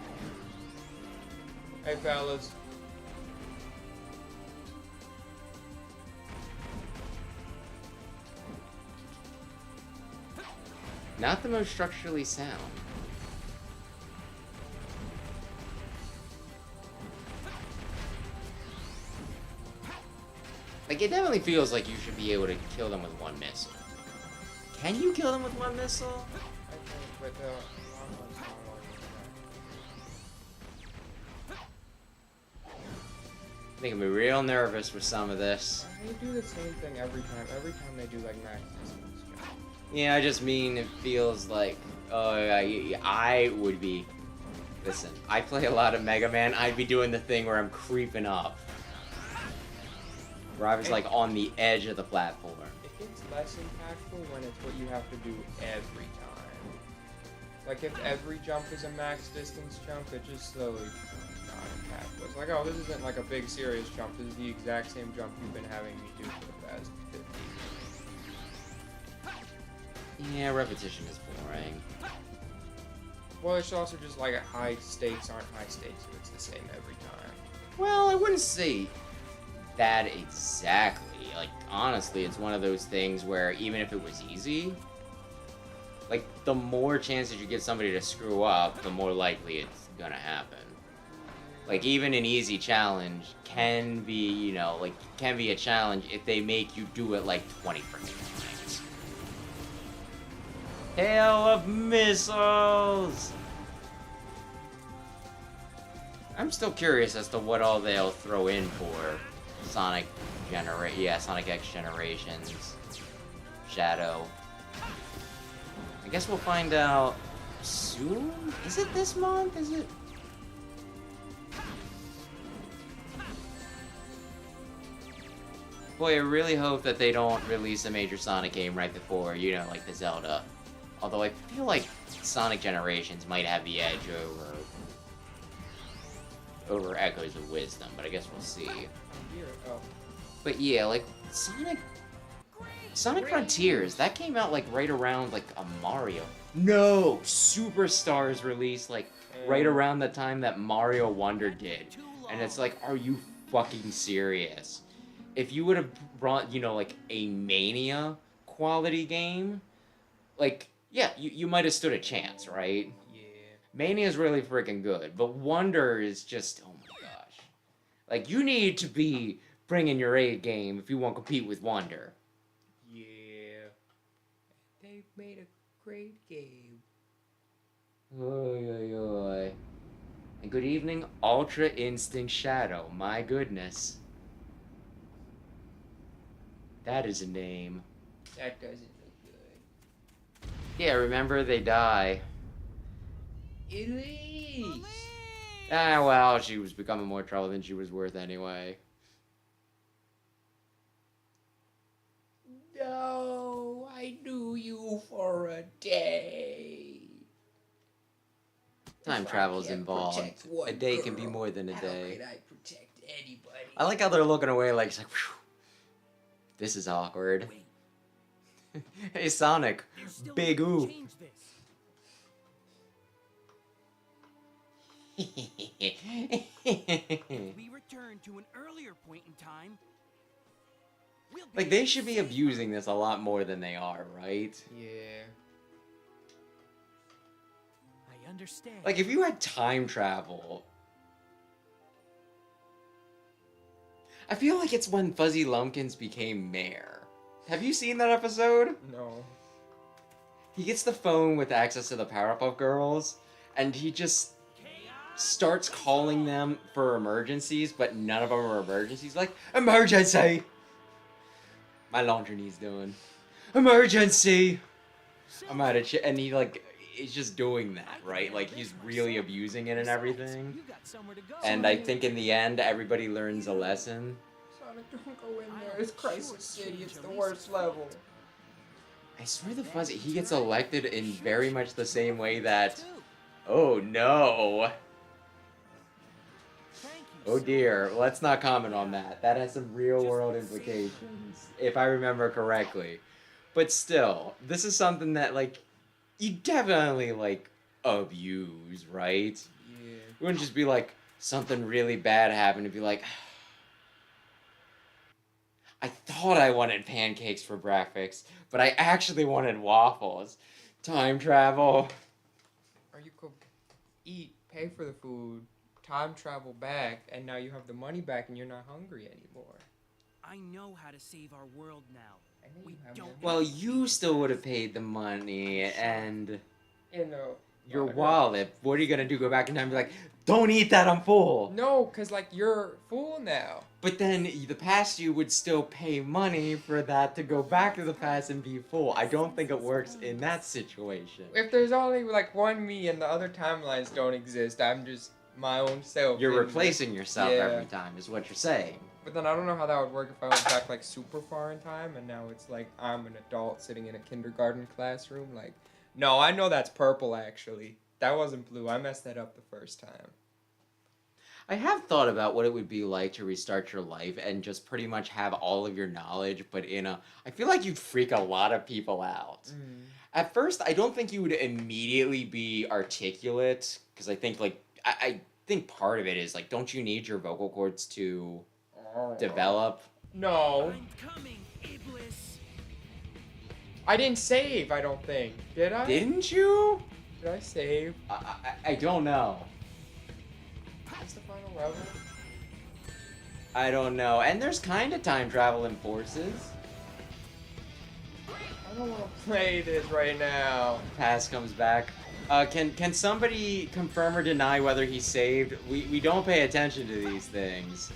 Hey, fellas. Not the most structurally sound. Like, it definitely feels like you should be able to kill them with one missile. Can you kill them with one missile? I think, but lava is not all Making me real nervous with some of this. They do the same thing every time. Every time they do like max distance jump. Yeah, I just mean it feels like I would be. Listen, I play a lot of Mega Man. I'd be doing the thing where I'm creeping up, where I was like on the edge of the platform. It gets less impactful when it's what you have to do every time. Like if every jump is a max distance jump, it just slowly becomes not impactful. It's like, oh, this isn't like a big serious jump. This is the exact same jump you've been having me do for the past 15 minutes. Yeah, repetition is boring. Well, it's also just like high stakes aren't high stakes, so it's the same every time. Well, I wouldn't say that exactly. Like, honestly, it's one of those things where even if it was easy, like, the more chances you give somebody to screw up, the more likely it's gonna happen. Like, even an easy challenge can be, you know, like, can be a challenge if they make you do it, like, 20 freaking times. Hail of missiles! I'm still curious as to what all they'll throw in for Sonic X Generations, Shadow. I guess we'll find out soon? Is it this month? Is it? Boy, I really hope that they don't release a major Sonic game right before, you know, like the Zelda. Although I feel like Sonic Generations might have the edge over Echoes of Wisdom, but I guess we'll see. But yeah, like Sonic Frontiers, that came out like right around like a Mario. No, Superstars released like right around the time that Mario Wonder did. And it's like, are you fucking serious? If you would have brought, you know, like a Mania quality game, like, yeah, you might have stood a chance, right? Yeah. Mania's really freaking good, but Wonder is just, oh my gosh. Like, you need to be bringing your A game if you want to compete with Wonder. Yeah. They made a great game. Oy, oy, oy. And good evening, Ultra Instinct Shadow. My goodness. That is a name. That doesn't look good. Yeah, remember, they die. Elise! Ah, well, she was becoming more trouble than she was worth anyway. No, I knew you for a day. Time travel's involved. A day can be more than a day. How could I protect anybody? I like how they're looking away like, it's like, whew, this is awkward. Hey, Sonic. There's still Big a way to ooh. change this. If we return to an earlier point in time, we'll be Like, they should be abusing this a lot more than they are, right? Yeah. I understand. Like, if you had time travel... I feel like it's when Fuzzy Lumpkins became mayor. Have you seen that episode? No. He gets the phone with access to the Powerpuff Girls, and he just starts calling them for emergencies, but none of them are emergencies. Like, emergency! My laundry needs doing. Emergency! I'm out of shit. And he, like, is just doing that, right? Like, he's really abusing it and everything. You got somewhere to go. And I think in the end, everybody learns a lesson. Sonic, don't go in there. It's Crisis City. It's the worst level. I swear the Fuzzy, he gets elected in very much the same way that... Oh, no. Oh dear, let's not comment on that. That has some real world implications, if I remember correctly. But still, this is something that, like, you definitely, like, abuse, right? Yeah. You wouldn't just be like, something really bad happened and be like, I thought I wanted pancakes for breakfast, but I actually wanted waffles. Time travel. Or you could eat, pay for the food, time travel back, and now you have the money back and you're not hungry anymore. I know how to save our world now. I know We you have don't. money. Well, you still would have paid the money, and... In a Your Fuck. wallet. What are you gonna do? Go back in time and be like, don't eat that, I'm full. No, cause like you're full now. But then the past you would still pay money for that to go back to the past and be full. I don't think it works in that situation. If there's only like one me and the other timelines don't exist, I'm just my own self. You're in- replacing yourself Yeah. every time, is what you're saying. But then I don't know how that would work if I went back like super far in time and now it's like I'm an adult sitting in a kindergarten classroom. Like, no, I know that's purple actually. That wasn't blue. I messed that up the first time. I have thought about what it would be like to restart your life and just pretty much have all of your knowledge, but in a. I feel like you'd freak a lot of people out. At first, I don't think you would immediately be articulate, because I think, like, I think part of it is, like, don't you need your vocal cords to develop? No. I'm coming, Iblis. I didn't save, I don't think. Did I? Didn't you? Did I save? I don't know. What's the final level? I don't know. And there's kind of time travel in Forces. I don't want to play this right now. Pass comes back. Can somebody confirm or deny whether he saved? We don't pay attention to these things.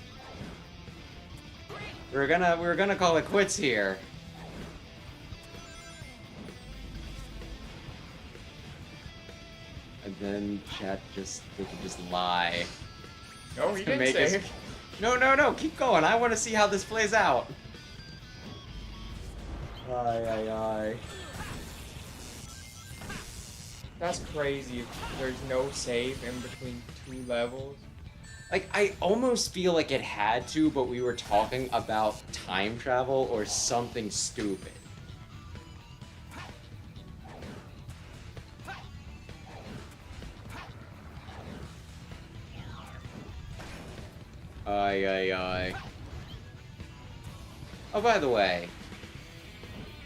We're gonna call it quits here. And then chat they can just lie. No, he To didn't make us- save. No, keep going. I want to see how this plays out. Aye. That's crazy. If there's no save in between two levels. Like, I almost feel like it had to, but we were talking about time travel or something stupid. Aye. Oh, by the way,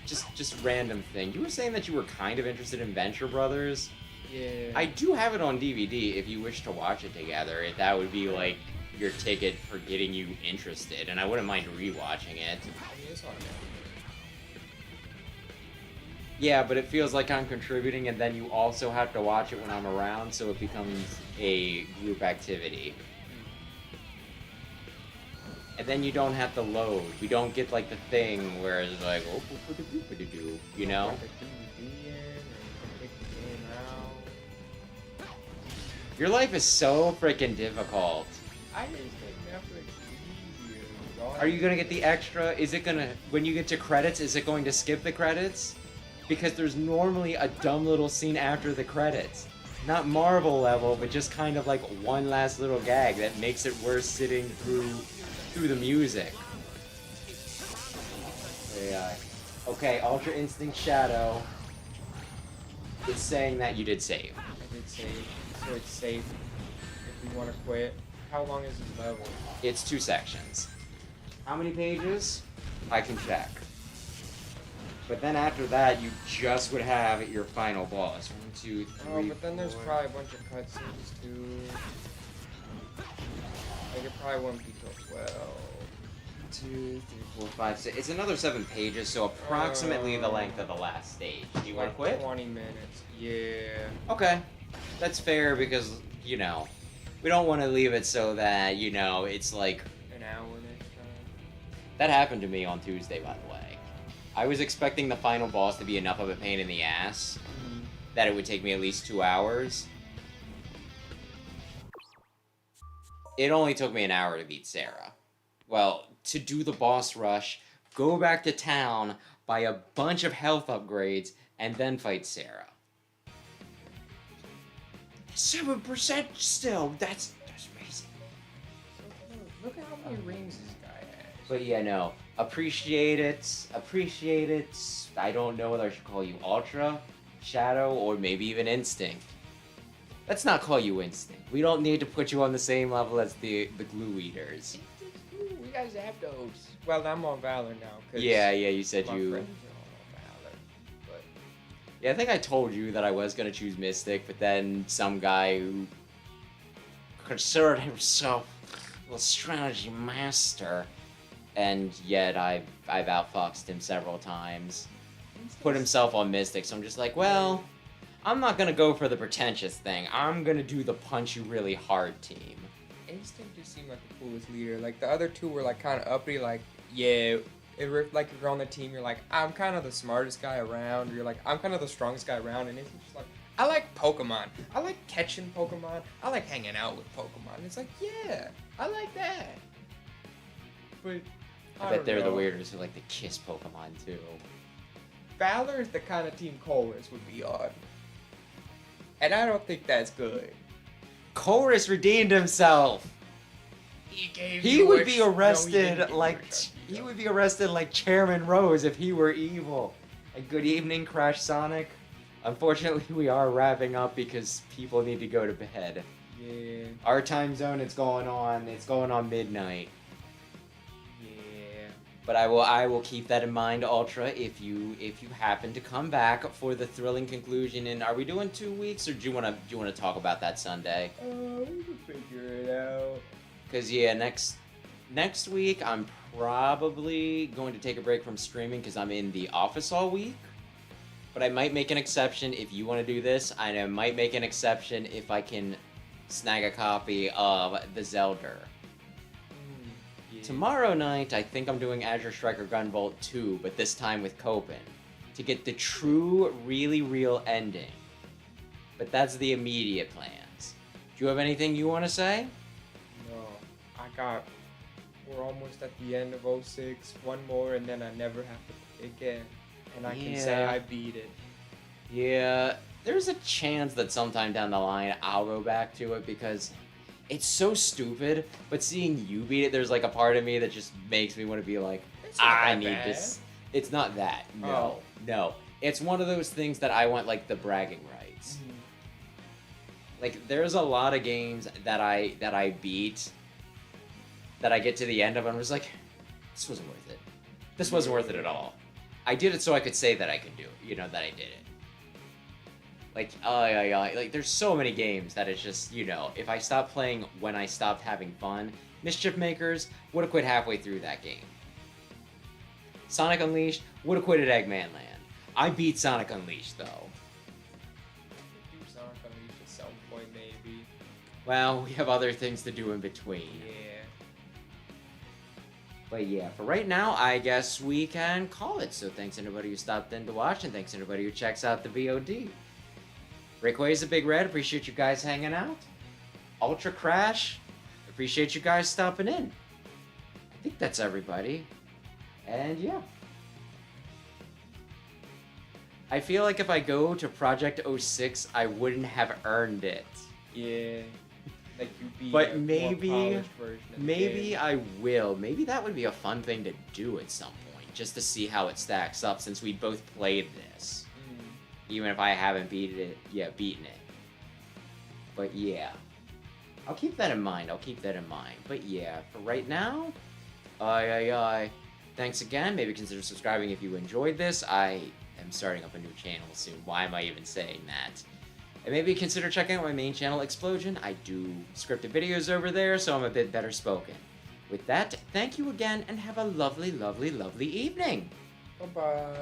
just random thing. You were saying that you were kind of interested in Venture Brothers. Yeah. I do have it on DVD if you wish to watch it together. If that would be like your ticket for getting you interested, and I wouldn't mind rewatching it. It's on there. Yeah, but it feels like I'm contributing, and then you also have to watch it when I'm around, so it becomes a group activity. And then you don't have to load. We don't get like the thing where it's like, oh, you know? Put the DVD in, or take the game out. Your life is so freaking difficult. I just think Netflix is easier. Are you gonna get the extra? Is it gonna, when you get to credits, is it going to skip the credits? Because there's normally a dumb little scene after the credits. Not Marvel level, but just kind of like one last little gag that makes it worth sitting through the music. AI. Okay, Ultra Instinct Shadow is saying that you did save. I did save, so it's safe if we want to quit. How long is this level? It's 2 sections. How many pages? I can check. But then after that, you just would have your final boss. 1, 2, 3. Oh, but then there's 4. probably a bunch of cutscenes too. Like it probably won't be till 12. 2, 3, 4, 5, 6. It's another 7 pages, so approximately the length of the last stage. Do you want to Like quit? 20 minutes. Yeah. Okay. That's fair because, you know, we don't want to leave it so that, you know, it's like... An hour next time. That happened to me on Tuesday, by the way. I was expecting the final boss to be enough of a pain in the ass that it would take me at least 2 hours. It only took me an hour to beat Sarah. Well, to do the boss rush, go back to town, buy a bunch of health upgrades, and then fight Sarah. 7% still. That's amazing. Look at how many rings this guy has. But yeah, no. Appreciate it. I don't know whether I should call you Ultra, Shadow, or maybe even Instinct. Let's not call you Instinct. We don't need to put you on the same level as the glue eaters. Ooh, we got Zapdos. Well, I'm on Valor now. 'Cause Yeah, you said my you... friends are all on Valor. But Yeah, I think I told you that I was going to choose Mystic, but then some guy who considered himself a strategy master, and yet I've outfoxed him several times, put himself on Mystic, so I'm just like, well, I'm not gonna go for the pretentious thing. I'm gonna do the punch you really hard team. Instinct just seemed like the coolest leader. Like the other two were like kind of uppity. Like yeah, like if you're on the team, you're like I'm kind of the smartest guy around. Or you're like I'm kind of the strongest guy around. And Instinct's just like I like Pokemon. I like catching Pokemon. I like hanging out with Pokemon. It's like yeah, I like that. But I bet they're the weirdos who like to kiss Pokemon too. Valor is the kind of team Colress would be on. And I don't think that's good. Chorus redeemed himself. He would be arrested he would be arrested like Chairman Rose if he were evil. And good evening, Crash Sonic. Unfortunately, we are wrapping up because people need to go to bed. Yeah. Our time zone it's going on midnight. Yeah. But I will keep that in mind, Ultra, if you happen to come back for the thrilling conclusion. And are we doing 2 weeks, or do you wanna talk about that Sunday? We can figure it out. Cause yeah, next week I'm probably going to take a break from streaming because I'm in the office all week. But I might make an exception if you want to do this, and I might make an exception if I can snag a copy of the Zelda. Yeah. Tomorrow night, I think I'm doing Azure Striker Gunvolt 2, but this time with Copen, to get the true, really real ending. But that's the immediate plans. Do you have anything you want to say? No. We're almost at the end of 06. One more, and then I never have to play again. And I can say I beat it. Yeah, there's a chance that sometime down the line I'll go back to it because it's so stupid, but seeing you beat it, there's like a part of me that just makes me want to be like, I need this. It's not that. No. No. It's one of those things that I want like the bragging rights. Mm-hmm. Like there's a lot of games that I beat that I get to the end of and I'm just like, this wasn't worth it. This wasn't worth it at all. I did it so I could say that I could do it, that I did it. Like, like there's so many games that it's just, if I stopped playing when I stopped having fun, Mischief Makers would have quit halfway through that game. Sonic Unleashed would have quit at Eggman Land. I beat Sonic Unleashed though. Do Sonic Unleashed at some point, maybe. Well, we have other things to do in between. Yeah. But yeah, for right now, I guess we can call it. So thanks anybody who stopped in to watch, and thanks anybody who checks out the VOD. Breakaway's a Big Red, appreciate you guys hanging out. Ultra Crash, appreciate you guys stopping in. I think that's everybody. And yeah. I feel like if I go to Project 06, I wouldn't have earned it. Yeah. Like you beat But a maybe, more polished version of the game. I will. Maybe that would be a fun thing to do at some point, just to see how it stacks up since we both played this. Even if I haven't beaten it. But yeah. I'll keep that in mind. But yeah, for right now, thanks again. Maybe consider subscribing if you enjoyed this. I am starting up a new channel soon. Why am I even saying that? And maybe consider checking out my main channel, Explosion. I do scripted videos over there, so I'm a bit better spoken. With that, thank you again, and have a lovely, lovely, lovely evening. Bye-bye.